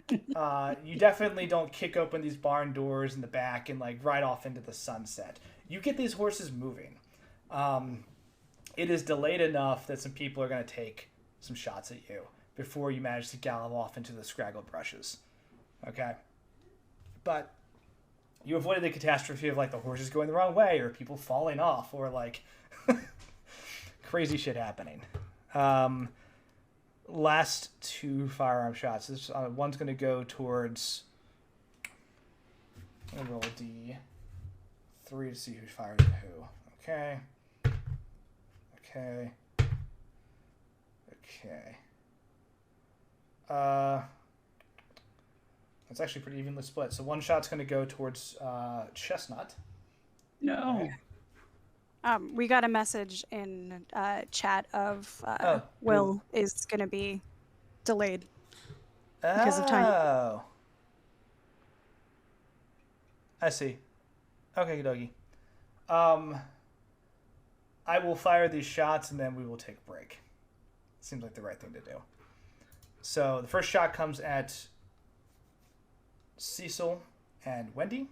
You definitely don't kick open these barn doors in the back and ride off into the sunset. You get these horses moving. It is delayed enough that some people are going to take some shots at you before you manage to gallop off into the scraggled brushes. Okay? But you avoided the catastrophe of the horses going the wrong way or people falling off or crazy shit happening. Last 2 firearm shots. This one's going to go towards... I'm going to roll a D3 to see who fires at who. Okay. It's actually pretty evenly split. So one shot's going to go towards Chestnut. No. Okay. We got a message in chat of Will is going to be delayed because of time. Oh. I see. Okay, doggy. I will fire these shots and then we will take a break. Seems like the right thing to do. So the first shot comes at Cecil and Wendy.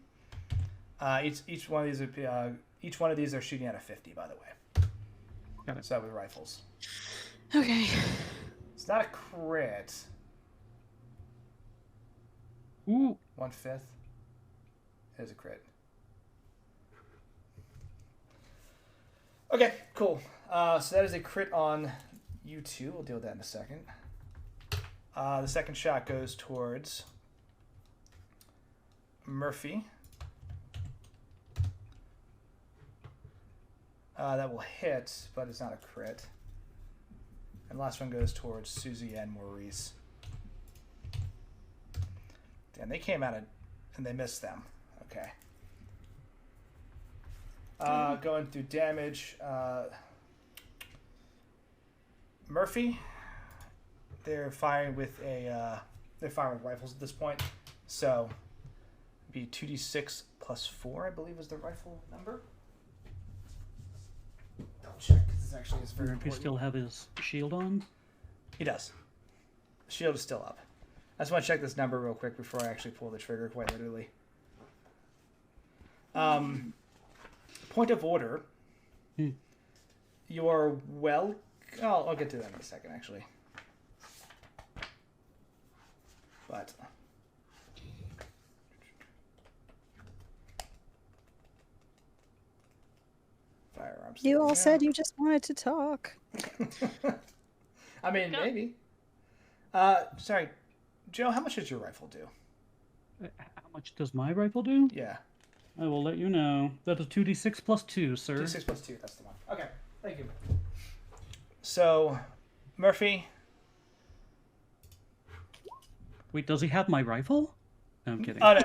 Each one of these are shooting at a 50, by the way. Got it. So with rifles. Okay. It's not a crit. Ooh. 1/5. It is a crit. Okay, cool. So that is a crit on you two. We'll deal with that in a second. The second shot goes towards Murphy. That will hit, but it's not a crit. And the last one goes towards Susie and Maurice. Damn, they came at it and they missed them. Okay. Going through damage. Murphy. They're firing with rifles at this point. So it'd be 2d6 plus 4, I believe, is the rifle number. Double check, because this actually is very Does he important. still have his shield on? He does. The shield is still up. I just want to check this number real quick before I actually pull the trigger, quite literally. Point of order. You're well... Oh, I'll get to that in a second, actually. But... Firearms. You all said you just wanted to talk. I mean, maybe. Sorry. Joe, how much does your rifle do? How much does my rifle do? Yeah. I will let you know. That is 2d6 plus 2, sir. 2d6 plus 2, that's the one. Okay, thank you. So, Murphy. Wait, does he have my rifle? No, I'm kidding. Oh,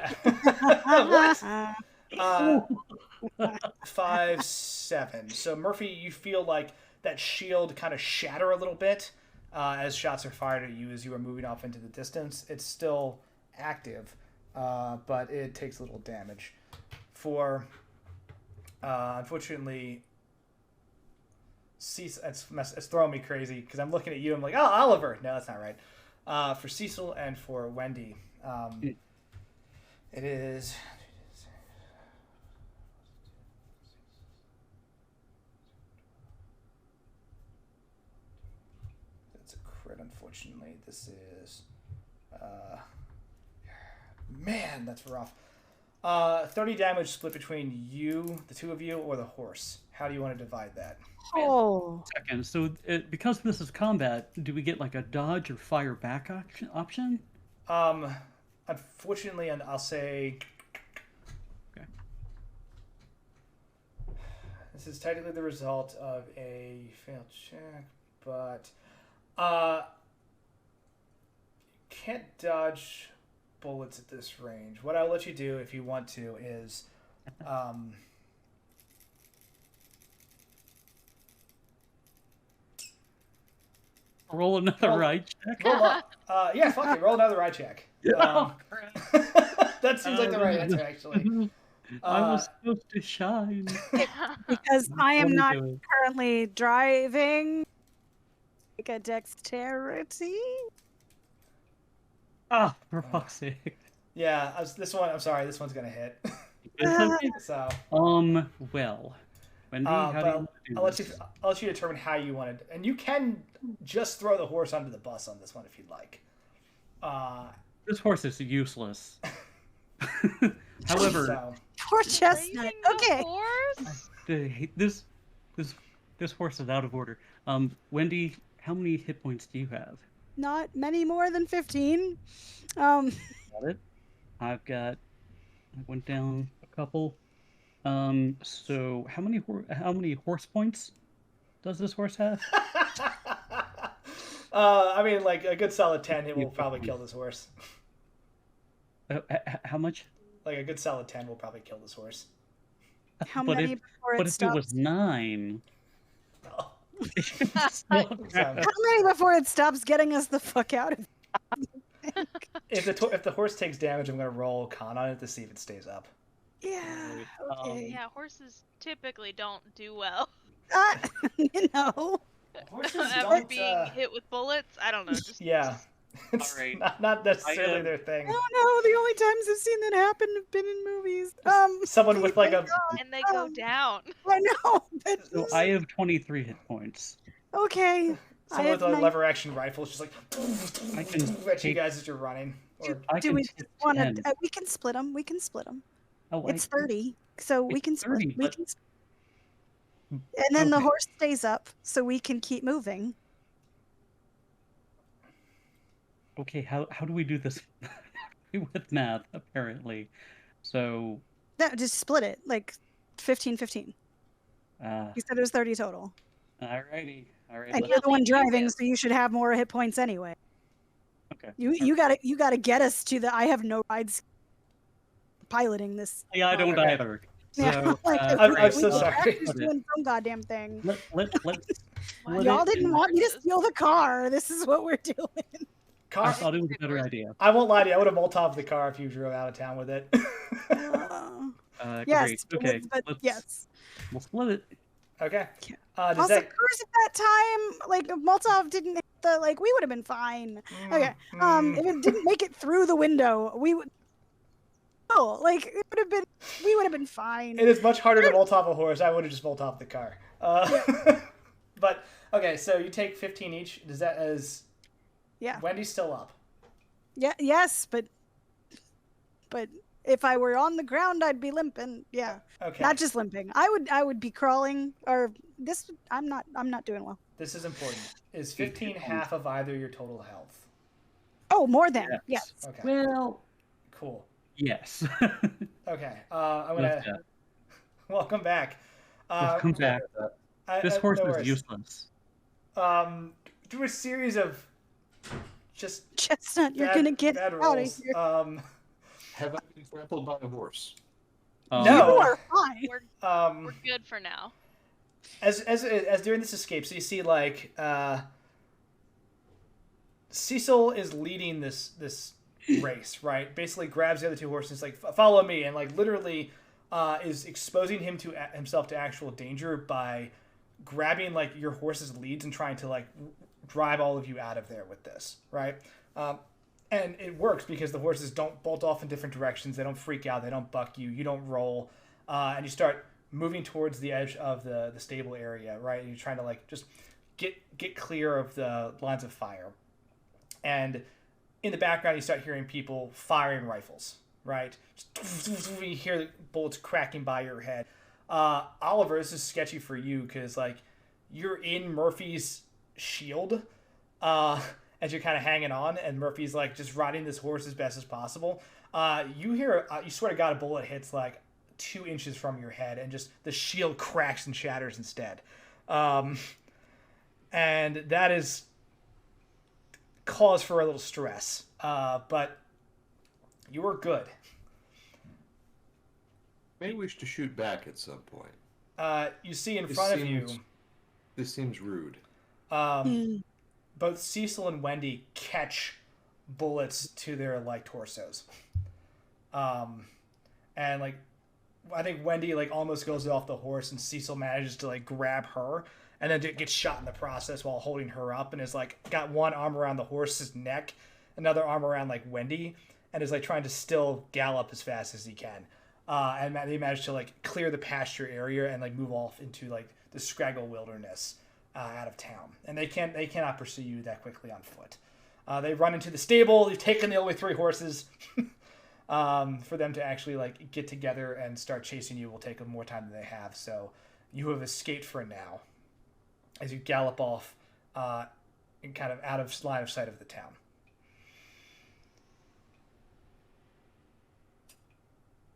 no. What? 5, 7. So, Murphy, you feel like that shield kind of shatter a little bit as shots are fired at you as you are moving off into the distance. It's still active, but it takes a little damage. For Unfortunately, Cecil, it's throwing me crazy because I'm looking at you. I'm like, oh, Oliver. No, that's not right. For Cecil and for Wendy, it is. That's a crit. Unfortunately, this is. Man, that's rough. 30 damage split between you, the two of you, or the horse. How do you want to divide that? Oh. Second, so because this is combat, do we get like a dodge or fire back option? Unfortunately, and I'll say. Okay. This is technically the result of a failed check, but can't dodge bullets at this range. What I'll let you do if you want to is Roll another ride check. yeah, fuck it. Roll another ride check. Oh, That seems like the right answer, actually. I was supposed to shine. Because I am not do it. currently driving. Like a dexterity. Ah, for fuck's sake. Yeah, this one. I'm sorry. This one's gonna hit. So. Well, Wendy, how do you want to do this? I'll let you determine how you want it, and you can just throw the horse under the bus on this one if you'd like. This horse is useless. However, So, Poor chestnut. Okay. this horse is out of order. Wendy, how many hit points do you have? Not many more than 15. Got it. I went down a couple. So how many horse points does this horse have? I mean, like a good solid 10, it will probably kill this horse. How much? Like a good solid 10 will probably kill this horse. How But many if- before But it if stops? it was 9, Oh. How many before it stops getting us the fuck out of If the horse takes damage, I'm gonna roll con on it to see if it stays up. Yeah. Okay. Yeah, horses typically don't do well. You know. Horses After don't. being hit with bullets, I don't know. Just Yeah, it's Alright. not necessarily I, their thing. I don't know. The only times I've seen that happen have been in movies. Someone with like a and they go down. I know, but so I have 23 hit points. okay. someone with a nine- lever action rifle is just like I can at you take- guys as you're running. Or I Do can we hit want 10. to? We can split them. We can split them. Oh, It's 30, so we It's can split. 30, We but- can. And then the Okay. horse stays up, so we can keep moving. Okay, how do we do this with math, apparently? So, No, just split it, like 15-15. uh, You said it was 30 total. alrighty. And Let's, you're the one leave you driving, with- so you should have more hit points anyway. okay. You gotta get us to the. I have no rides piloting this. Yeah, I don't Okay. either. Yeah, So, like, I'm we so can sorry. practice doing some goddamn thing. let's split Y'all it didn't and- want me to steal the car. This is what we're doing. I car. thought it was a better idea. I won't lie to you. I would have Molotov the car if you drove out of town with it. Yes, Great. Okay, but let's we'll split it. Okay. Yeah. Does Also, that? cars at that time, like if Molotov didn't hit the like, we would have been fine. Okay. If it didn't make it through the window, we would. Oh, like it would have been. We would have been fine. It is much harder to Molotov a horse. I would have just Molotov the car. But okay, so you take 15 each. Does that as? Yeah. Wendy's still up. Yeah. Yes, but if I were on the ground, I'd be limping. Yeah. Okay. Not just limping. I would be crawling. Or this. I'm not doing well. This is important. Is 15 half of either your total health? Oh, more than. Yes. Yes. Okay. Well, Cool. yes. Okay. I'm gonna welcome back. Welcome back. This horse no is worries. useless. Through a series of just Chestnut, you're bad- gonna get bad out of rolls. here. Have I been trampled by a horse? No. You are fine. We're good for now. As during this escape, so you see like Cecil is leading this race, right? Basically grabs the other two horses, like follow me, and like literally is exposing himself to actual danger by grabbing like your horse's leads and trying to like drive all of you out of there with this, right? And it works because the horses don't bolt off in different directions. They don't freak out. They don't buck you. You don't roll, and you start moving towards the edge of the stable area, right? And you're trying to like just get clear of the lines of fire. And in the background, you start hearing people firing rifles, right? You hear bullets cracking by your head. Oliver, this is sketchy for you because like you're in Murphy's shield, as you're kind of hanging on, and Murphy's like just riding this horse as best as possible. You hear, you swear to God, a bullet hits like 2 inches from your head, and just the shield cracks and shatters instead. And that is cause for a little stress. But you were good. May wish to shoot back at some point. You see in front of you. This seems rude. Both Cecil and Wendy catch bullets to their like torsos. And like I think Wendy like almost goes off the horse, and Cecil manages to like grab her, and then gets shot in the process while holding her up, and is like got one arm around the horse's neck, another arm around like Wendy, and is like trying to still gallop as fast as he can. And they manage to like clear the pasture area and like move off into like the Scraggle wilderness out of town, and they cannot pursue you that quickly on foot. They run into the stable. You've taken the only 3 horses. For them to actually like get together and start chasing you will take them more time than they have. So you have escaped for now as you gallop off and kind of out of line of sight of the town.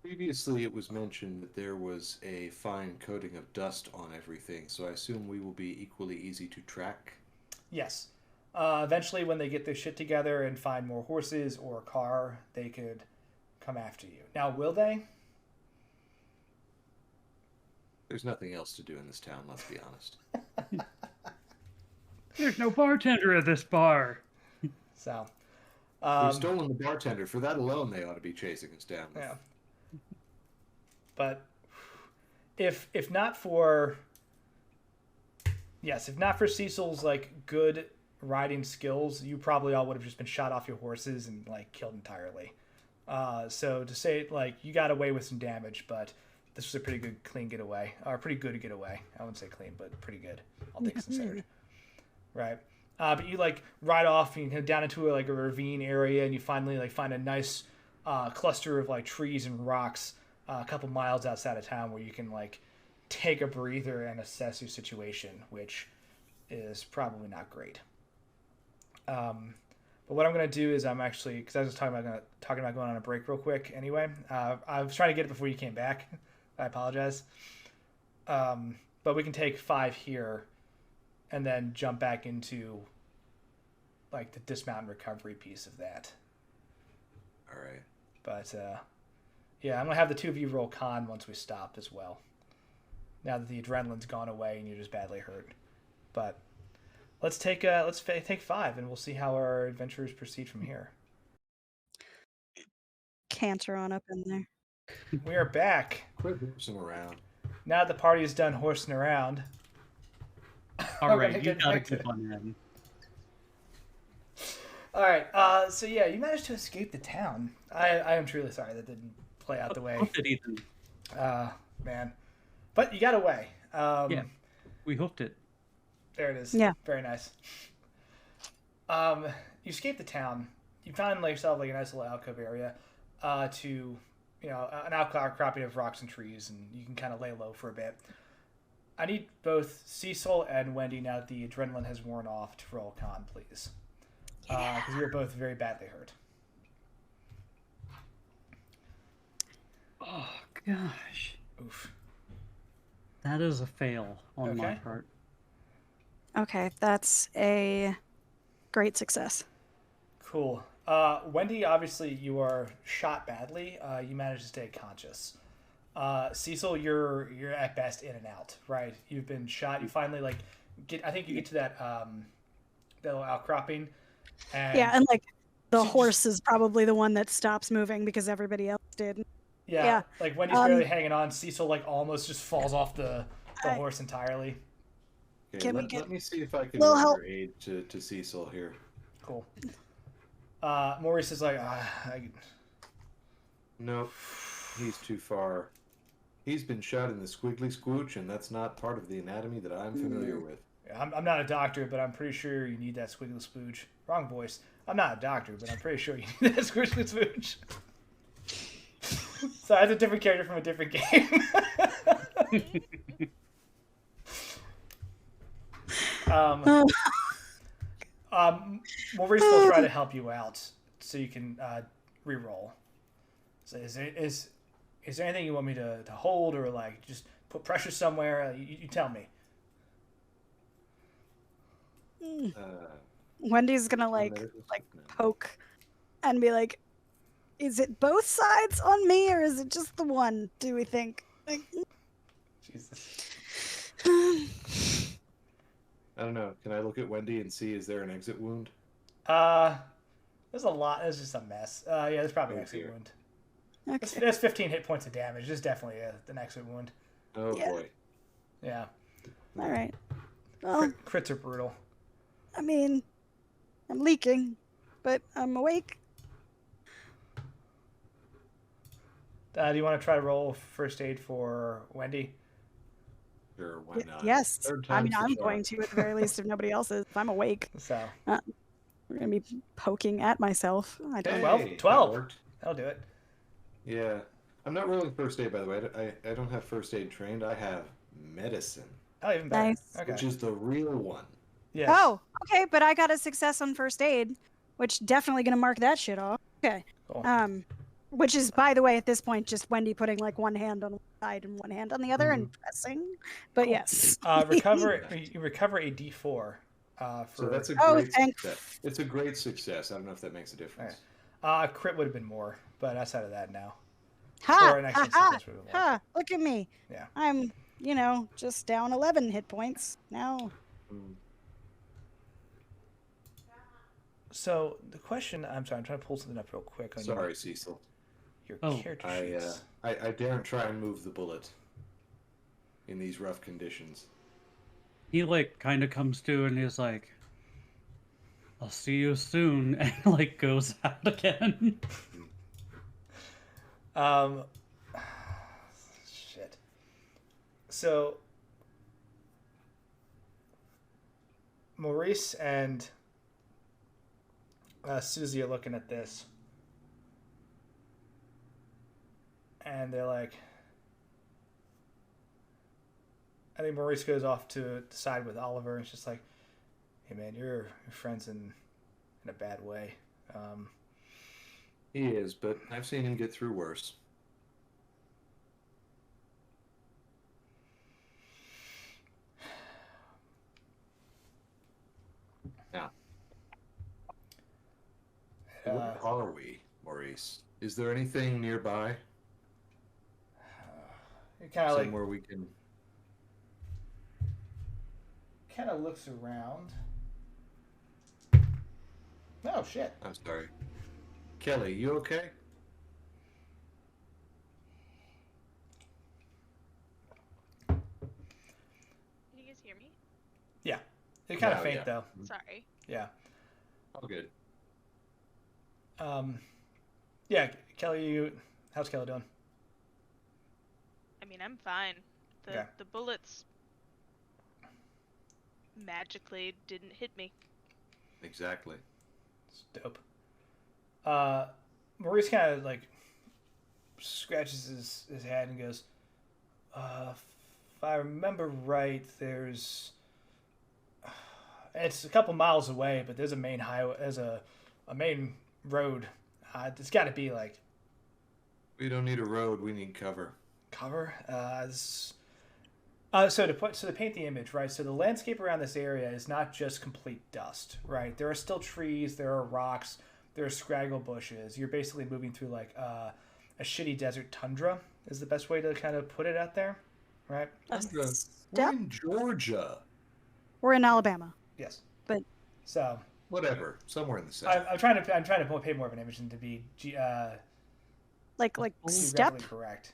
Previously, it was mentioned that there was a fine coating of dust on everything, so I assume we will be equally easy to track. Yes. Eventually, when they get their shit together and find more horses or a car, they could come after you. Now, will they? There's nothing else to do in this town, let's be honest. There's no bartender at this bar. So, we've stolen the bartender. For that alone, they ought to be chasing us down. Yeah. But if not for Cecil's like good riding skills, you probably all would have just been shot off your horses and like killed entirely. So to say like you got away with some damage, but this was a pretty good clean getaway, or pretty good getaway. I wouldn't say clean, but pretty good, all things considered. Right. But you like ride off and you head down into like a ravine area, and you finally like find a nice cluster of like trees and rocks a couple miles outside of town where you can like take a breather and assess your situation, which is probably not great. But what I'm going to do is I'm actually, because I was talking about going on a break real quick anyway. I was trying to get it before you came back. I apologize. But we can take 5 here and then jump back into like the dismount and recovery piece of that. All right. But yeah, I'm going to have the 2 of you roll con once we stop as well. Now that the adrenaline's gone away and you're just badly hurt. But let's take 5, and we'll see how our adventures proceed from here. Canter on up in there. We are back. Quit horsing around. Now that the party is done horsing around. All right, you gotta keep on heading. All right, so yeah, you managed to escape the town. I am truly sorry that didn't play out the way. Hooked it, Ethan. Man. But you got away. Yeah, we hooked it. There it is. Yeah. Very nice. You escape the town. You find yourself like a nice little alcove area to, an outcropping of rocks and trees, and you can kind of lay low for a bit. I need both Cecil and Wendy, now that the adrenaline has worn off, to roll con, please. Because you're both very badly hurt. Oh, gosh. Oof. That is a fail on my part. Okay, that's a great success. Cool. Wendy, obviously you are shot badly. You managed to stay conscious. Cecil, you're at best in and out, right? You've been shot. You finally get to that little outcropping. And yeah, and the horse is probably the one that stops moving because everybody else did. Yeah. like Wendy's barely hanging on. Cecil like almost just falls off the horse entirely. Okay, Can we let me see if I can little render aid to Cecil here. Cool. Maurice is like, Nope, he's too far. He's been shot in the squiggly squooch, and that's not part of the anatomy that I'm familiar with. I'm not a doctor, but I'm pretty sure you need that squiggly spooge. Wrong voice. I'm not a doctor, but I'm pretty sure you need that squiggly spooge. So that's a different character from a different game. Maurice will try to help you out so you can re-roll. So is there anything you want me to hold or like just put pressure somewhere? You tell me. Wendy's gonna like poke and be like, is it both sides on me or is it just the one, do we think? Like, Jesus. I don't know. Can I look at Wendy and see, is there an exit wound? There's a lot. There's just a mess. Yeah, there's probably an exit wound. okay. There's 15 hit points of damage. There's definitely an exit wound. Oh Yeah. boy. Yeah. All right. Well, Crits are brutal. I mean, I'm leaking, but I'm awake. Do you want to try to roll first aid for Wendy? Sure, why not? Yes. Third I mean, time's the I'm charm. going to at the very least if nobody else is. If I'm awake, So we're going to be poking at myself. I don't. Hey, 12. that worked. that'll do it. Yeah. I'm not rolling first aid, by the way. I don't have first aid trained. I have medicine, Oh, even better. Nice. Okay. which is the real one. Yes. Oh, okay, but I got a success on first aid, which definitely going to mark that shit off. Okay. Cool. Which is, by the way, at this point, just Wendy putting like one hand on one side and one hand on the other and pressing. But yes. You recover a D4. For... So that's a Oh, great thank- success. It's a great success. I don't know if that makes a difference. Crit would have been more, but outside of that, now. Ha! Or an Ha! excellent Ha! success would have been more. Ha! Look at me. Yeah. I'm, just down 11 hit points now. Mm. So the question, I'm sorry, I'm trying to pull something up real quick on Sorry, Cecil. your Oh. character I sheets. I daren't try and move the bullet in these rough conditions. He like kind of comes to and he's like, "I'll see you soon," and like goes out again. Shit. So Maurice and Susie are looking at this, and they're like, I think Maurice goes off to side with Oliver, and it's just like, hey man, your friend's in a bad way. He is, but I've seen him get through worse. Now, where are we, Maurice? Is there anything nearby? It kind of like Somewhere we can... kind of looks around. Oh shit. I'm sorry. Kelly, you okay? Can you guys hear me? Yeah. It's kind of No, faint yeah. though. Sorry. Yeah. All good. Yeah, Kelly, how's Kelly doing? I mean, I'm fine. Okay. The bullets magically didn't hit me. Exactly. It's dope. Maurice kind of like scratches his head and goes, if I remember right, there's it's a couple miles away, but there's a main highway, there's a main road. It's got to be like We don't need a road, we need cover. cover. So to paint the image, right? So the landscape around this area is not just complete dust, right? There are still trees, there are rocks, there are scraggle bushes. You're basically moving through like a shitty desert tundra is the best way to kind of put it out there, right? We're Yep. in Georgia. We're in Alabama. Yes. But- So Whatever. Somewhere in the south. I'm trying to paint more of an image than to be Like You're steppe? definitely correct.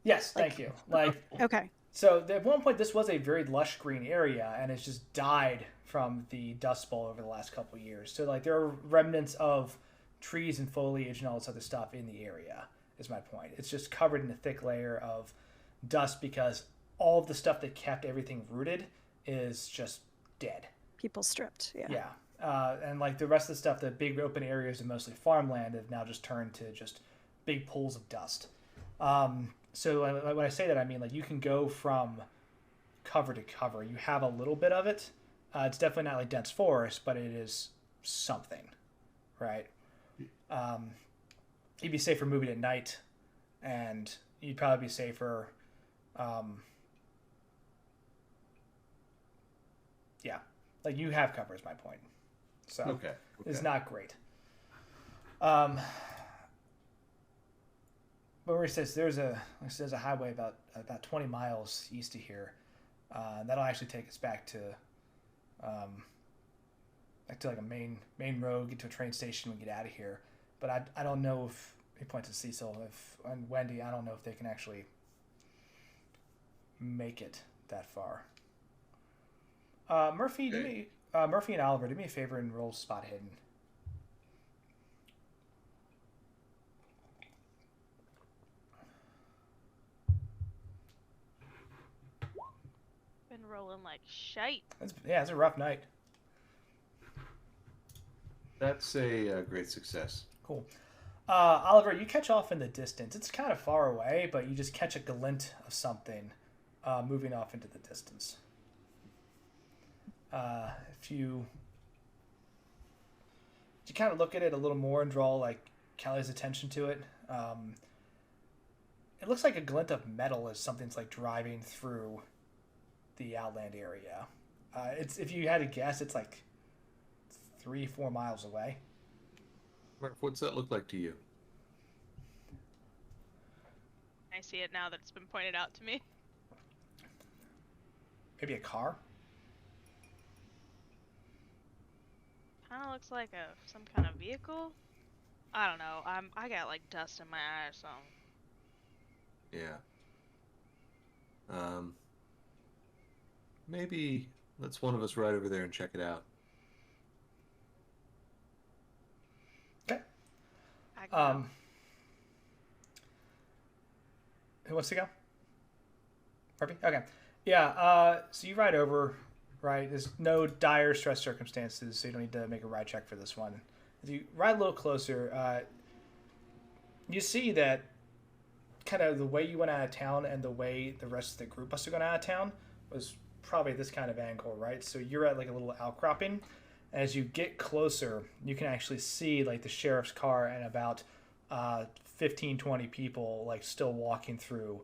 Yes, thank you. Like, Okay. so at one point, this was a very lush green area, and it's just died from the Dust Bowl over the last couple of years. So, like, there are remnants of trees and foliage and all this other stuff in the area, is my point. It's just covered in a thick layer of dust because all of the stuff that kept everything rooted is just dead. People stripped. Yeah. Yeah. And, like, the rest of the stuff, the big open areas and mostly farmland have now just turned to just big pools of dust. So when I say that, I mean, like, you can go from cover to cover. You have a little bit of it. It's definitely not like dense forest, but it is something, right? You'd be safer moving at night, and you'd probably be safer. Yeah, like, you have cover is my point. So Okay. it's not great. But where it says there's a highway about 20 miles east of here. That'll actually take us back to like a main road, get to a train station, and get out of here. But I don't know if he points to Cecil and Wendy. I don't know if they can actually make it that far. Murphy, Okay. Murphy and Oliver, do me a favor and roll spot hidden. Been rolling like shite. It's a rough night. That's a great success. Cool. Oliver, you catch off in the distance. It's kind of far away, but you just catch a glint of something moving off into the distance. If you kind of look at it a little more and draw like Callie's attention to it, it looks like a glint of metal as something's like driving through the Outland area. If you had to guess, it's like 3-4 miles away. Murph, what's that look like to you? I see it now that it's been pointed out to me. Maybe a car. Kind of looks like some kind of vehicle. I don't know. I got like dust in my eye or something. Yeah. Maybe let's one of us ride over there and check it out. Okay. I go. Who wants to go? Murphy? Okay. Yeah, so you ride over, right? There's no dire stress circumstances, so you don't need to make a ride check for this one. As you ride a little closer, you see that kind of the way you went out of town and the way the rest of the group must have gone out of town was probably this kind of angle, right? So you're at like a little outcropping. As you get closer, you can actually see like the sheriff's car and about 15-20 people like still walking through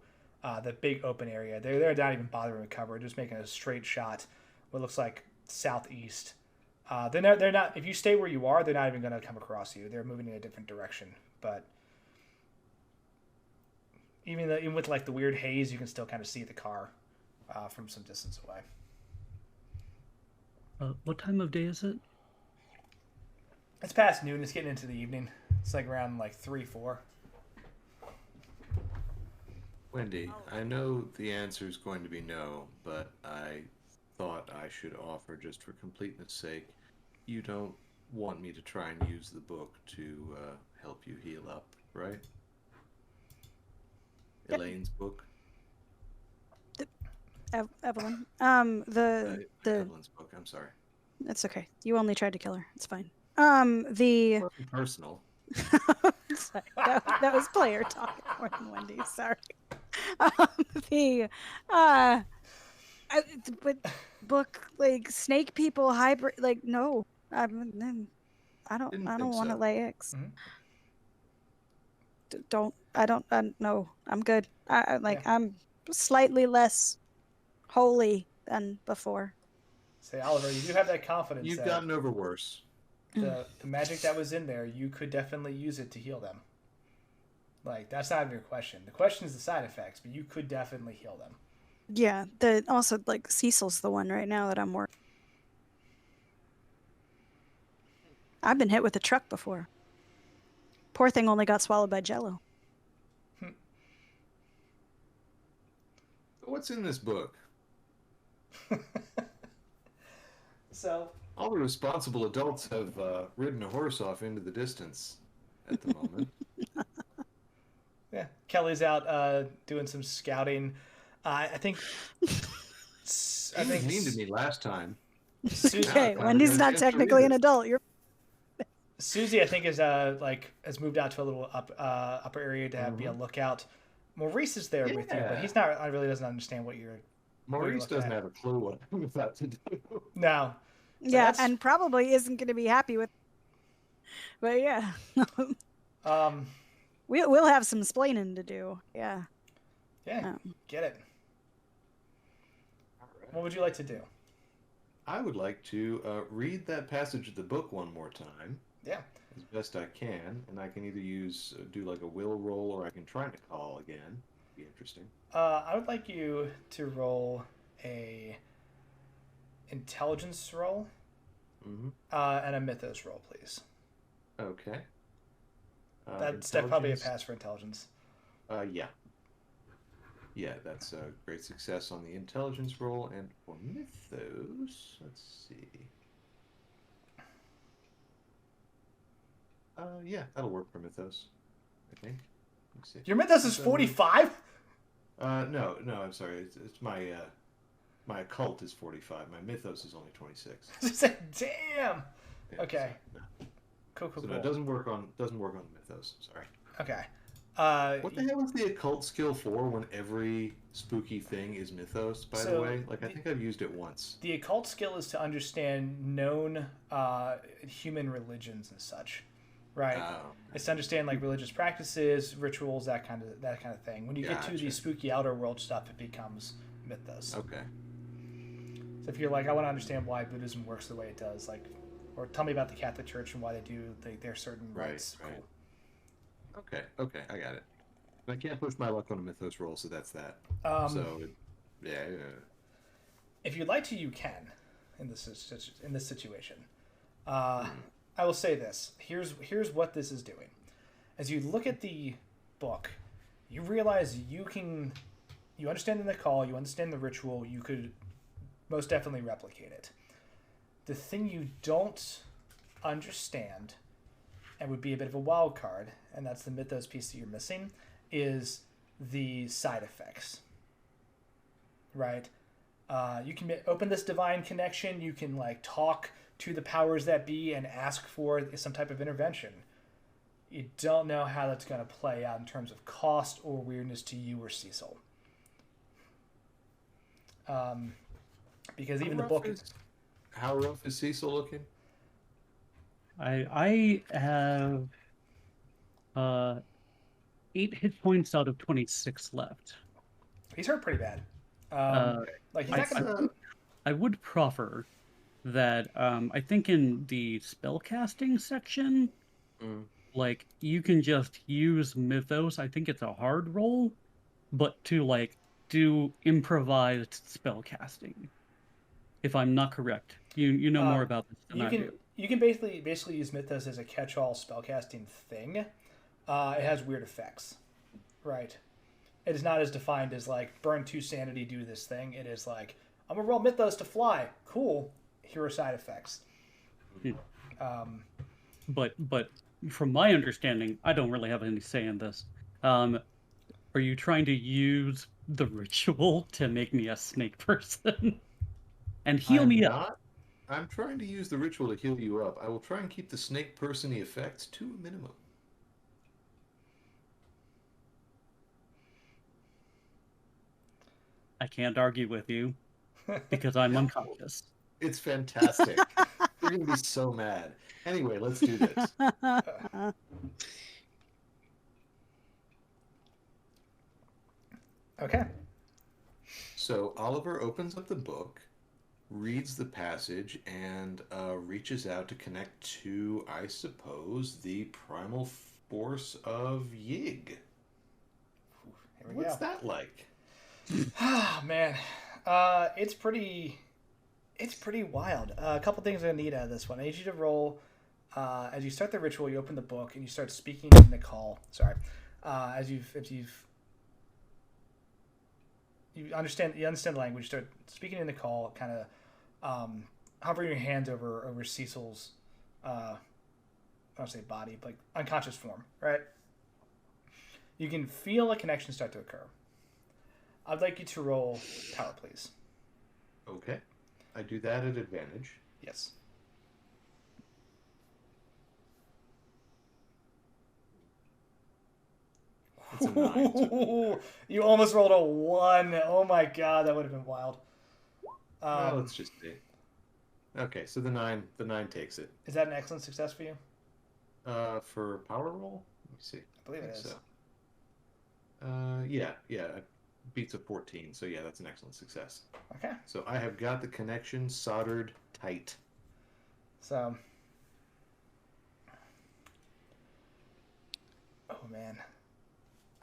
the big open area. They're not even bothering to cover, just making a straight shot what looks like southeast. They're not if you stay where you are, they're not even going to come across you. They're moving in a different direction. But even with like the weird haze, you can still kind of see the car from some distance away. What time of day is it? It's past noon. It's getting into the evening. It's like around like 3-4. Wendy, I know the answer is going to be no, but I thought I should offer, just for completeness sake, you don't want me to try and use the book to help you heal up, right? Yep. Elaine's book? Evelyn. Evelyn's book, I'm sorry. It's okay. You only tried to kill her. It's fine. The Personal. sorry, that was player talk more than Wendy. Sorry. But book like snake people hybrid like no. I don't want to lay eggs. Mm-hmm. No. I'm good. I'm slightly less holy than before. Say, Oliver, you do have that confidence. You've that gotten over worse. the magic that was in there, you could definitely use it to heal them. Like, that's not even your question. The question is the side effects, but you could definitely heal them. Yeah, also like Cecil's the one right now that I'm working. I've been hit with a truck before. Poor thing only got swallowed by Jello. What's in this book? So, All the responsible adults have ridden a horse off into the distance at the moment. yeah, Kelly's out doing some scouting. I think. He was mean to me last time. Susie, Okay, Wendy's not technically an adult. You're Susie, I think, is has moved out to a little upper area to be a lookout. Maurice is there with you, but he's not. I really doesn't understand what you're. Maurice doesn't have a clue what I'm about to do. No. So yeah, and probably isn't going to be happy with. But yeah, we'll have some splaining to do. Yeah. Yeah. Get it. Right. What would you like to do? I would like to read that passage of the book one more time. Yeah. As best I can, and I can either do like a will roll, or I can try to call again. Be interesting. I would like you to roll a intelligence roll, and a mythos roll, please. Okay. That's probably a pass for intelligence. Yeah. Yeah, that's a great success on the intelligence roll, and for mythos, let's see. Yeah, that'll work for mythos, I think. Let's see. Your mythos is 45? No, I'm sorry. It's my my occult is 45. My mythos is only 26. Damn. Yeah, okay. So, no. Cool. No, it doesn't work on the mythos. Sorry. Okay. What the hell is the occult skill for when every spooky thing is mythos, by the way? Like, I think I've used it once. The occult skill is to understand known human religions and such, right? It's to understand like religious practices, rituals, that kind of thing. When you get to the spooky outer world stuff, it becomes mythos. Okay. So if you're like, I want to understand why Buddhism works the way it does, like, or tell me about the Catholic Church and why they do their certain rites. Right. Cool. Okay, I got it. I can't push my luck on a mythos roll, so that's that. Yeah. If you'd like to, you can, in this situation. I will say this. Here's what this is doing. As you look at the book, you realize you understand the call, you understand the ritual, you could most definitely replicate it. The thing you don't understand, and would be a bit of a wild card, and that's the mythos piece that you're missing, is the side effects. Right? You can open this divine connection, you can like talk to the powers that be and ask for some type of intervention. You don't know how that's going to play out in terms of cost or weirdness to you or Cecil. Because even the book... How rough is Cecil looking? I have 8 hit points out of 26 left. He's hurt pretty bad. Like he's not gonna... I would proffer that I think in the spellcasting section, like you can just use mythos. I think it's a hard roll, but to like do improvised spellcasting. If I'm not correct, you know more about this than I do. You can basically use mythos as a catch-all spellcasting thing. It has weird effects, right? It is not as defined as like burn 2 sanity, do this thing. It is like I'm gonna roll mythos to fly. Cool. Here are side effects. But from my understanding, I don't really have any say in this. Are you trying to use the ritual to make me a snake person and heal me up? I'm trying to use the ritual to heal you up. I will try and keep the snake person-y effects to a minimum. I can't argue with you because I'm unconscious. It's fantastic. You're going to be so mad. Anyway, let's do this. Okay. So Oliver opens up the book, reads the passage, and reaches out to connect to, I suppose, the primal force of Yig. Here we What's go. that like? Oh, man. It's pretty wild. A couple things I need out of this one. I need you to roll, as you start the ritual, you open the book and you start speaking in the call. Sorry. As you've you understand the language. Start speaking in the call, kind of hovering your hands over Cecil's I don't say body, but like unconscious form, right? You can feel a connection start to occur. I'd like you to roll power, please. Okay. I do that at advantage. Yes. It's a 9. You almost rolled a 1. Oh my god, that would have been wild. Well, let's just see. Okay, so the 9 takes it. Is that an excellent success for you? For power roll? Let me see. I believe it is. So. Yeah, it beats a 14, so yeah, that's an excellent success. Okay. So I have got the connection soldered tight. So. Oh man.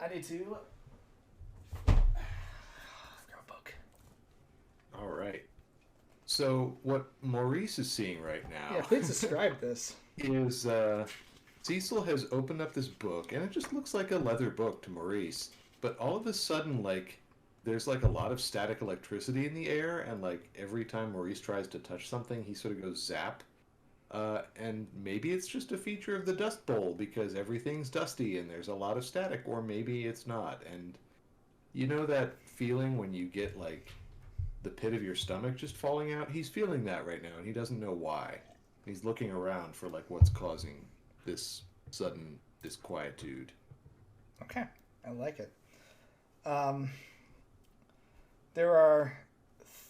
I need to grab a book. All right. So what Maurice is seeing right now Yeah, please describe this. is Cecil has opened up this book, and it just looks like a leather book to Maurice. But all of a sudden, like, there's like a lot of static electricity in the air, and like every time Maurice tries to touch something, he sort of goes zap. And maybe it's just a feature of the Dust Bowl because everything's dusty and there's a lot of static, or maybe it's not. And you know that feeling when you get like the pit of your stomach just falling out? He's feeling that right now, and he doesn't know why. He's looking around for like what's causing this sudden disquietude. Okay, I like it. There are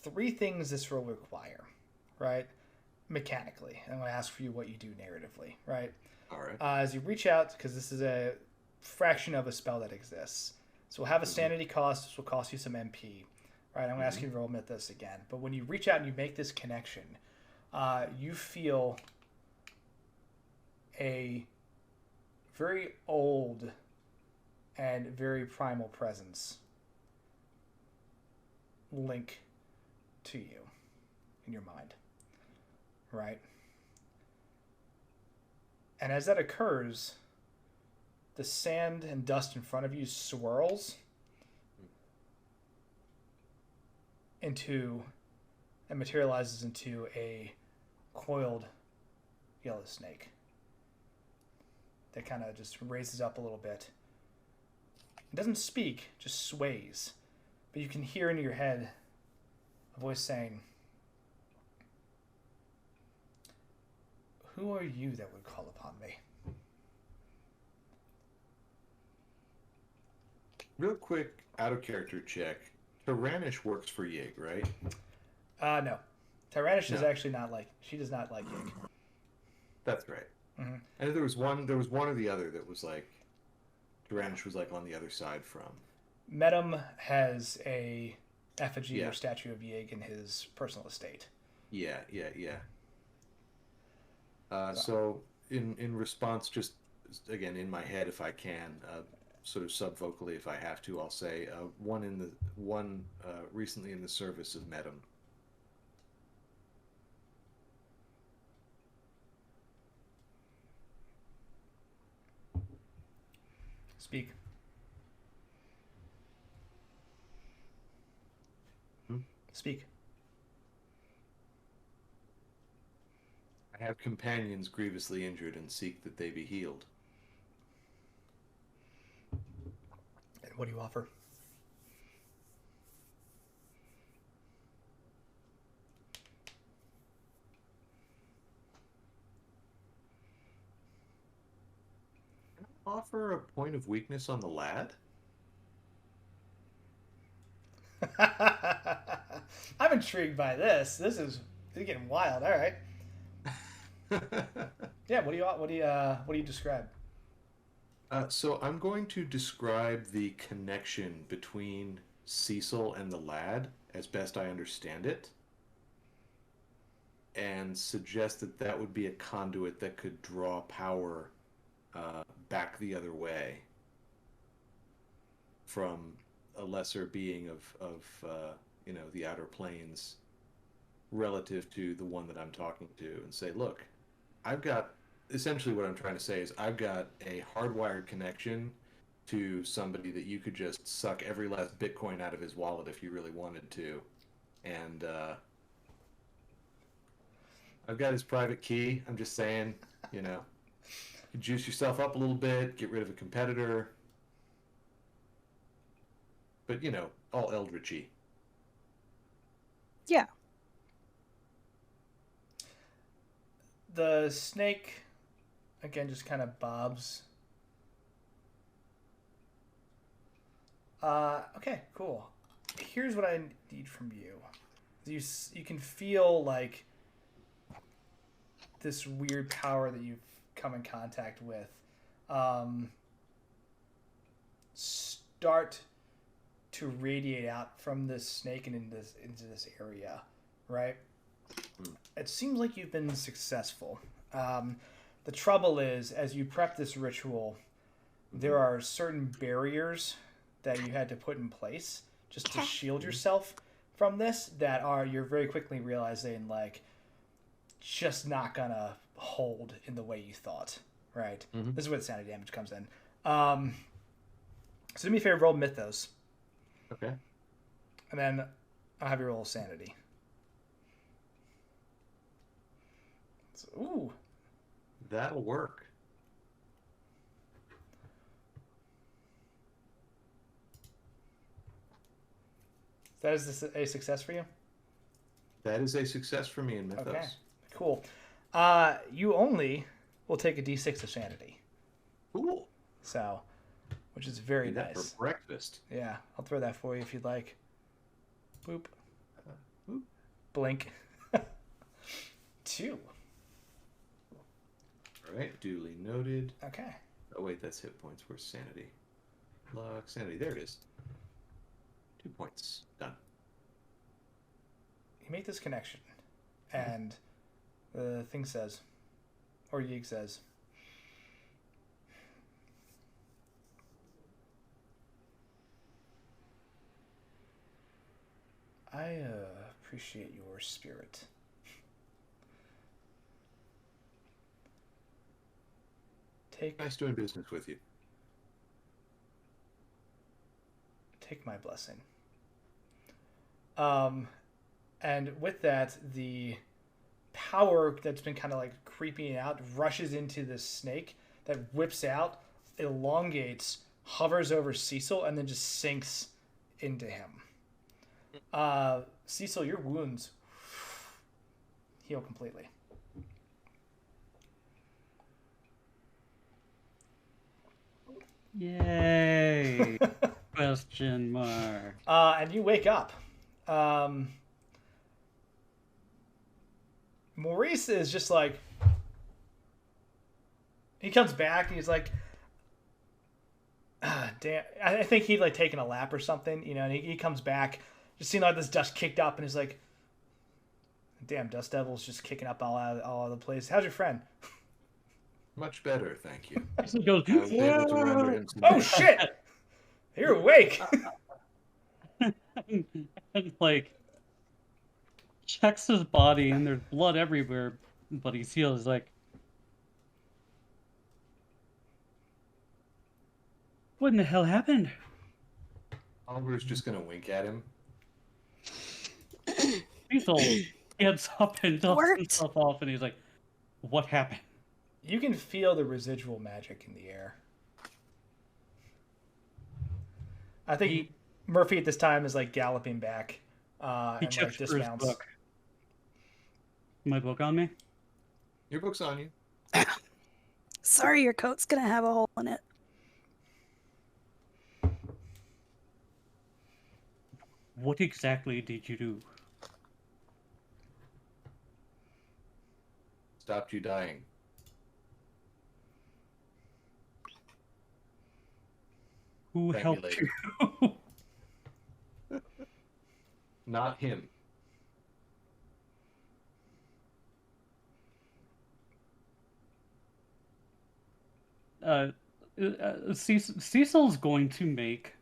3 things this will require, right? Mechanically. I'm going to ask for you what you do narratively, right? All right. As you reach out, because this is a fraction of a spell that exists. So we'll have a sanity cost. This will cost you some MP. Right, I'm going to ask you to roll Mythos again. But when you reach out and you make this connection, you feel a very old and very primal presence link to you in your mind. Right? And as that occurs, the sand and dust in front of you swirls into and materializes into a coiled yellow snake that kind of just raises up a little bit. It doesn't speak, just sways. But you can hear in your head a voice saying, "Who are you that would call upon me?" Real quick, out of character check. Tyrannish works for Yig, right? No. Tyrannish is No. actually not like, she does not like Yig. That's right. Mm-hmm. And there was one or the other that was like, Tyrannish was like on the other side from. Medum has a effigy Yeah. or statue of Yig in his personal estate. Yeah. So in response, just again in my head, if I can, sort of subvocally, if I have to, I'll say one recently in the service of Medum. Speak. Speak. I have companions grievously injured and seek that they be healed. And what do you offer? Can I offer a point of weakness on the lad? I'm intrigued by this. This is getting wild. All right. Yeah. What do you describe? So I'm going to describe the connection between Cecil and the lad as best I understand it, and suggest that that would be a conduit that could draw power back the other way from a lesser being of the outer planes relative to the one that I'm talking to, and say, look, essentially what I'm trying to say is I've got a hardwired connection to somebody that you could just suck every last Bitcoin out of his wallet if you really wanted to. And I've got his private key. I'm just saying, you know, you juice yourself up a little bit, get rid of a competitor. But, you know, all eldritchy. Yeah. The snake, again, just kind of bobs. Okay, cool. Here's what I need from you. You can feel like this weird power that you've come in contact with start to radiate out from this snake and into this area, right? It seems like you've been successful. The trouble is, as you prep this ritual, there are certain barriers that you had to put in place just to shield yourself from this that you're very quickly realizing, like, just not gonna hold in the way you thought, right? This is where the sanity damage comes in. So do me a favor, roll Mythos. Okay. And then I'll have you roll sanity. So, ooh. That'll work. That is a success for you? That is a success for me in Mythos. Okay, cool. You only will take a d6 of sanity. Cool. So, which is very Need that nice. for breakfast. Yeah, I'll throw that for you if you'd like. Boop. Boop. Blink. 2. All right, duly noted. Okay. Oh, wait, that's hit points. Where's sanity? Luck, sanity. There it is. 2 points. Done. You make this connection, and the thing says, or Yig says, I appreciate your spirit. Nice doing business with you. Take my blessing. And with that, the power that's been kind of like creeping out rushes into this snake that whips out, elongates, hovers over Cecil, and then just sinks into him. Cecil, your wounds heal completely. Yay! Question mark. And you wake up. Maurice is just like, he comes back and he's like, damn. I think he'd like taken a lap or something, you know, and he comes back, just seeing all this dust kicked up, and he's like, damn, Dust Devil's just kicking up all over the place. How's your friend? Much better, thank you. He goes, I was able to render him some Oh shit! You're awake! and like checks his body, and there's blood everywhere, but he feels like, what in the hell happened? Oliver's just gonna wink at him. Cecil gets up and dusts Worked. himself off, and he's like, what happened? You can feel the residual magic in the air. I think Murphy at this time is like galloping back He and like checks for his dismounts. book. My book on me? Your book's on you. Sorry, your coat's gonna have a hole in it. What exactly did you do? Stopped you dying. Who Thank you, helped lady. you? Not him. Cecil's going to make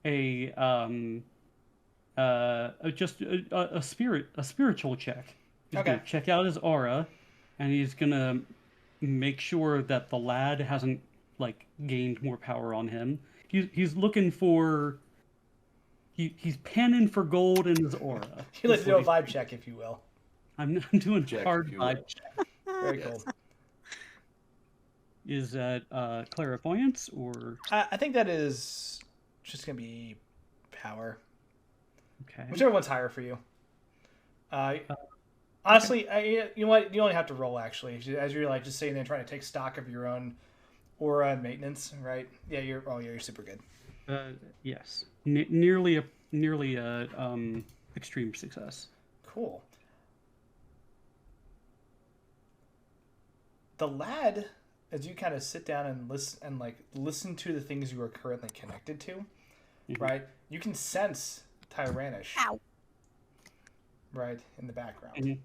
a spiritual check. He's Okay. gonna check out his aura, and he's gonna make sure that the lad hasn't like gained more power on him. He's looking for. He's panning for gold in his aura. You like That's to do a what vibe check, if you will. I'm doing Check, hard if you will. vibe check. Very Yes. cool. Is that clairvoyance or I think that is just gonna be power. okay? Whichever one's higher for you. Honestly, you know what? You only have to roll actually, as you're like just sitting there trying to take stock of your own aura and maintenance, right? Yeah, you're super good. Yes, nearly a extreme success. Cool. The lad, as you kind of sit down and listen to the things you are currently connected to, right? You can sense Tyrannish, right, in the background. Mhm.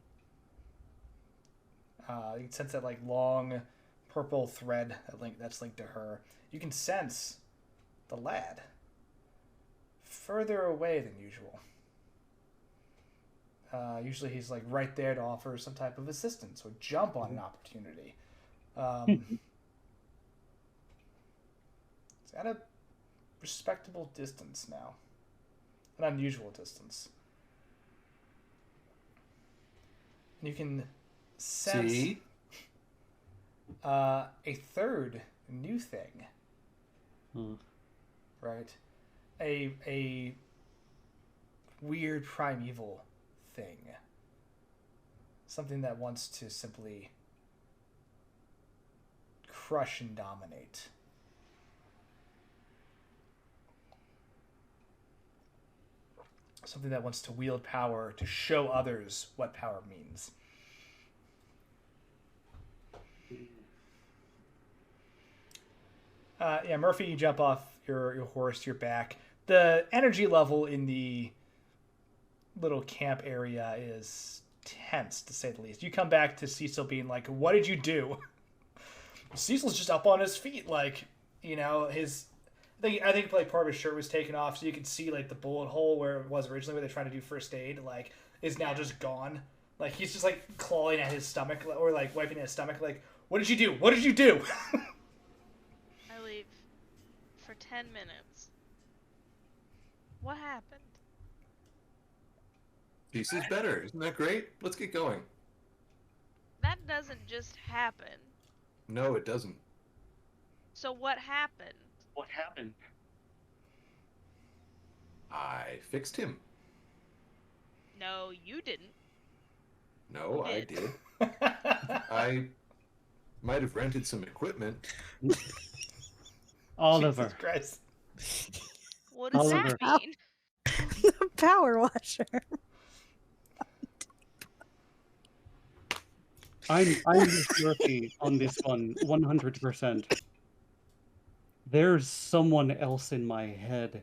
You can sense that like long purple thread that's linked to her. You can sense the lad further away than usual. Usually he's like right there to offer some type of assistance or jump on an opportunity. It's at a respectable distance now. An unusual distance. And you can sense See? a third new thing. Right? A weird primeval thing. Something that wants to simply crush and dominate. Something that wants to wield power to show others what power means. Yeah, Murphy, you jump off your horse, you're back. The energy level in the little camp area is tense, to say the least. You come back to Cecil being like, what did you do? Cecil's just up on his feet, like, you know, I think like part of his shirt was taken off, so you could see like the bullet hole where it was originally, where they're trying to do first aid, like, is now just gone. Like, he's just like clawing at his stomach, or like wiping at his stomach, like, what did you do? What did you do? I leave for 10 minutes. What happened? Cecil's better. Isn't that great? Let's get going. That doesn't just happen. No, it doesn't. So what happened? What happened? I fixed him. No, you didn't. No, I Did. did. I might have rented some equipment. Oliver. Jesus Christ. What does Oliver. that mean? The power washer. I'm with Murphy on this one, 100%. There's someone else in my head,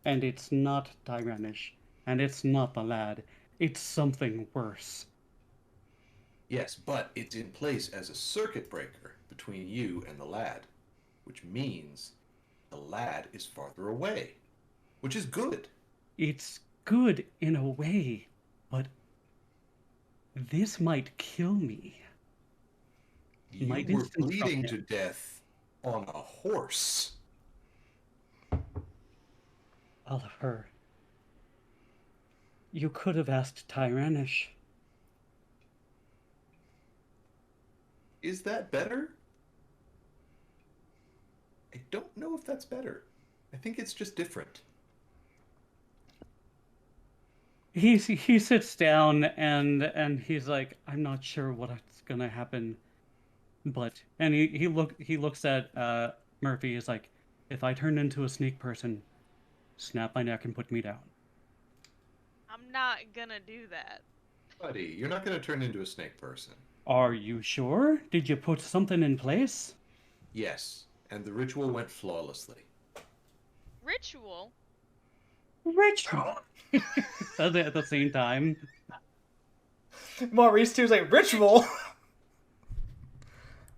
and it's not Tyrannish, and it's not the lad. It's something worse. Yes, but it's in place as a circuit breaker between you and the lad, which means the lad is farther away, which is good. It's good in a way, but this might kill me. You My were distance from bleeding him. to death on a horse. Oliver, you could have asked Tyrannish. Is that better? I don't know if that's better. I think it's just different. He sits down and he's like, I'm not sure what's gonna happen, but he looks at Murphy. He's like, if I turn into a snake person, snap my neck and put me down. I'm not gonna do that. Buddy, you're not going to turn into a snake person. Are you sure? Did you put something in place? Yes, and the ritual went flawlessly. Ritual? Ritual. At the same time. Maurice too is like, ritual.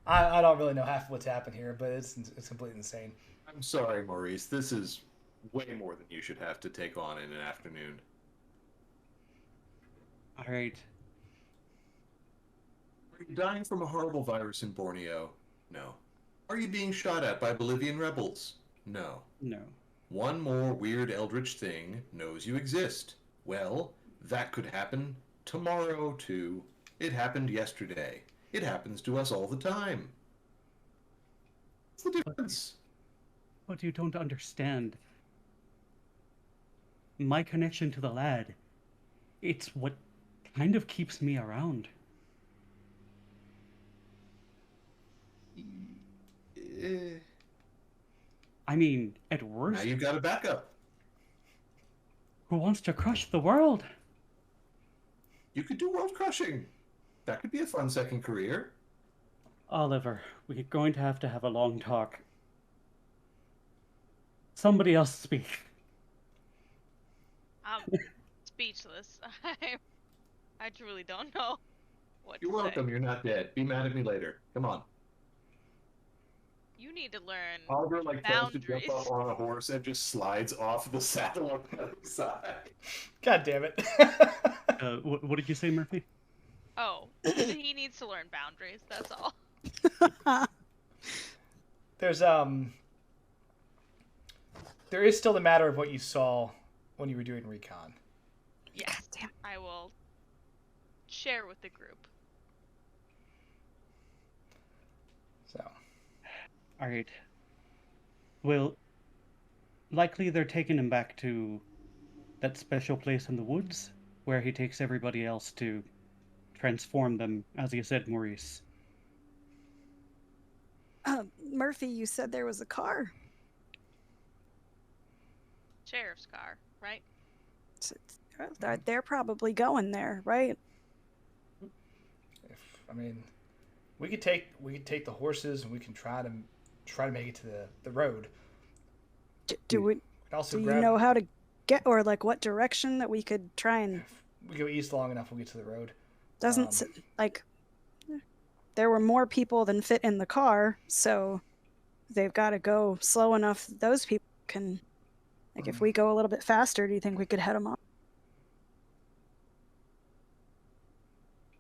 I don't really know half of what's happened here, but it's completely insane. I'm sorry, Maurice. This is way more than you should have to take on in an afternoon. All right. Are you dying from a horrible virus in Borneo? No. Are you being shot at by Bolivian rebels? No. No. One more weird eldritch thing knows you exist. Well, that could happen tomorrow, too. It happened yesterday. It happens to us all the time. What's the difference? But you don't understand. My connection to the lad, it's what kind of keeps me around. I mean, at Now worst, you've got a backup. who wants to crush the world? You could do world crushing. That could be a fun second career. Oliver, we're going to have a long talk. Somebody else speak. I'm speechless. I truly don't know what You're to say. welcome. You're not dead. Be mad at me later. Come on. You need to learn Oliver tries to boundaries. jump up on a horse and just slides off the saddle on the other side. God damn it. What did you say, Murphy? Oh, he needs to learn boundaries. That's all. There is still the matter of what you saw when you were doing recon. Yes, damn. I will share with the group. So, All right. Well, likely they're taking him back to that special place in the woods where he takes everybody else to transform them, as you said, Maurice. Murphy, you said there was a car. Sheriff's car, right? They're probably going there, right? we could take the horses and we can try to make it to the road. Do We could also you grab. know how to get, or like what direction that we could try and? If we go east long enough, we'll get to the road. Doesn't like there were more people than fit in the car, so they've got to go slow enough those people can. Like, if we go a little bit faster, do you think we could head them off?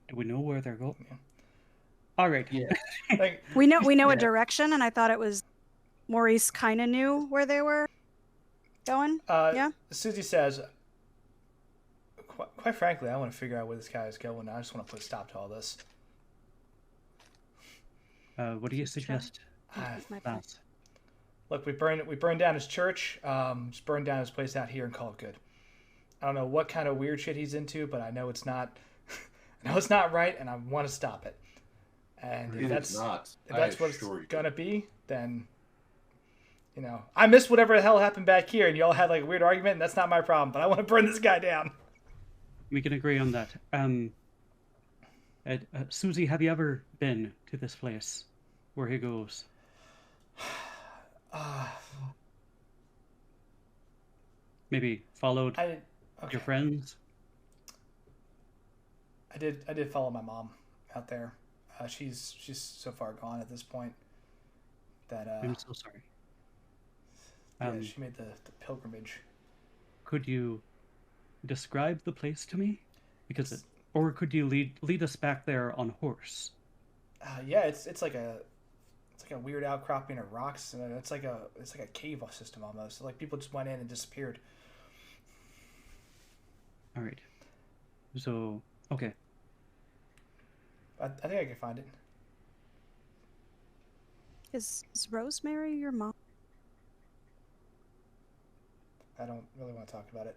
Do we know where they're going? Yeah. All right. Yeah. Like, We know a Yeah. direction, and I thought it was Maurice kind of knew where they were going. Yeah. Susie says, quite frankly, I want to figure out where this guy is going. I just want to put a stop to all this. What do you suggest, My Lance? Look, we burned down his church. Just burned down his place out here and call it good. I don't know what kind of weird shit he's into, but I know it's not. I know it's not right, and I want to stop it. And if that's not. if that's what it's assure you. gonna be, then I missed whatever the hell happened back here, and y'all had like a weird argument, and that's not my problem. But I want to burn this guy down. We can agree on that. Susie, have you ever been to this place where he goes? Maybe followed Okay. your friends? I did follow my mom out there. She's so far gone at this point that I'm so sorry. yeah, she made the pilgrimage. Could you describe the place to me? Or could you lead us back there on horse? Yeah, it's like a weird outcropping of rocks, and it's like a cave system almost. So, like, people just went in and disappeared. All right. So, okay. I think I can find it. Is Rosemary your mom? I don't really want to talk about it.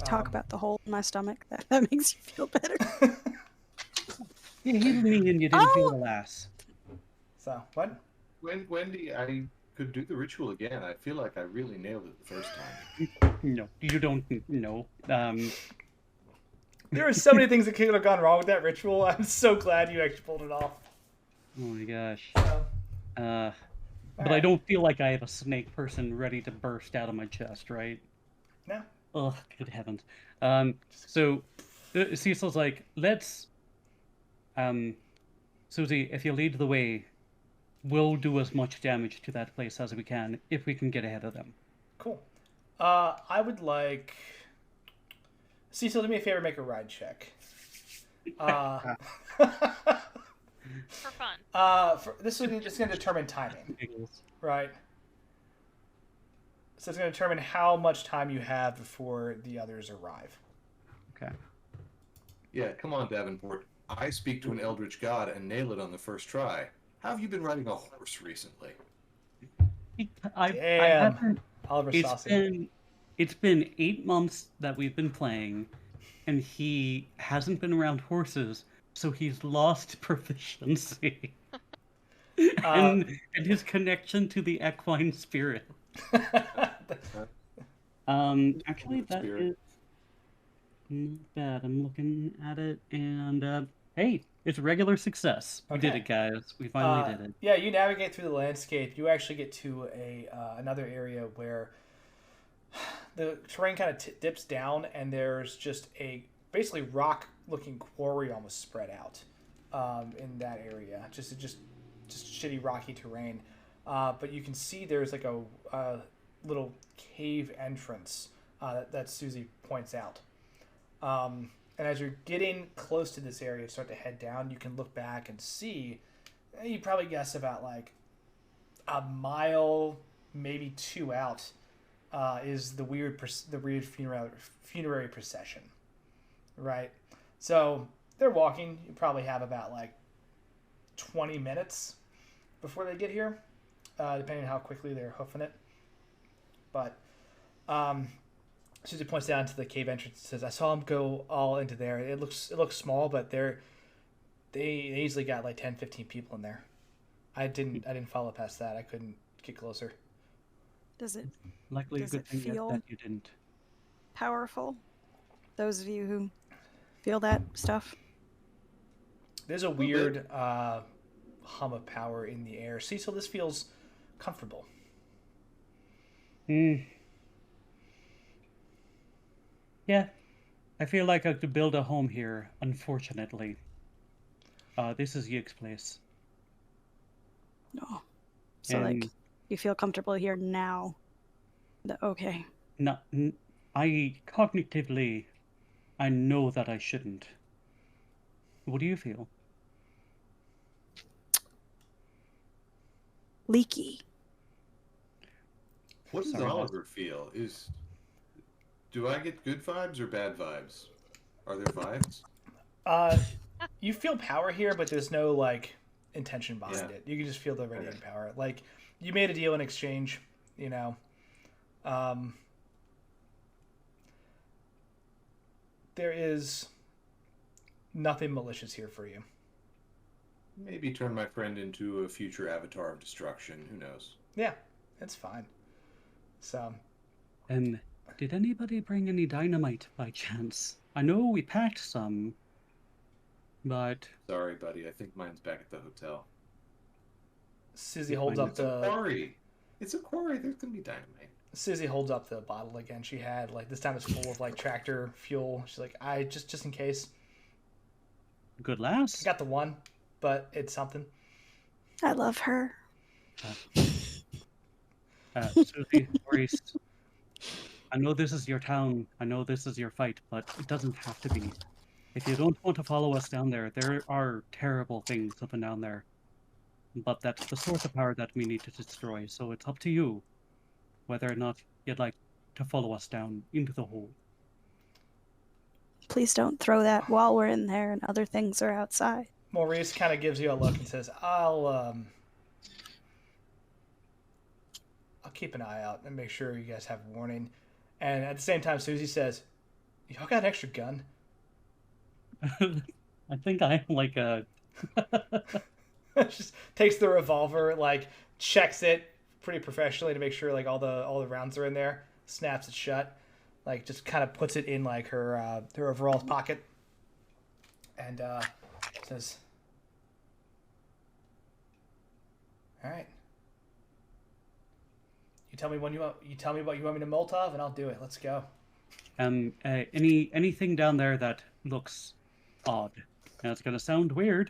Talk about the hole in my stomach. That makes you feel better. Yeah, you didn't mean you didn't feel Oh! the last. So what? Wendy, I could do the ritual again. I feel like I really nailed it the first time. No, you don't know. There are so many things that could have gone wrong with that ritual. I'm so glad you actually pulled it off. Oh my gosh. So, But I don't feel like I have a snake person ready to burst out of my chest, right? no. Oh, good heavens. So Cecil's like, let's, Susie, if you lead the way, we'll do as much damage to that place as we can if we can get ahead of them. Cool. I would like Cecil, do me a favor, make a ride check. Uh, For fun. this is just going to determine timing, Giggles. right? So it's going to determine how much time you have before the others arrive. Okay. Yeah, come on, Davenport. I speak to an eldritch god and nail it on the first try. How have you been riding a horse recently? I Damn. haven't. Oliver It's Saucy. been 8 months that we've been playing, and he hasn't been around horses, so he's lost proficiency and his connection to the equine spirit. Actually, that Spirit. is not bad. I'm looking at it, and hey, it's a regular success. We did Okay. it, guys. We finally did it. Yeah, you navigate through the landscape. You actually get to another area where the terrain kind of dips down, and there's just a basically rock-looking quarry almost spread out in that area. Just shitty rocky terrain. But you can see there's like a little cave entrance that Susie points out. And as you're getting close to this area, start to head down, you can look back and see, you probably guess about like a mile, maybe 2 out, is the weird funerary procession, right? So they're walking. You probably have about like 20 minutes before they get here, depending on how quickly they're hoofing it. But Susie points down to the cave entrance and says, "I saw them go all into there. It looks small, but they easily got like 10, 15 people in there. I didn't follow past that. I couldn't get closer." Does it Likely a Does good it thing feel- that you didn't. powerful? Those of you who feel that stuff. There's a weird hum of power in the air. Cecil, this feels comfortable. Yeah, I feel like I could build a home here, unfortunately. This is Yig's place. No. So like And you feel comfortable here now. Okay. I cognitively, I know that I shouldn't. What do you feel? Leaky. What does Sorry, Oliver feel? Do I get good vibes or bad vibes? Are there vibes? You feel power here, but there's no like intention behind Yeah. it. You can just feel the radiant power. Like you made a deal in exchange, you know. There is nothing malicious here for you. Maybe turn my friend into a future avatar of destruction. Who knows? Yeah, it's fine. So, Did anybody bring any dynamite by chance? I know we packed some, but Sorry, buddy. I think mine's back at the hotel. Susie holds up It's a the quarry. It's a quarry. There's gonna be dynamite. Susie holds up the bottle again. She had like this time it's full of like tractor fuel. She's like, I just in case. good I lass. got the one, but it's something. I love her. Susie, Maurice, I know this is your town. I know this is your fight, but it doesn't have to be. If you don't want to follow us down there are terrible things up and down there. But that's the source of power that we need to destroy, so it's up to you whether or not you'd like to follow us down into the hole. Please don't throw that while we're in there and other things are outside. Maurice kind of gives you a look and says, I'll keep an eye out and make sure you guys have warning. And at the same time, Susie says, y'all got an extra gun? I think I am like a... Just takes the revolver, like checks it pretty professionally to make sure like all the rounds are in there, snaps it shut, like just kind of puts it in like her overalls pocket, and says, "All right, you tell me what you want me to Molotov, and I'll do it. Let's go." Anything down there that looks odd. Now it's gonna sound weird,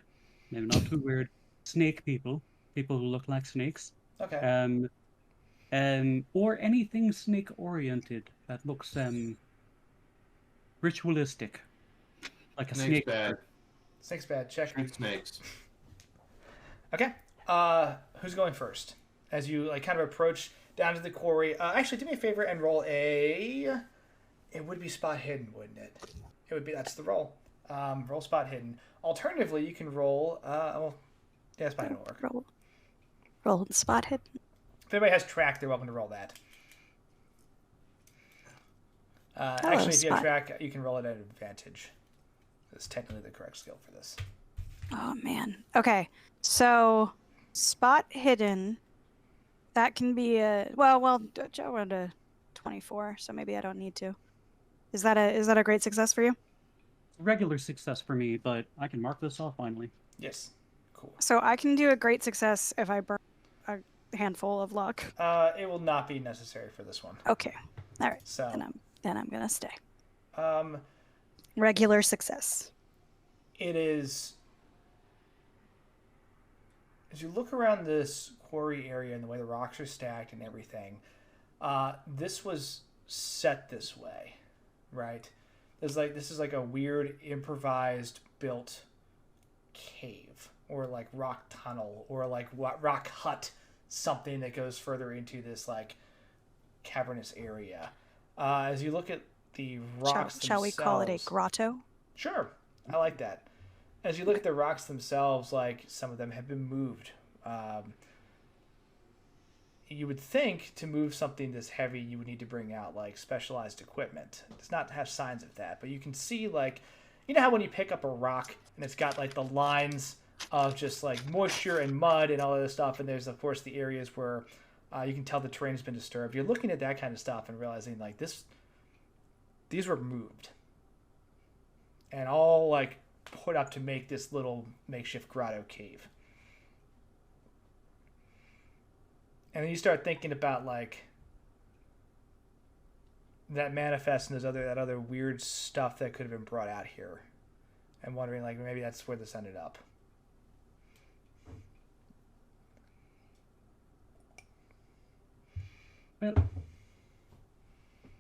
maybe not too weird. Snake people who look like snakes. Okay. Or anything snake oriented that looks ritualistic, like a Snake's snake. bad. Snake's bad. Check. Shoot snakes. Okay. Who's going first? As you like kind of approach down to the quarry. Actually, do me a favor and roll a. It would be spot hidden, wouldn't it? It would be. That's the roll. Roll spot hidden. Alternatively, you can roll. Yeah, spot hidden will work. Roll spot hidden. If anybody has track, they're welcome to roll that. Actually, if you have track, you can roll it at advantage. That's technically the correct skill for this. Oh man. Okay. So spot hidden. That can be a Joe rolled a 24, so maybe I don't need to. Is that a great success for you? Regular success for me, but I can mark this off finally. Yes. Cool. So I can do a great success if I burn a handful of luck. It will not be necessary for this one. Okay. All right. So then I'm gonna stay. Um, Regular success. it is. As you look around this quarry area and the way the rocks are stacked and everything, this was set this way, right? This is like a weird improvised built cave or like rock tunnel or like rock hut, something that goes further into this like cavernous area. As you look at the rocks Shall we call it a grotto? Sure, I like that. As you look at the rocks themselves, like some of them have been moved. You would think to move something this heavy, you would need to bring out like specialized equipment. It does not have signs of that, but you can see like, you know how when you pick up a rock and it's got like the lines of just like moisture and mud and all of this stuff, and there's of course the areas where you can tell the terrain's been disturbed. You're looking at that kind of stuff and realizing like these were moved and all like put up to make this little makeshift grotto cave. And then you start thinking about like that manifest and that other weird stuff that could have been brought out here, and wondering like maybe that's where this ended up.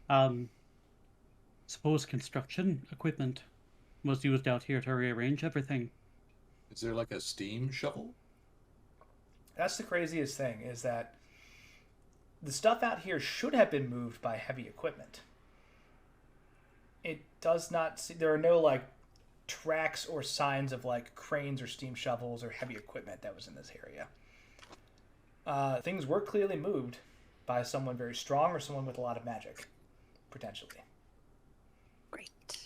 Well, suppose construction equipment was used out here to rearrange everything. Is there like a steam shovel? That's the craziest thing, is that the stuff out here should have been moved by heavy equipment. It does not see, there are no like tracks or signs of like cranes or steam shovels or heavy equipment that was in this area. Things were clearly moved by someone very strong or someone with a lot of magic, potentially. Great.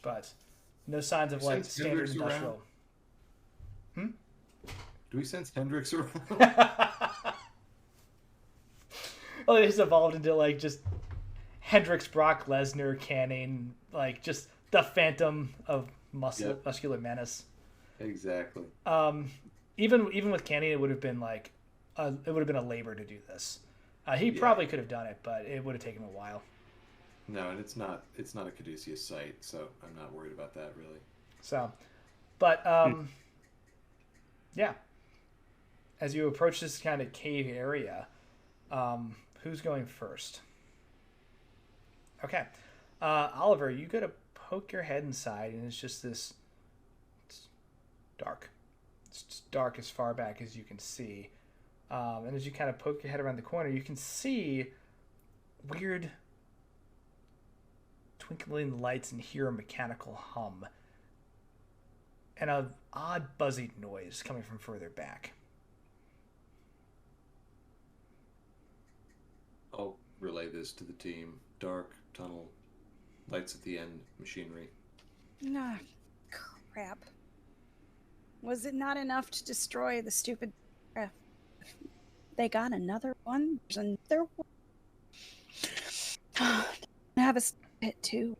But no signs of like standard industrial. Do we sense Hendrix around? Well, it has evolved into like just Hendrix, Brock Lesnar, Canning, like just the Phantom of muscular menace. Exactly. Even with Canning, it would have been like it would have been a labor to do this. He probably could have done it, but it would have taken a while. No, and it's not a Caduceus site, so I'm not worried about that really. So, but yeah. As you approach this kind of cave area, who's going first? Okay. Oliver, you go to poke your head inside, and it's just this... It's dark. It's dark as far back as you can see. And as you kind of poke your head around the corner, you can see weird twinkling lights and hear a mechanical hum. And an odd buzzing noise coming from further back. I'll relay this to the team. Dark, tunnel, lights at the end, machinery. Nah, crap. Was it not enough to destroy the stupid... They got another one? There's another one? I have a pit too.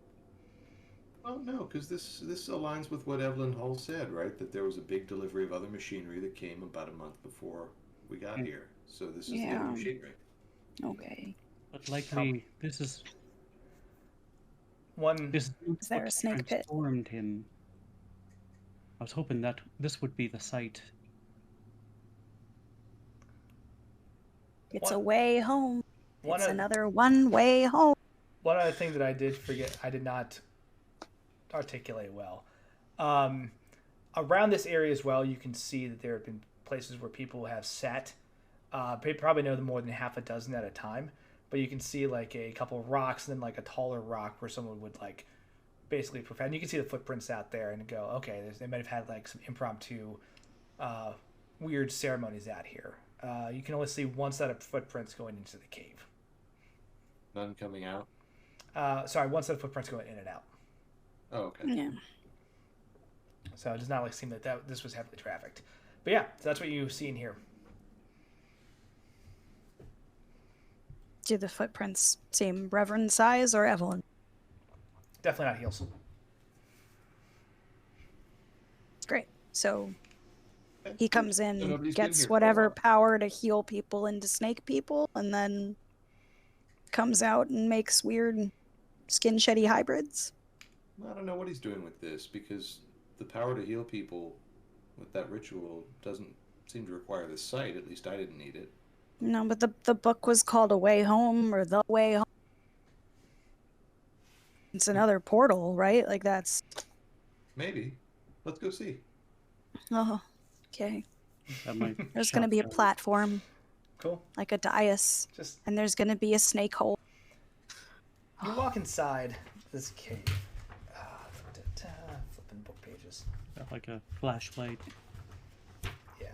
Well, no, because this aligns with what Evelyn Hull said, right? That there was a big delivery of other machinery that came about a month before we got here. So this is the other machinery. Okay. But likely, this is one. This is there a snake pit? Transformed him. I was hoping that this would be the site. It's a way home. It's another one-way home. One other thing that I did forget, I did not articulate well. Around this area as well, you can see that there have been places where people have sat. They probably know more than half a dozen at a time, but you can see like a couple of rocks and then like a taller rock where someone would like basically profane. And you can see the footprints out there and go, okay, they might have had like some impromptu weird ceremonies out here. You can only see one set of footprints going into the cave. None coming out? Sorry, one set of footprints going in and out. Oh, okay. Yeah. So it does not like seem that this was heavily trafficked. But yeah, so that's what you see in here. Do the footprints seem Reverend size or Evelyn? Definitely not heels. Great. So he comes So in, nobody's been gets here for a whatever while. power to heal people into snake people, and then comes out and makes weird skin sheddy hybrids. I don't know what he's doing with this, because the power to heal people with that ritual doesn't seem to require the sight. At least I didn't need it. No, but the book was called A Way Home or The Way Home. It's another portal, right? Like that's... Maybe. Let's go see. Oh, okay. That might There's going to be a shut platform, Cool. like a dais, Just and there's going to be a snake hole. you walk inside this cave. Flipping book pages. down, like a flashlight. Yeah.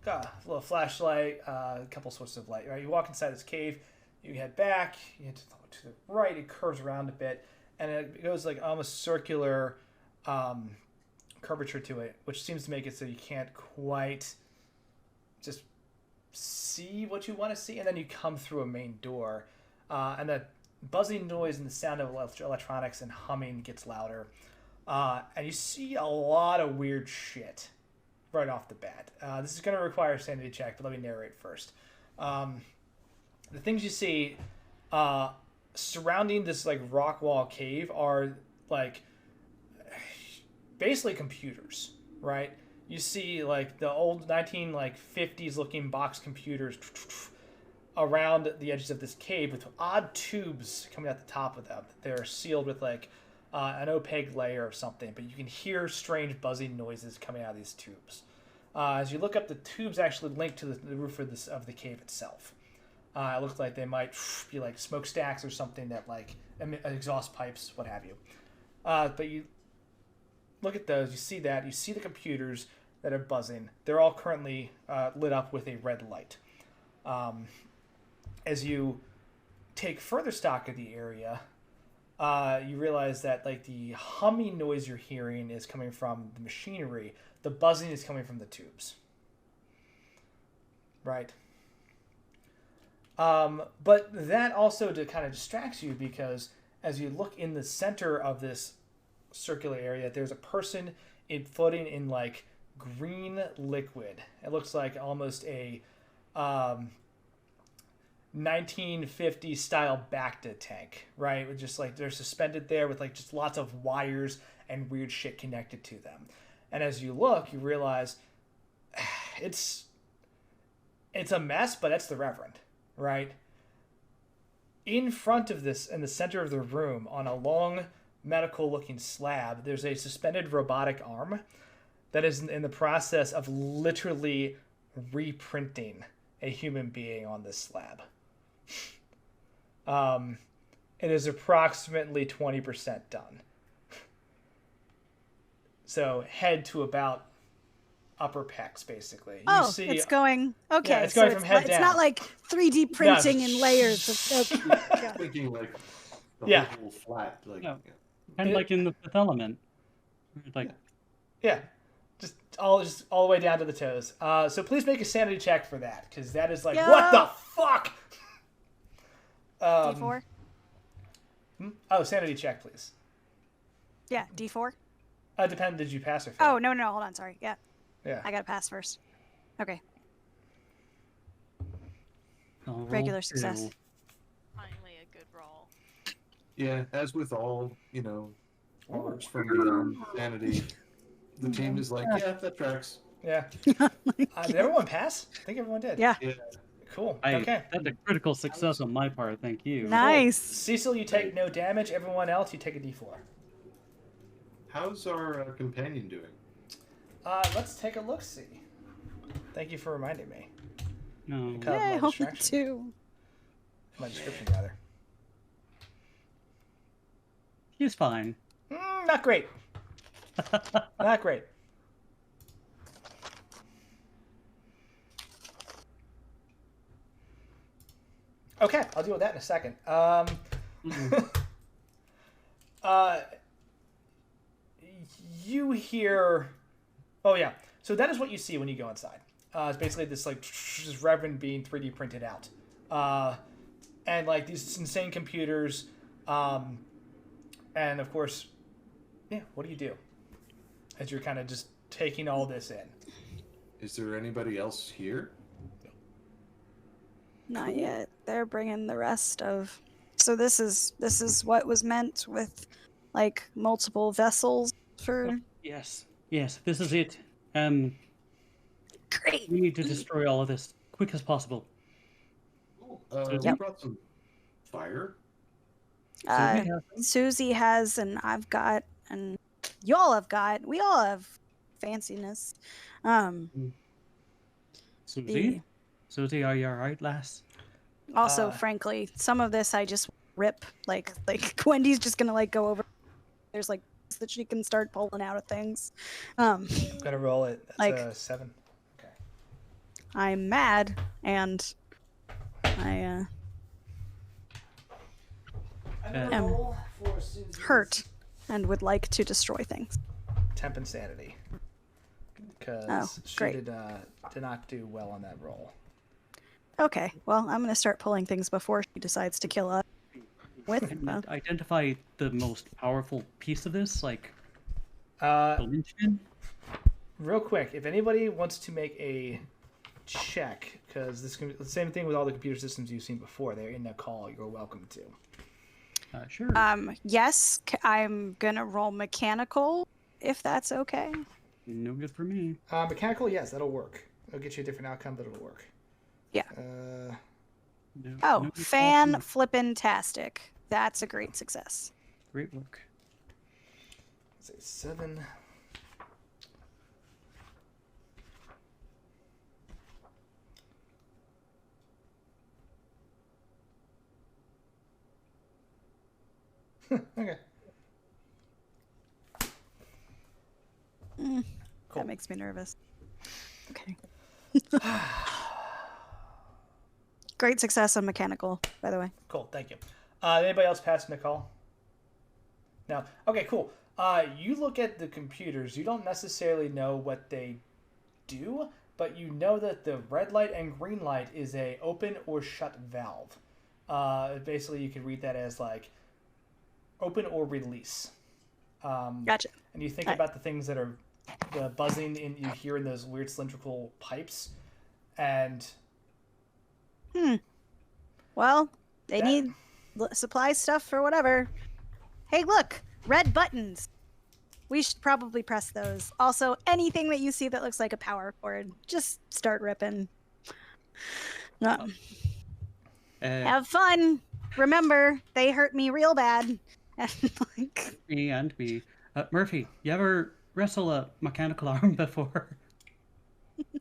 Got a little flashlight, a couple sources of light. Right. You walk inside this cave. You head back. You head to the right. It curves around a bit, and it goes like almost circular curvature to it, which seems to make it so you can't quite just see what you want to see. And then you come through a main door, and the buzzing noise and the sound of electronics and humming gets louder, and you see a lot of weird shit right off the bat. This is going to require a sanity check, but let me narrate first. The things you see surrounding this like rock wall cave are like basically computers, right? You see like the old 1950s looking box computers around the edges of this cave with odd tubes coming out the top of them. They're sealed with like an opaque layer of something, but you can hear strange buzzing noises coming out of these tubes. As you look up, the tubes actually link to the roof of the cave itself. It looks like they might be like smokestacks or something that like exhaust pipes, what have you. But you look at those, you see that, you see the computers that are buzzing. They're all currently lit up with a red light. As you take further stock of the area, you realize that like the humming noise you're hearing is coming from the machinery. The buzzing is coming from the tubes. Right. But that also kind of distracts you because as you look in the center of this circular area, there's a person floating in like green liquid. It looks like almost a 1950s style Bacta tank, right? With just like they're suspended there with like just lots of wires and weird shit connected to them. And as you look, you realize it's a mess, but it's the Reverend, right? In front of this, in the center of the room, on a long medical-looking slab, there's a suspended robotic arm that is in the process of literally reprinting a human being on this slab. It is approximately 20% done. So head to about upper pecs, basically. Oh, it's going. Okay, yeah, it's going from head it's down. not like 3D printing in layers. Okay. Yeah. Thinking like the Yeah. whole flat, like Yeah. Kind of like in the Fifth Element. Like, Yeah, just all the way down to the toes. So please make a sanity check for that, because that is like, Yeah. what the fuck? D4? Oh, sanity check, please. Yeah, D4? Depend. Did you pass or fail? Oh, no, hold on, sorry. Yeah, Yeah. I gotta pass first. Okay, I'll roll regular 2. success. Finally, a good roll. yeah, as with all, orders from beyond sanity, the team is like, yeah, that tracks. Yeah. Did everyone pass? I think everyone did. Yeah, Yeah. Cool. That's Okay. a critical success on my part. Thank you. nice. Cecil, you take no damage. Everyone else, you take a D4. How's our companion doing? Let's take a look-see. Thank you for reminding me. No. Cut Yeah, my only distraction. 2. My description, rather. He's fine. Not great. Not great. Okay, I'll deal with that in a second. You hear... Oh, yeah. So that is what you see when you go inside. It's basically this, like, this Reverend being 3D printed out. And, like, these insane computers. And, of course, yeah, what do you do? As you're kind of just taking all this in. Is there anybody else here? Not yet. They're bringing the rest of. So this is what was meant with, like, multiple vessels for. Yes. Yes, this is it. Great. We need to destroy all of this quick as possible. We Yep. brought some fire. Susie has, and I've got, and y'all have got. We all have fanciness. Susie? Susie, are you alright, lass? Also, frankly, some of this I just rip. Like Wendy's just gonna like go over. There's like that she can start pulling out of things. I'm gonna roll it. That's Like- a 7. Okay. I'm mad and I I'm gonna am roll for Susie's hurt and would like to destroy things. temp insanity. Because Oh, she great. did not do well on that roll. Okay, well, I'm gonna start pulling things before she decides to kill us. With And identify the most powerful piece of this, like Uh, the linchpin. real quick, if anybody wants to make a check, because this can be the same thing with all the computer systems you've seen before. They're in the call. You're welcome to. Sure. yes, I'm gonna roll mechanical if that's okay. No good for me. Mechanical, yes, that'll work. It'll get you a different outcome, but it'll work. Yeah. No, Oh, no good fan for me. flippin-tastic. That's a great success. Great work. Let's say 7. Okay. Cool. That makes me nervous. Okay. Great success on mechanical, by the way. Cool, thank you. Anybody else passing the call? No? Okay, cool. You look at the computers. You don't necessarily know what they do, but you know that the red light and green light is a open or shut valve. Basically, you can read that as, like, open or release. Gotcha. And you think Right. about the things that are the buzzing you hear in those weird cylindrical pipes, and Well, they That- need supply stuff for whatever. Hey, look! Red buttons! We should probably press those. Also, anything that you see that looks like a power cord, just start ripping. Have fun! Remember, they hurt me real bad. And, like, Me and me. Murphy, you ever wrestle a mechanical arm before?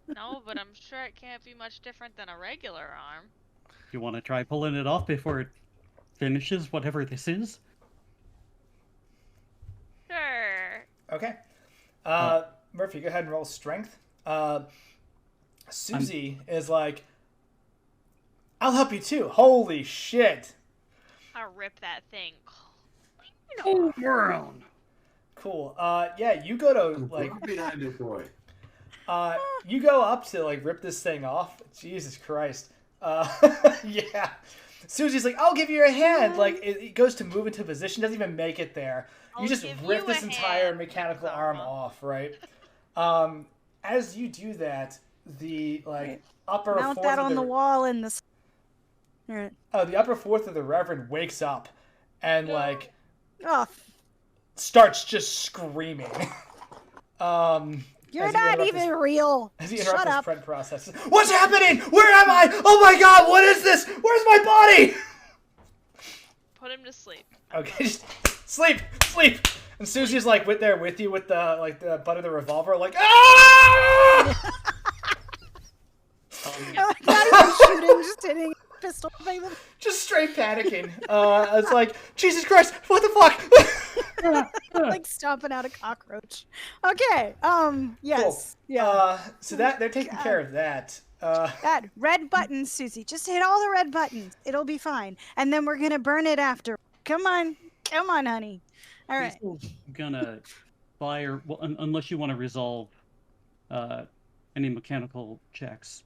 No, but I'm sure it can't be much different than a regular arm. You want to try pulling it off before it finishes whatever this is? Sure. okay. Murphy, go ahead and roll strength. Susie is like, I'll help you too. Holy shit. I'll rip that thing. Oh, world! Cool. Yeah, you go to like Look behind it, boy. you go up to like rip this thing off. Jesus Christ. Yeah. Susie's like, I'll give you a hand. Like it goes to move into position, doesn't even make it there. You I'll just give rip you this a entire hand, mechanical Zara. arm off, right? As you do that, the like Right. upper mount fourth that of on the wall in this. Alright. the upper fourth of the Reverend wakes up and like Oh, starts just screaming. you're as you not interrupt even this- real. As you Shut interrupt this up. print process. What's happening? Where am I? Oh my god, what is this? Where's my body? Put him to sleep. Okay, just sleep. And Susie's like there with you with the butt of the revolver, like ah! Not even shooting, just hitting a pistol. Just straight panicking. It's like, Jesus Christ, what the fuck? Like stomping out a cockroach. Okay. Yes. Cool. Yeah. So that they're taking care of that. That red button, Susie. Just hit all the red buttons. It'll be fine. And then we're gonna burn it after. Come on, honey. All right. Gonna fire, well, unless you want to resolve any mechanical checks.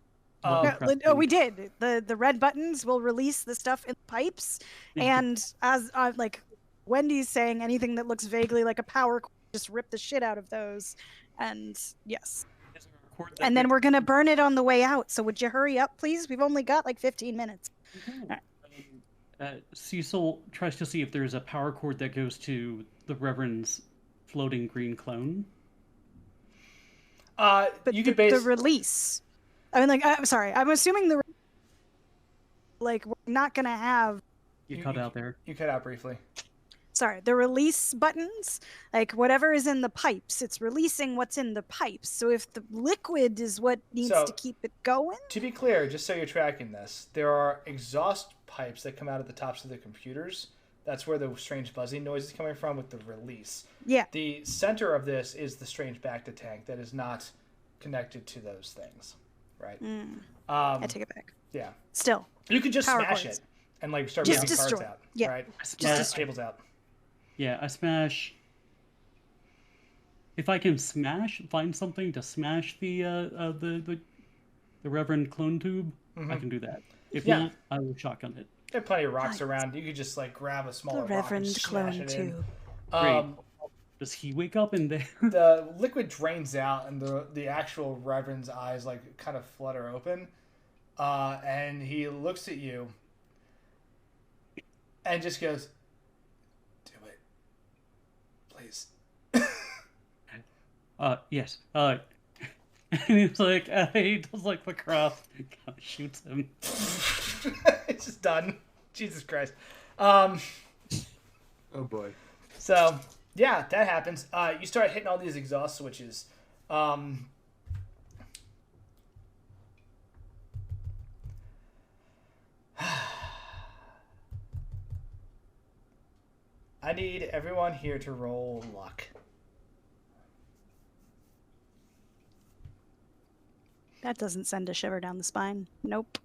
We did. The red buttons will release the stuff in the pipes, and as like Wendy's saying, anything that looks vaguely like a power cord, just rip the shit out of those. And yes. And then we're gonna burn it on the way out. So would you hurry up, please? We've only got like 15 minutes. Cecil tries to see if there's a power cord that goes to the Reverend's floating green clone. But you could base the release. I mean, like, I'm sorry. I'm assuming we're not gonna have. You cut out there. You cut out briefly. Sorry, the release buttons, like whatever is in the pipes, it's releasing what's in the pipes. So if the liquid is what needs to keep it going. To be clear, just so you're tracking this, there are exhaust pipes that come out of the tops of the computers. That's where the strange buzzing noise is coming from with the release. Yeah. The center of this is the strange Bacta tank that is not connected to those things, right? I take it back. Yeah. Still. You could just power smash cords. it and like start Just moving destroy. cards out, Yeah. right? Just cables out. Yeah, I smash. If I can find something to smash the Reverend clone tube, I can do that. If not, I will shotgun it. There are plenty of rocks around. You could just like grab a smaller rock and Reverend smash clone it in. tube. Great. Does he wake up in there? The liquid drains out, and the actual Reverend's eyes like kind of flutter open, and he looks at you, and just goes, "Do it, please." Yes. And he's like, he does like the cross, kind of shoots him. It's just done. Jesus Christ. Oh boy. So yeah, that happens. You start hitting all these exhaust switches. I need everyone here to roll luck. That doesn't send a shiver down the spine. Nope.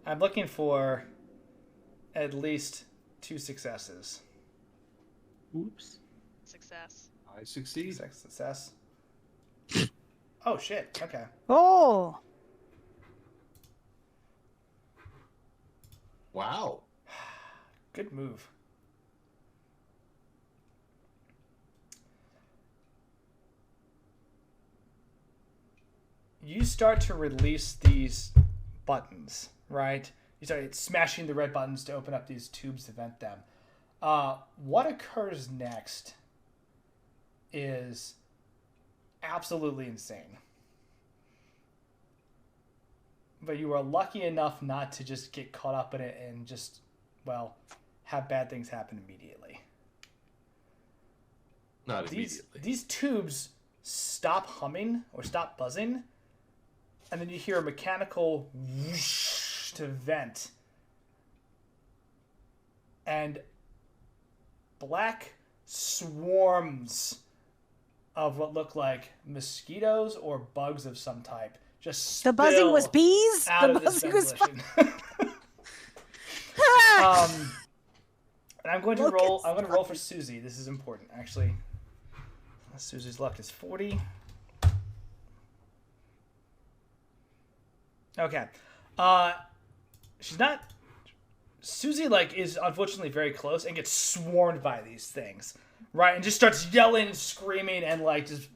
I'm looking for at least 2 successes. Oops. Success. I succeed. Success. Oh shit. Okay. Oh. Wow. Good move. You start to release these buttons, right? You start smashing the red buttons to open up these tubes to vent them. What occurs next is absolutely insane. But you are lucky enough not to just get caught up in it and just, well, have bad things happen immediately. Not immediately. These tubes stop humming or stop buzzing, and then you hear a mechanical whoosh to vent. And black swarms of what look like mosquitoes or bugs of some type just The buzzing was bees? out The of this buzzing was ventilation. And I'm going to roll. I'm going to roll for Susie. This is important, actually. Susie's luck is 40. Okay. She's not. Susie is unfortunately very close and gets swarmed by these things, right? And just starts yelling, screaming, and just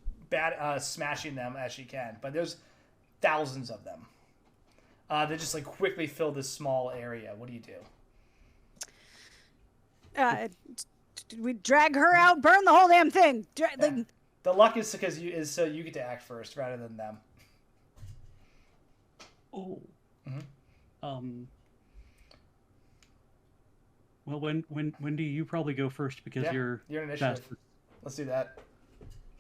smashing them as she can. But there's thousands of them. They just quickly fill this small area. What do you do? We drag her out, burn the whole damn thing. The luck is because so you get to act first rather than them. Oh. Well, when do you probably go first because Yeah, you're you're an initiative. faster. Let's do that.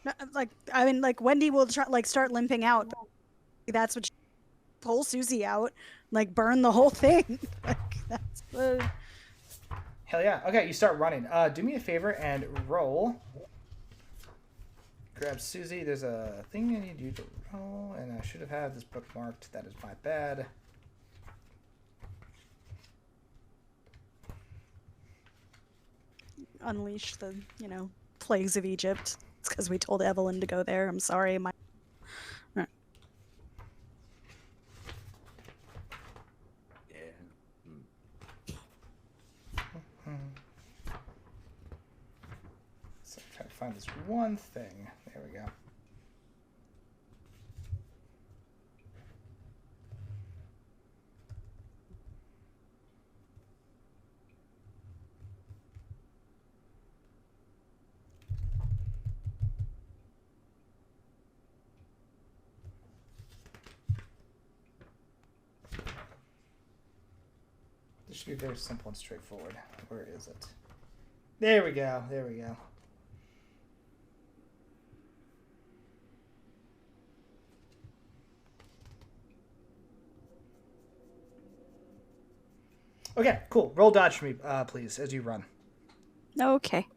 No, like, I mean, like Wendy will try, like start limping out. But that's what she pull Susie out, like burn the whole thing. Like that's the. Hell yeah. Okay, you start running. Do me a favor and roll. Grab Susie. There's a thing I need you to roll, and I should have had this bookmarked. That is my bad. Unleash the, plagues of Egypt. It's because we told Evelyn to go there. I'm sorry, my. So try to find this one thing. There we go. This should be very simple and straightforward. Where is it? There we go. There we go. Okay, cool. Roll dodge for me, please, as you run. Okay.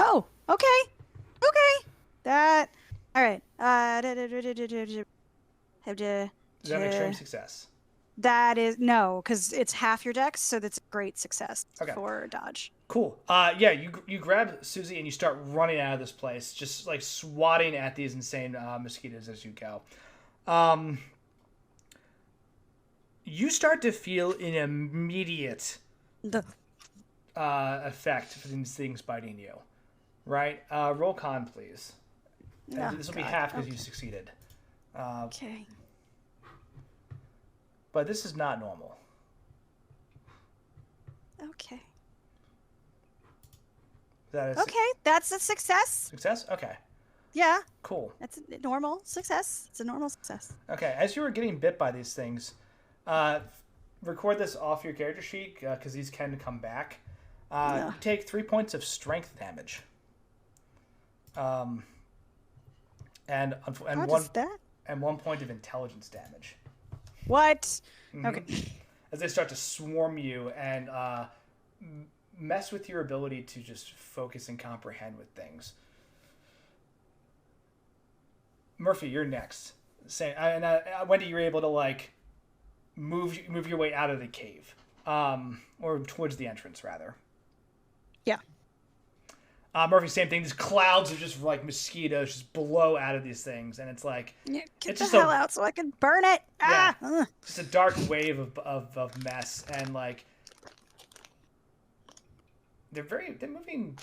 Oh, okay. Okay. That. All right. Have to. Is that an extreme success? That is no, because it's half your dex, so that's a great success Okay. for dodge. Cool. Yeah, you grab Susie and you start running out of this place, just like swatting at these insane mosquitoes as you go. You start to feel an immediate The effect for these things biting you, right? Roll con, please. And Oh, this will be God. half because Okay. you succeeded. Okay. But this is not normal. Okay. That is Okay, that's a success. success? Okay, Yeah, cool. that's a normal success. It's a normal success. Okay, as you were getting bit by these things, record this off your character sheet because these can come back. Yeah. You take 3 points of strength damage. And What one is that? and 1 point of intelligence damage. What? Mhm. Okay. As they start to swarm you and mess with your ability to just focus and comprehend with things. Murphy, you're next. Wendy, you're able to like move your way out of the cave, or towards the entrance rather. Yeah. Murphy, same thing. These clouds of just like mosquitoes just blow out of these things, and it's like Yeah, get It's the just a- hell out so I can burn it. Yeah. Ah! Ugh. just a dark wave of mess, and like they're moving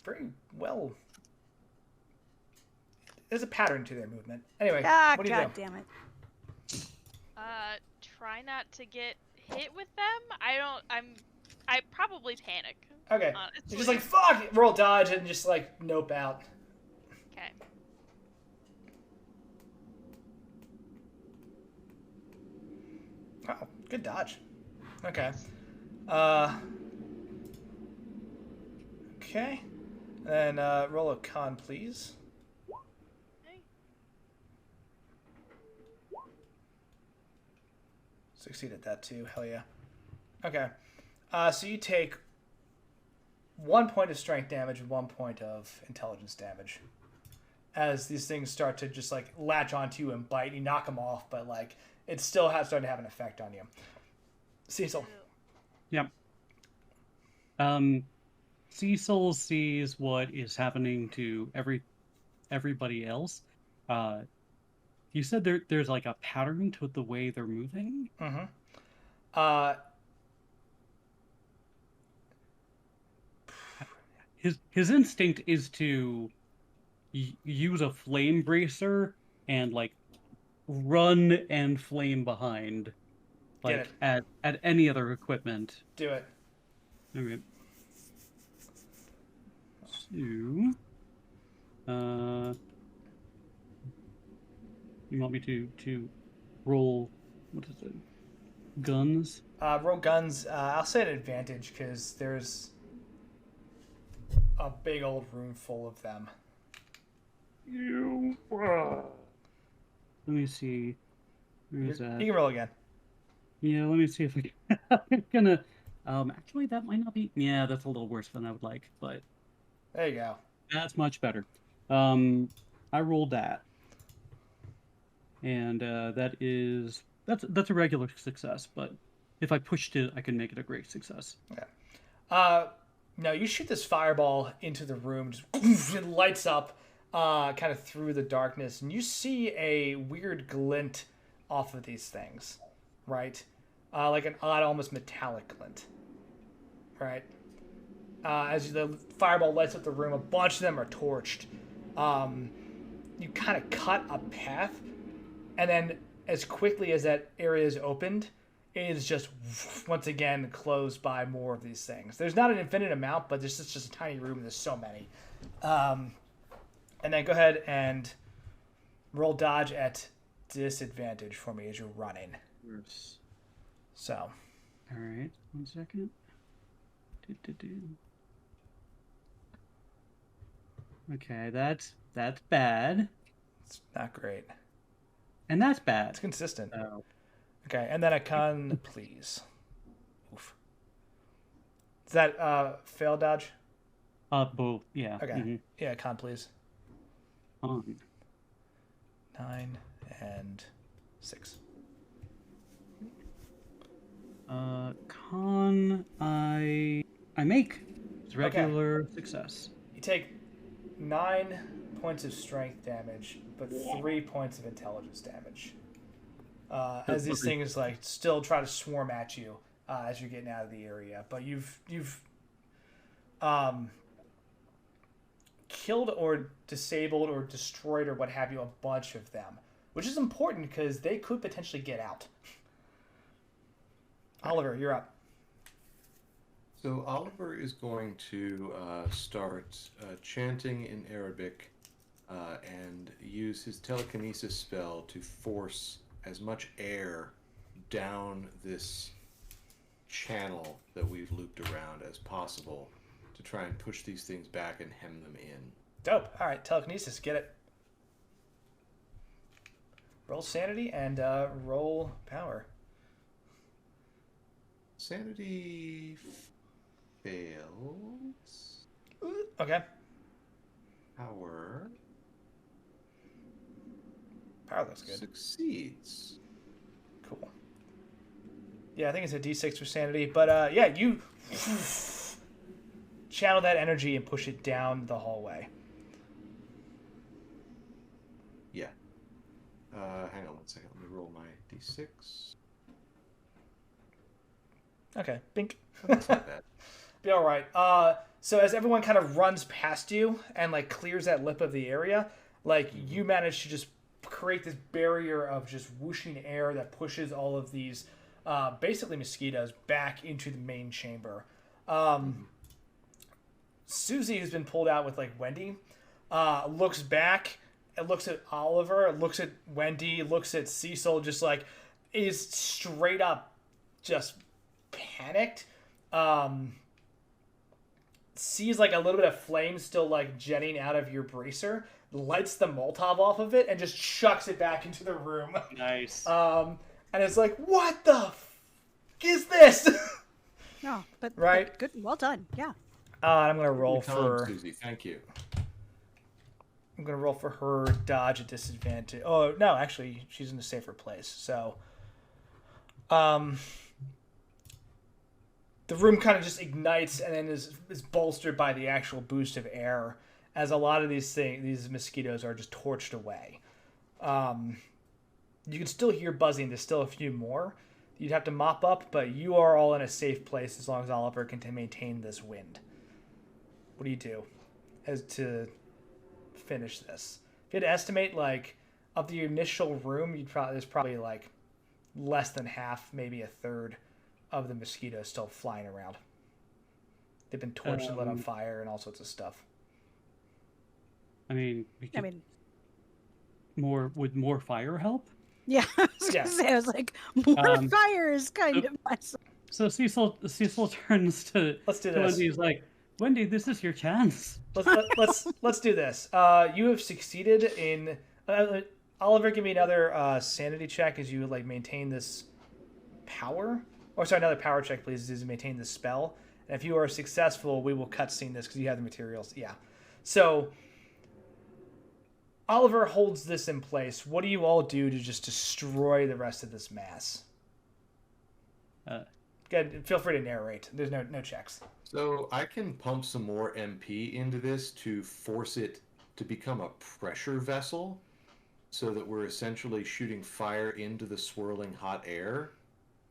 very well. There's a pattern to their movement. Anyway, Ah, what do you God do? damn it. Try not to get hit with them. I probably panic. Okay, Honestly. you're just like fuck, roll dodge, and just like nope out. Okay. Oh, good dodge. Okay. Okay. And roll a con, please. Okay. Succeeded that too. Hell yeah. Okay. So you take 1 point of strength damage and 1 point of intelligence damage. As these things start to just like latch onto you and bite, you knock them off, but like it still has started to have an effect on you. Cecil. Yep. Cecil sees what is happening to everybody else. You said there's like a pattern to the way they're moving. Mm-hmm. His instinct is to use a flame bracer and like run and flame behind, Get like it. at any other equipment. Do it. Okay. So, You want me to roll? What is it? Guns. Roll guns. I'll say an advantage because there's a big old room full of them. Let me see. Where's that? You can roll again. Yeah, let me see if I'm gonna. Actually, that might not be. Yeah, that's a little worse than I would like, but There you go. that's much better. I rolled that, and that's a regular success. But if I pushed it, I can make it a great success. Okay. No, you shoot this fireball into the room. Just it lights up, kind of through the darkness, and you see a weird glint off of these things, right? Like an odd, almost metallic glint, right? As the fireball lights up the room, a bunch of them are torched. You kind of cut a path, and then as quickly as that area is opened, it is just once again closed by more of these things. There's not an infinite amount, but there's just a tiny room and there's so many. And then go ahead and roll dodge at disadvantage for me as you're running. Yes. So. All right, 1 second. Okay, that's bad, It's not great. and that's bad. It's consistent. Oh. Okay, and then a con, please. Oof. Is that fail dodge? Both. Yeah. Okay. Mhm. Yeah, con, please. On. 9 and 6. Con. I make. It's regular success. You take 9 points of strength damage, but 3 points of intelligence damage. As these things like still try to swarm at you as you're getting out of the area, but you've killed or disabled or destroyed or what have you a bunch of them, which is important because they could potentially get out. Oliver, you're up. So Oliver is going to start chanting in Arabic and use his telekinesis spell to force as much air down this channel that we've looped around as possible to try and push these things back and hem them in. Dope. All right, telekinesis, get it. Roll sanity and roll power. Sanity fails. Okay. Power Looks good. succeeds. Cool. Yeah, I think it's a D6 for sanity, but yeah, you channel that energy and push it down the hallway. Yeah. Hang on 1 second. Let me roll my D6. Okay, bink. That's not bad. Be all right. So as everyone kind of runs past you and like clears that lip of the area, like you manage to just create this barrier of just whooshing air that pushes all of these basically mosquitoes back into the main chamber. Susie, who's been pulled out with like Wendy, looks back and looks at Oliver, looks at Wendy, looks at Cecil, just like is straight up just panicked. Sees like a little bit of flame still like jetting out of your bracer, lights the Molotov off of it, and just chucks it back into the room. Nice. And it's like, what the is this? No, but Right. but good, well done. Yeah. I'm gonna roll Calm, for. Susie. Thank you. I'm gonna roll for her dodge at disadvantage. Oh no, actually, she's in a safer place. So, the room kind of just ignites and then is bolstered by the actual boost of air as a lot of these mosquitoes are just torched away. You can still hear buzzing. There's still a few more you'd have to mop up, but you are all in a safe place as long as Oliver can maintain this wind. What do you do as to finish this? If you had to estimate, like, of the initial room, there's probably like less than half, maybe a third of the mosquitoes still flying around. They've been torched and lit on fire and all sorts of stuff. I mean, would more fire help? Yeah, I was gonna say, I was like, more Um, fire is kind of my. So Cecil turns to Let's do to this. Wendy. He's like, Wendy, this is your chance. Let's do this. You have succeeded in. Oliver, give me another sanity check as you like maintain this power. Or sorry, another power check, please, as you maintain this spell. And if you are successful, we will cutscene this because you have the materials. Yeah. So Oliver holds this in place. What do you all do to just destroy the rest of this mass? Good. Feel free to narrate. There's no checks. So I can pump some more MP into this to force it to become a pressure vessel, so that we're essentially shooting fire into the swirling hot air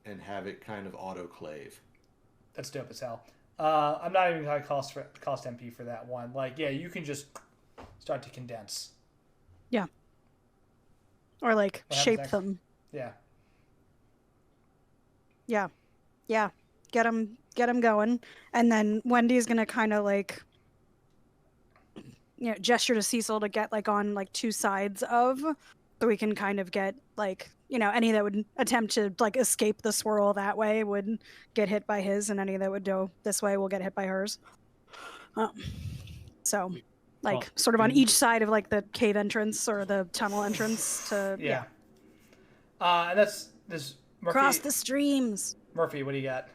and have it kind of autoclave. That's dope as hell. I'm not even going to cost MP for that one. Like, yeah, you can just start to condense. Yeah. Or like What shape happens them. Yeah. Yeah. Yeah. Get them going. And then Wendy's going to kind of like, gesture to Cecil to get like on like two sides of, so we can kind of get like, any that would attempt to like escape the swirl that way would get hit by his, and any that would go this way will get hit by hers. So like sort of on each side of like the cave entrance or the tunnel entrance to Yeah. And that's this Murphy. Cross the streams. Murphy, what do you got?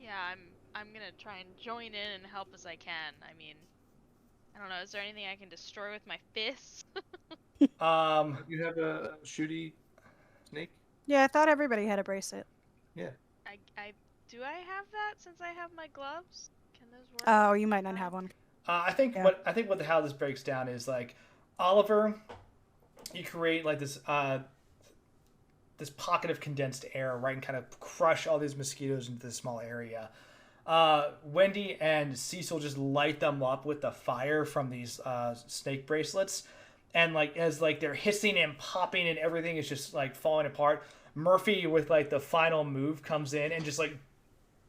Yeah, I'm gonna try and join in and help as I can. I mean, I don't know. Is there anything I can destroy with my fists? You have a shooty snake? Yeah, I thought everybody had a bracelet. Yeah. Do I have that since I have my gloves? Can those work? Oh, you might not have one. I think how this breaks down is like Oliver, you create like this this pocket of condensed air, right, and kind of crush all these mosquitoes into this small area. Wendy and Cecil just light them up with the fire from these snake bracelets, and like as like they're hissing and popping and everything is just like falling apart. Murphy with like the final move comes in and just like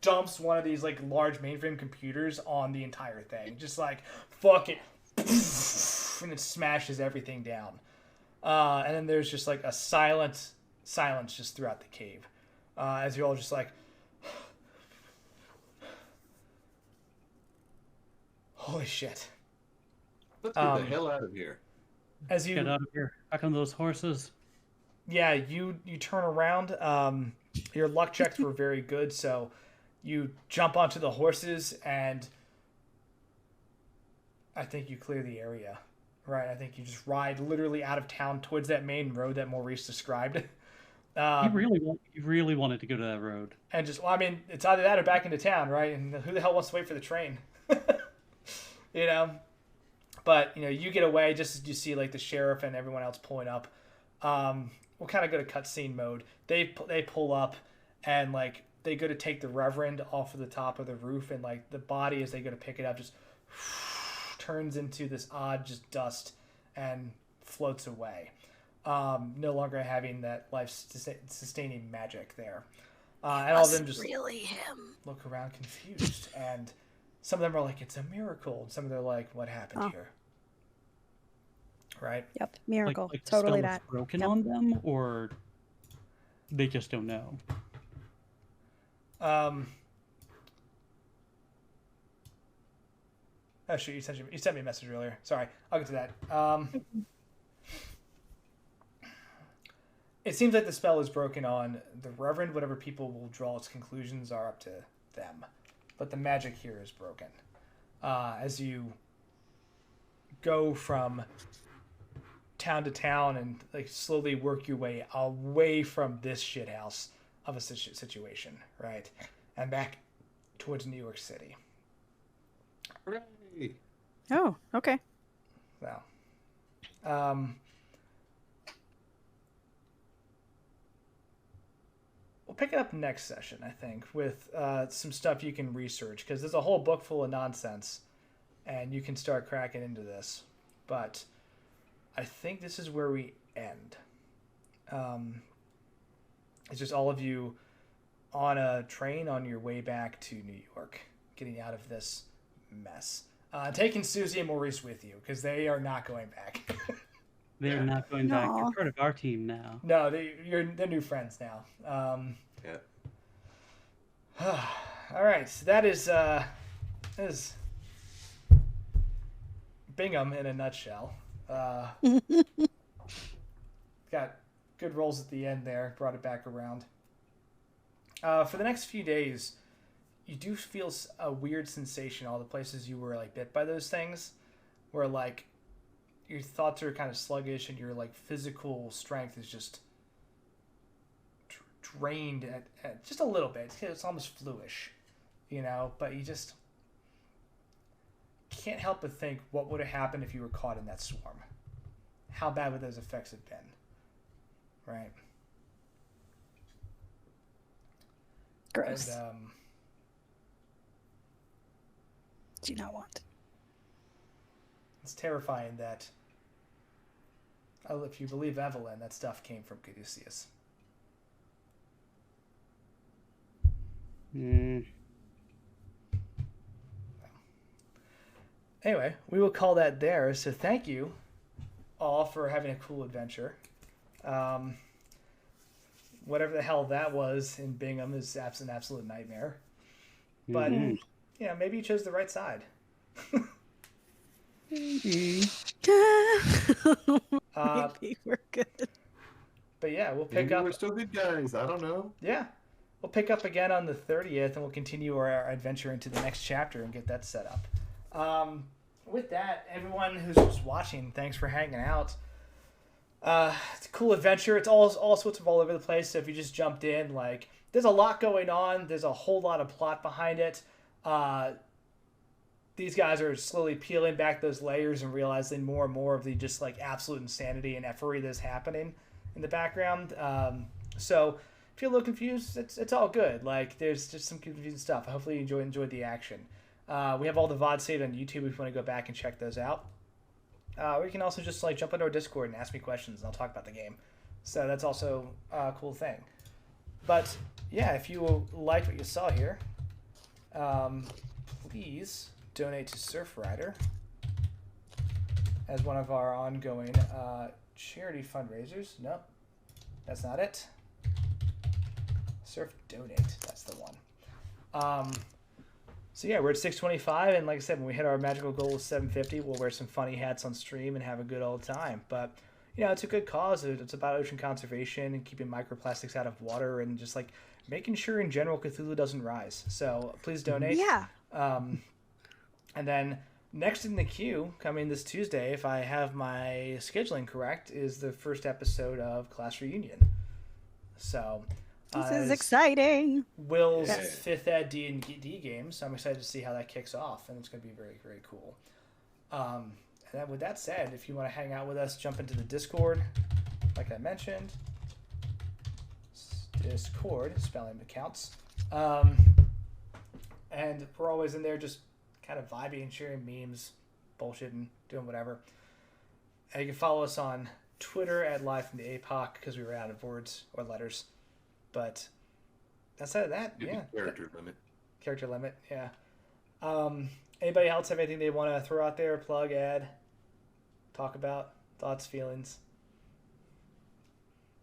dumps one of these like large mainframe computers on the entire thing, just like fuck it, and it smashes everything down. And then there's just like a silence just throughout the cave, as you're all just like, holy shit. Let's get the hell out of here. As you Get out of here. Back on those horses. Yeah, you turn around. Your luck checks were very good, so you jump onto the horses, and I think you clear the area. Right, I think you just ride literally out of town towards that main road that Maurice described. You really wanted to go to that road. And just, well, I mean, it's either that or back into town, right? And who the hell wants to wait for the train? But, you get away just as you see, like, the sheriff and everyone else pulling up. We'll kind of go to cutscene mode. They pull up, and, like, they go to take the Reverend off of the top of the roof, and, like, the body, as they go to pick it up, just turns into this odd just dust and floats away. No longer having that life-sustaining magic there. And all of them just really him. look around confused, and some of them are like, it's a miracle, and some of them are like, what happened here? Right? Yep, miracle. Like the Totally spell that. is broken Yep. on them, or they just don't know. Oh shoot, you sent me a message earlier. Sorry, I'll get to that. It seems like the spell is broken on the Reverend. Whatever people will draw its conclusions are up to them, but the magic here is broken. As you go from town to town and like slowly work your way away from this shithouse of a situation, right, and back towards New York City. Hooray! Oh, okay. Well, we'll pick it up next session, I think, with some stuff you can research, because there's a whole book full of nonsense, and you can start cracking into this. But I think this is where we end. It's just all of you on a train on your way back to New York, getting out of this mess. Taking Susie and Maurice with you, because they are not going back. They're not going back. You're No. part of our team now. No, they're new friends now. Yeah. All right, so that is Bingham in a nutshell. Got good rolls at the end there, brought it back around. For the next few days, you do feel a weird sensation all the places you were like bit by those things, where like your thoughts are kind of sluggish and your like physical strength is just drained at just a little bit. It's almost fluish, you know, but you just can't help but think what would have happened if you were caught in that swarm. How bad would those effects have been? Right. Gross. And, Do not want. it's terrifying that, if you believe Evelyn, that stuff came from Caduceus. Anyway, we will call that there. So thank you all for having a cool adventure. Whatever the hell that was in Bingham is an absolute nightmare. But, you know, maybe you chose the right side. Maybe we're good. But yeah, we'll pick Maybe up. we're still good guys. I don't know. Yeah. We'll pick up again on the 30th, and we'll continue our adventure into the next chapter and get that set up. With that, everyone who's just watching, thanks for hanging out. It's a cool adventure. It's all sorts of all over the place. So if you just jumped in, like, there's a lot going on. There's a whole lot of plot behind it. These guys are slowly peeling back those layers and realizing more and more of the just like absolute insanity and effery that's happening in the background. So if you're a little confused, it's all good. Like, there's just some confusing stuff. Hopefully you enjoyed the action. We have all the VOD saved on YouTube if you want to go back and check those out. Or you can also just like jump into our Discord and ask me questions, and I'll talk about the game. So that's also a cool thing. But yeah, if you liked what you saw here, please donate to Surfrider as one of our ongoing charity fundraisers. Nope, that's not it. Surf Donate, that's the one. So yeah, we're at 625, and like I said, when we hit our magical goal of 750, we'll wear some funny hats on stream and have a good old time. But you know, it's a good cause. It's about ocean conservation and keeping microplastics out of water, and just like making sure in general Cthulhu doesn't rise. So please donate. Yeah. And then next in the queue, coming this Tuesday, if I have my scheduling correct, is the first episode of Class Reunion. So This is exciting. Will's Yes. 5th ed D&D game, so I'm excited to see how that kicks off, and it's going to be very, very cool. And then with that said, if you want to hang out with us, jump into the Discord, like I mentioned. Discord, spelling counts. And we're always in there just kind of vibing, sharing memes, bullshitting, doing whatever. And you can follow us on Twitter at Live from the APOC, because we were out of words or letters. But outside of that, Give me yeah. Character limit. Character limit, yeah. Anybody else have anything they want to throw out there, plug, add, talk about, thoughts, feelings?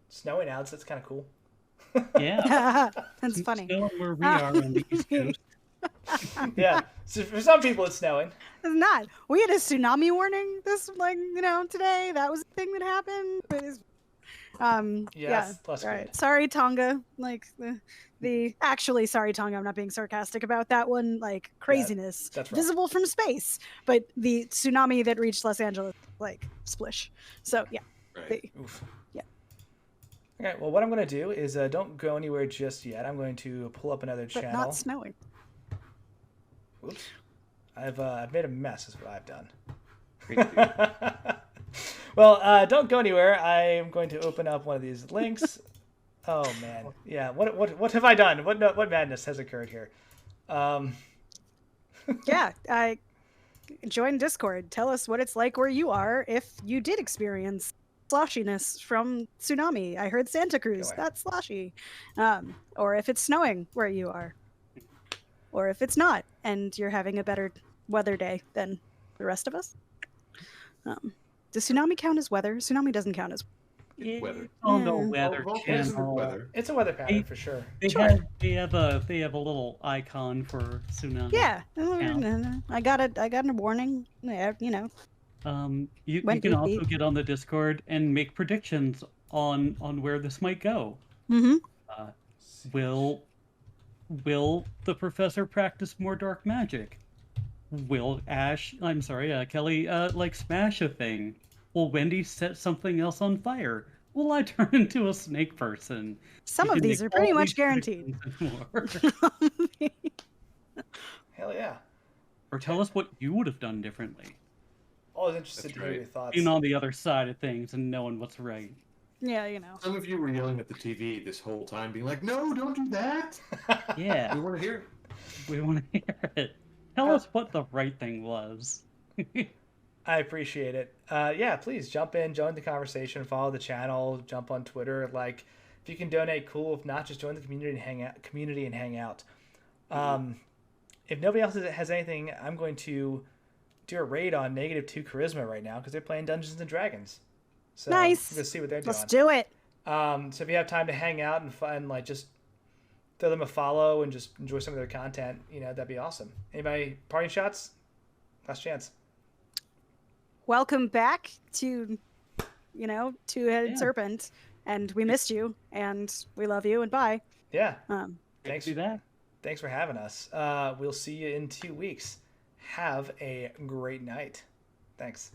Snowing out, so that's kind of cool. Yeah. That's funny. Snowing where we are on the East Coast. Yeah, so for some people it's snowing. It's not. We had a tsunami warning today. That was a thing that happened. But Yes, yeah. plus Right. good. Sorry, Tonga. Like actually, sorry, Tonga. I'm not being sarcastic about that one. Like craziness, that's right. visible from space. But the tsunami that reached Los Angeles, like splish. So yeah. Right. Oof. Yeah. Okay, well, what I'm going to do is don't go anywhere just yet. I'm going to pull up another But channel. not snowing. Oops. I've made a mess is what I've done. Well, don't go anywhere. I am going to open up one of these links. Oh man, yeah. What have I done? What madness has occurred here? Yeah, I join Discord. Tell us what it's like where you are if you did experience sloshiness from tsunami. I heard Santa Cruz. Go ahead. That's sloshy. Or if it's snowing where you are. Or if it's not and you're having a better weather day than the rest of us. Does tsunami count as weather? Tsunami doesn't count as. Weather. On the Yeah. Weather Volcanoes are Channel. weather. It's a weather pattern for sure. They Sure. have a little icon for tsunami. Yeah. Count. I got it. I got a warning. Yeah, you know. You Went can beep, also beep. get on the Discord and make predictions on where this might go. Mm-hmm. Will the professor practice more dark magic? Will Kelly like smash a thing? Will Wendy set something else on fire? Will I turn into a snake person? Some You of can these make are pretty all much these guaranteed. predictions and more. Hell yeah. Or tell us what you would have done differently. Always interested That's to hear right. your thoughts. Being on the other side of things and knowing what's right. Yeah, you know. Some of you were yelling at the TV this whole time, being like, "No, don't do that." Yeah. We want to hear. We want to hear it. Tell us what the right thing was. I appreciate it. Yeah, please jump in, join the conversation, follow the channel, jump on Twitter. Like, if you can donate, cool. If not, just join the community and hang out. If nobody else has anything, I'm going to do a raid on -2 charisma right now because they're playing Dungeons and Dragons. So Nice. Let's see what they're doing. Let's do it. So if you have time to hang out and fun, like just throw them a follow and just enjoy some of their content, that'd be awesome. Anybody parting shots? Last chance. Welcome back to, Two-Headed Yeah. Serpent, and we missed you, and we love you, and bye. Yeah. Thanks for that. Thanks for having us. We'll see you in 2 weeks. Have a great night. Thanks.